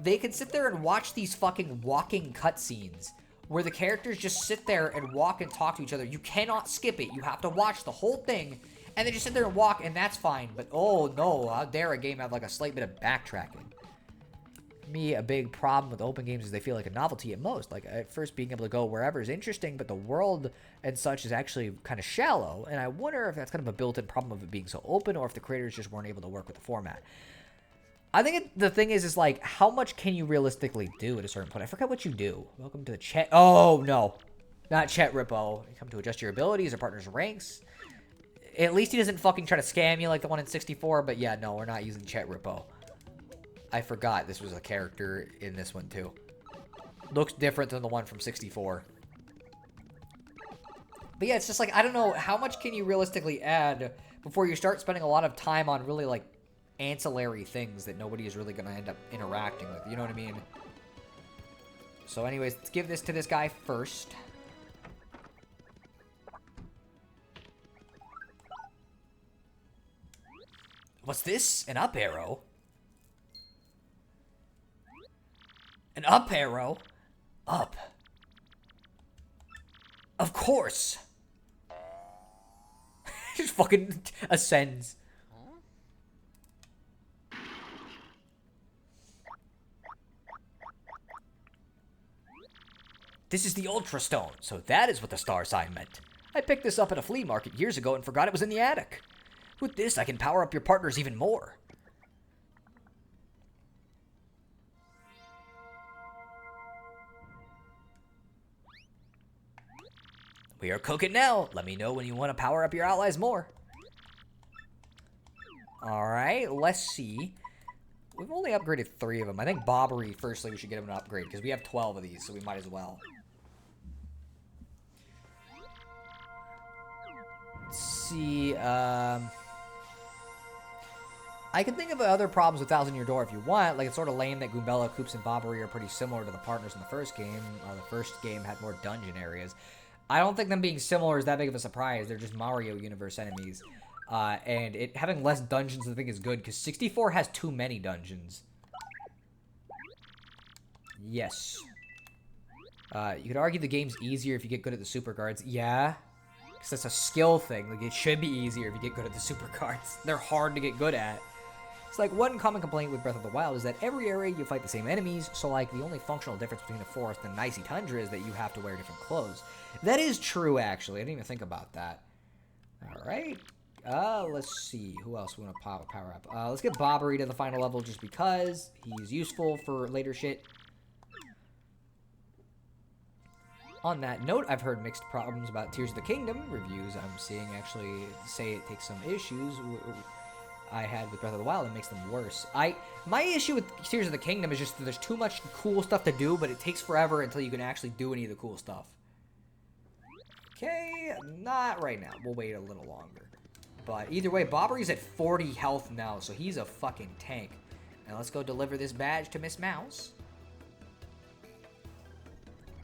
They can sit there and watch these fucking walking cutscenes where the characters just sit there and walk and talk to each other. You cannot skip it. You have to watch the whole thing, and they just sit there and walk, and that's fine. But, oh, no, how dare a game have, like, a slight bit of backtracking? For me, a big problem with open games is they feel like a novelty at most. Like, at first, being able to go wherever is interesting, but the world and such is actually kind of shallow, and I wonder if that's kind of a built-in problem of it being so open, or if the creators just weren't able to work with the format. I think the thing is like, how much can you realistically do at a certain point? I forget what you do. Welcome to the chat. Oh, no. Not chat Rippo. You come to adjust your abilities or partner's ranks. At least he doesn't fucking try to scam you like the one in 64, but yeah, no, we're not using chat Rippo. I forgot this was a character in this one, too. Looks different than the one from 64. But yeah, it's just like, I don't know, how much can you realistically add before you start spending a lot of time on really, like, ancillary things that nobody is really going to end up interacting with, you know what I mean? So anyways, let's give this to this guy first. What's this? An up arrow? An up arrow? Up. Of course. Just fucking ascends. This is the Ultra Stone, so that is what the star sign meant. I picked this up at a flea market years ago and forgot it was in the attic. With this, I can power up your partners even more. We are cooking now. Let me know when you want to power up your allies more. Alright, let's see. We've only upgraded 3 of them. I think Bobbery, firstly, we should get him an upgrade, because we have 12 of these, so we might as well. Let's see, I can think of other problems with Thousand Year Door if you want. Like, it's sort of lame that Goombella, Koops, and Bobbery are pretty similar to the partners in the first game. The first game had more dungeon areas. I don't think them being similar is that big of a surprise. They're just Mario Universe enemies. And having less dungeons I think is good, because 64 has too many dungeons. Yes. You could argue the game's easier if you get good at the super guards. Yeah. Because that's a skill thing. Like, it should be easier if you get good at the super guards. They're hard to get good at. It's like, one common complaint with Breath of the Wild is that every area you fight the same enemies, so like, the only functional difference between the forest and the icy tundra is that you have to wear different clothes. That is true, actually. I didn't even think about that. Alright. Let's see. Who else we want to power up? Let's get Bobbery to the final level just because he's useful for later shit. On that note, I've heard mixed problems about Tears of the Kingdom. Reviews I'm seeing actually say it takes some issues I had with Breath of the Wild and makes them worse. My issue with Tears of the Kingdom is just that there's too much cool stuff to do, but it takes forever until you can actually do any of the cool stuff. Okay, not right now. We'll wait a little longer. But either way, Bobbery's at 40 health now, so he's a fucking tank. Now let's go deliver this badge to Miss Mouse.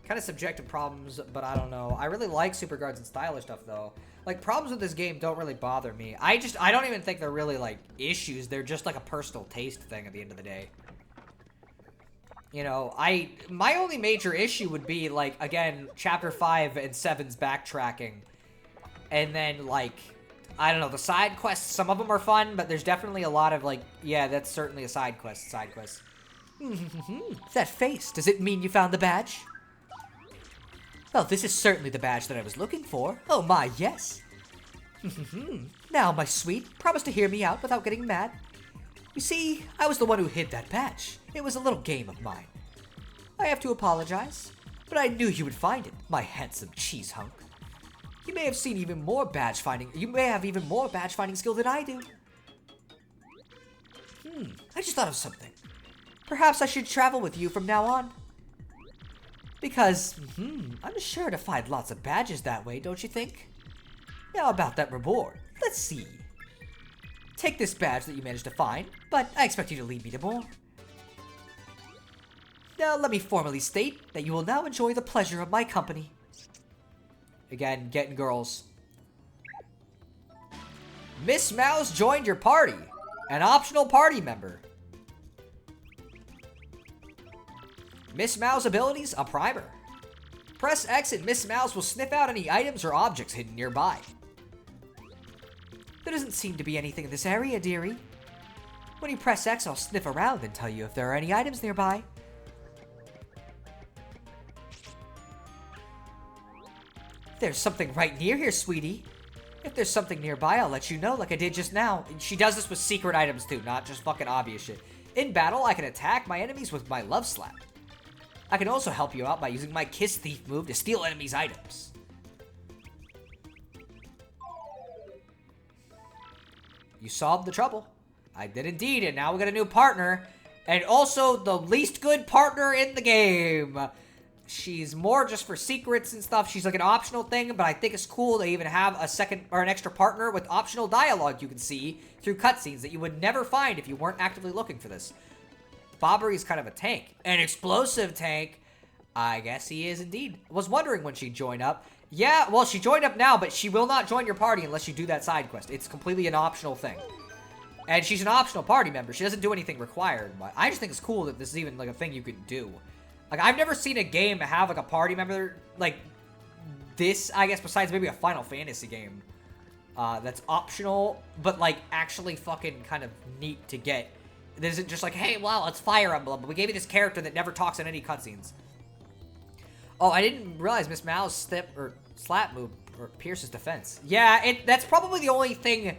Kind of subjective problems, but I don't know. I really like super guards and stylish stuff, though. Like, problems with this game don't really bother me. I don't even think they're really, like, issues. They're just, like, a personal taste thing at the end of the day. You know, my only major issue would be, like, again, Chapter 5 and 7's backtracking. And then, like, I don't know, the side quests, some of them are fun, but there's definitely a lot of, like, yeah, that's certainly a side quest. That face, does it mean you found the badge? Well, this is certainly the badge that I was looking for. Oh my, yes. Now, my sweet, promise to hear me out without getting mad. You see, I was the one who hid that badge. It was a little game of mine. I have to apologize, but I knew you would find it, my handsome cheese hunk. You may have seen even more badge finding. You may have even more badge finding skill than I do. I just thought of something. Perhaps I should travel with you from now on. Because, I'm sure to find lots of badges that way, don't you think? Now about that reward, let's see. Take this badge that you managed to find, but I expect you to lead me to more. Now let me formally state that you will now enjoy the pleasure of my company. Again, getting girls. Miss Mouse joined your party. An optional party member. Miss Mouse abilities, a primer. Press X and Miss Mouse will sniff out any items or objects hidden nearby. There doesn't seem to be anything in this area, dearie. When you press X, I'll sniff around and tell you if there are any items nearby. There's something right near here, sweetie. If there's something nearby, I'll let you know like I did just now. And she does this with secret items too, not just fucking obvious shit. In battle, I can attack my enemies with my Love Slap. I can also help you out by using my Kiss Thief move to steal enemies' items. You solved the trouble. I did indeed, and now we got a new partner. And also the least good partner in the game. She's more just for secrets and stuff. She's like an optional thing, but I think it's cool to even have a second or an extra partner with optional dialogue you can see through cutscenes that you would never find if you weren't actively looking for this. Bobbery's kind of a tank. An explosive tank. I guess he is indeed. Was wondering when she'd join up. Yeah, well, she joined up now, but she will not join your party unless you do that side quest. It's completely an optional thing. And she's an optional party member. She doesn't do anything required. But I just think it's cool that this is even like a thing you can do. Like, I've never seen a game have like a party member like this, I guess, besides maybe a Final Fantasy game. That's optional, but like actually fucking kind of neat to get. It isn't just like, hey, wow, it's Fire Emblem, but we gave you this character that never talks in any cutscenes. Oh, I didn't realize Miss Mao's slap move or Pierce's defense. Yeah, that's probably the only thing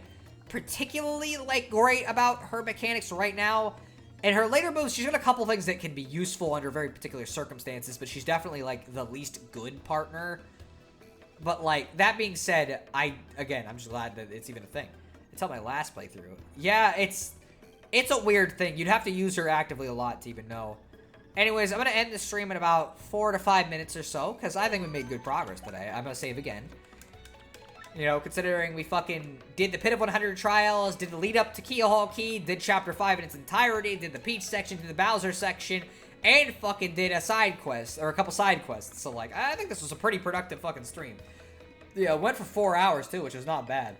particularly like great about her mechanics right now. And her later moves, she's got a couple things that can be useful under very particular circumstances, but she's definitely like the least good partner. But like that being said, I'm just glad that it's even a thing. Until my last playthrough. Yeah, it's a weird thing. You'd have to use her actively a lot to even know. Anyways, I'm going to end the stream in about 4 to 5 minutes or so, because I think we made good progress today. I'm going to save again. You know, considering we fucking did the Pit of 100 trials, did the lead up to Keelhaul Key, did Chapter 5 in its entirety, did the Peach section, did the Bowser section, and fucking did a side quest, or a couple side quests. So, like, I think this was a pretty productive fucking stream. Yeah, it went for 4 hours, too, which is not bad.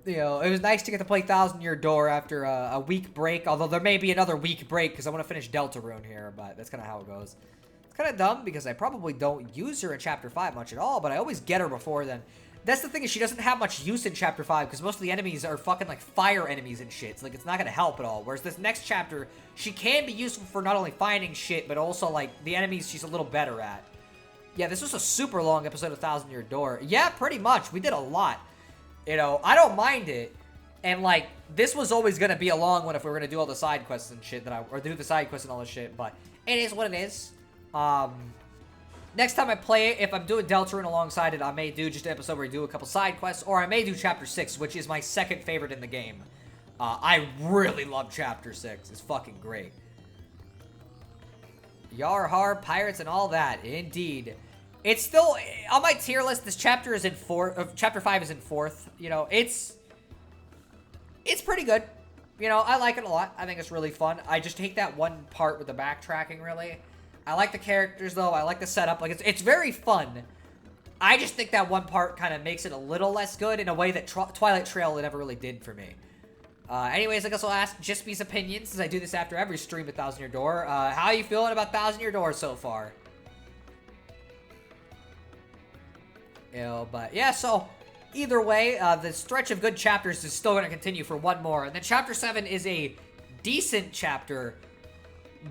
You know, it was nice to get to play Thousand Year Door after a week break, although there may be another week break, because I want to finish Deltarune here, but that's kind of how it goes. It's kind of dumb, because I probably don't use her in Chapter 5 much at all, but I always get her before then. That's the thing, is she doesn't have much use in Chapter 5, because most of the enemies are fucking, like, fire enemies and shit, so, like, it's not gonna help at all. Whereas this next chapter, she can be useful for not only finding shit, but also, like, the enemies she's a little better at. Yeah, this was a super long episode of Thousand Year Door. Yeah, pretty much. We did a lot. You know, I don't mind it. And, like, this was always going to be a long one if we were going to do all the side quests and shit or do the side quests and all this shit, but it is what it is. Next time I play it, if I'm doing Deltarune alongside it, I may do just an episode where we do a couple side quests, or I may do Chapter 6, which is my second favorite in the game. I really love Chapter 6. It's fucking great. Yar har, pirates and all that. Indeed. It's still, on my tier list, this chapter is in Chapter 5 is in 4th. You know, it's pretty good. You know, I like it a lot. I think it's really fun. I just hate that one part with the backtracking, really. I like the characters, though. I like the setup. Like, it's very fun. I just think that one part kind of makes it a little less good in a way that Twilight Trail never really did for me. Anyways, I guess I'll ask Jispy's opinions, since I do this after every stream at Thousand Year Door. How are you feeling about Thousand Year Door so far? You know, but yeah, so either way, the stretch of good chapters is still going to continue for one more. And then Chapter 7 is a decent chapter,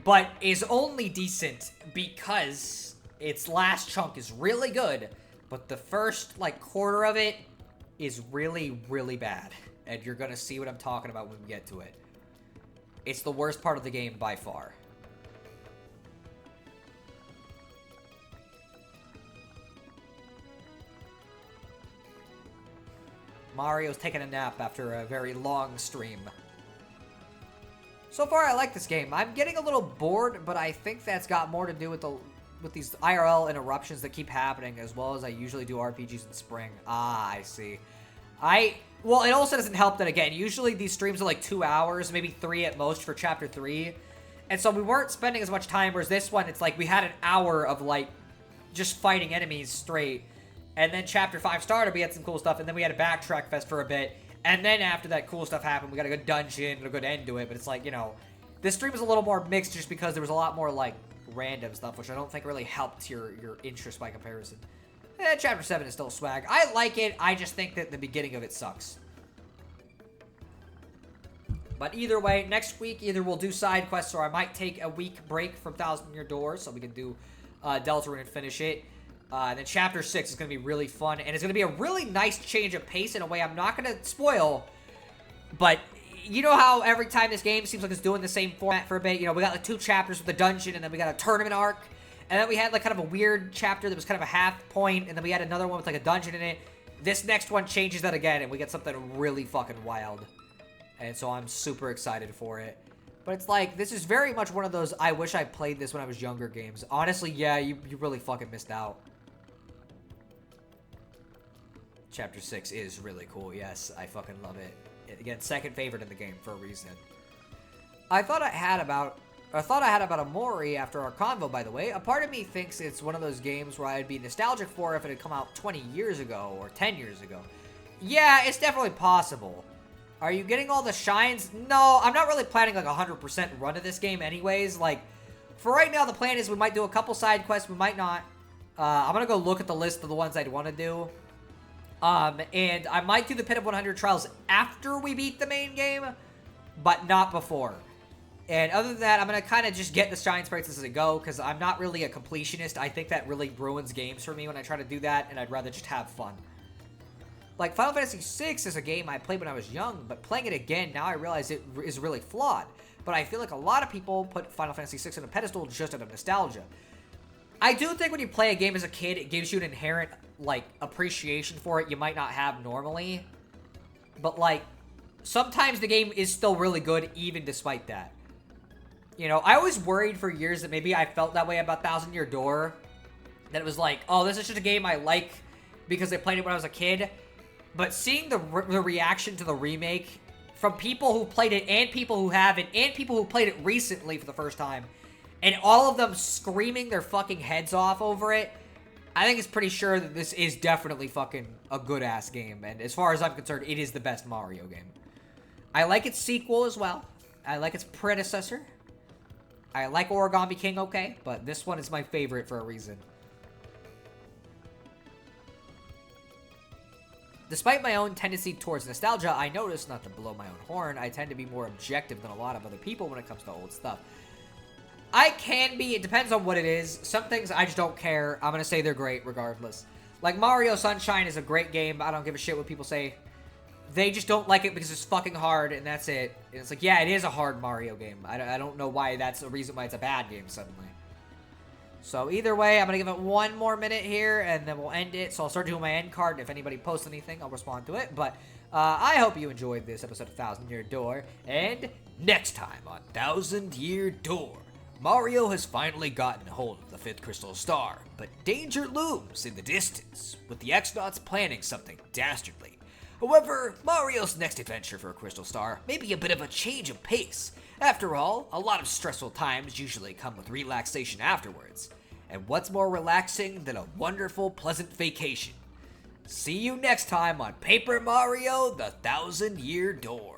but is only decent because its last chunk is really good, but the first, like, quarter of it is really, really bad. And you're going to see what I'm talking about when we get to it. It's the worst part of the game by far. Mario's taking a nap after a very long stream. So far, I like this game. I'm getting a little bored, but I think that's got more to do with these IRL interruptions that keep happening, as well as I usually do RPGs in spring. Ah, I see. Well, it also doesn't help that, again, usually these streams are like 2 hours, maybe 3 at most for Chapter 3. And so we weren't spending as much time, whereas this one, it's like we had an hour of, like, just fighting enemies straight. And then Chapter 5 started, we had some cool stuff, and then we had a backtrack fest for a bit. And then after that cool stuff happened, we got a good dungeon and a good end to it. But it's like, you know, this stream is a little more mixed just because there was a lot more, like, random stuff, which I don't think really helped your interest by comparison. Chapter 7 is still swag. I like it, I just think that the beginning of it sucks. But either way, next week, either we'll do side quests or I might take a week break from Thousand Year Door so we can do Deltarune and finish it. And then Chapter 6 is going to be really fun, and it's going to be a really nice change of pace in a way I'm not going to spoil. But you know how every time this game seems like it's doing the same format for a bit? You know, we got like 2 chapters with the dungeon, and then we got a tournament arc. And then we had like kind of a weird chapter that was kind of a half point, and then we had another one with like a dungeon in it. This next one changes that again, and we get something really fucking wild. And so I'm super excited for it. But it's like, this is very much one of those I wish I played this when I was younger games. Honestly, yeah, you really fucking missed out. Chapter 6 is really cool, yes. I fucking love it. Again, second favorite in the game for a reason. I thought I had about a Mori after our convo, by the way. A part of me thinks it's one of those games where I'd be nostalgic for if it had come out 20 years ago or 10 years ago. Yeah, it's definitely possible. Are you getting all the shines? No, I'm not really planning like a 100% run of this game anyways. Like, for right now, the plan is we might do a couple side quests, we might not. I'm gonna go look at the list of the ones I'd want to do. And I might do the Pit of 100 Trials after we beat the main game, but not before. And other than that, I'm going to kind of just get the shine sprites as I go, because I'm not really a completionist. I think that really ruins games for me when I try to do that, and I'd rather just have fun. Like, Final Fantasy VI is a game I played when I was young, but playing it again, now I realize it is really flawed. But I feel like a lot of people put Final Fantasy VI on a pedestal just out of nostalgia. I do think when you play a game as a kid, it gives you an inherent, like, appreciation for it you might not have normally. But, like, sometimes the game is still really good, even despite that. You know, I was worried for years that maybe I felt that way about Thousand Year Door. That it was like, oh, this is just a game I like because I played it when I was a kid. But seeing the reaction to the remake from people who played it and people who haven't and people who played it recently for the first time, and all of them screaming their fucking heads off over it, I think it's pretty sure that this is definitely fucking a good-ass game. And as far as I'm concerned, it is the best Mario game. I like its sequel as well. I like its predecessor. I like Origami King, okay, but this one is my favorite for a reason. Despite my own tendency towards nostalgia, I notice, not to blow my own horn, I tend to be more objective than a lot of other people when it comes to old stuff. I can be, it depends on what it is. Some things I just don't care. I'm gonna say they're great regardless. Like Mario Sunshine is a great game. I don't give a shit what people say. They just don't like it because it's fucking hard, and that's it. And it's like, yeah, it is a hard Mario game. I don't know why that's the reason why it's a bad game suddenly. So either way, I'm going to give it one more minute here, and then we'll end it. So I'll start doing my end card, and if anybody posts anything, I'll respond to it. But I hope you enjoyed this episode of Thousand Year Door. And next time on Thousand Year Door, Mario has finally gotten hold of the 5th Crystal Star, but danger looms in the distance, with the X-Nauts planning something dastardly. However, Mario's next adventure for a Crystal Star may be a bit of a change of pace. After all, a lot of stressful times usually come with relaxation afterwards. And what's more relaxing than a wonderful, pleasant vacation? See you next time on Paper Mario: The Thousand Year Door.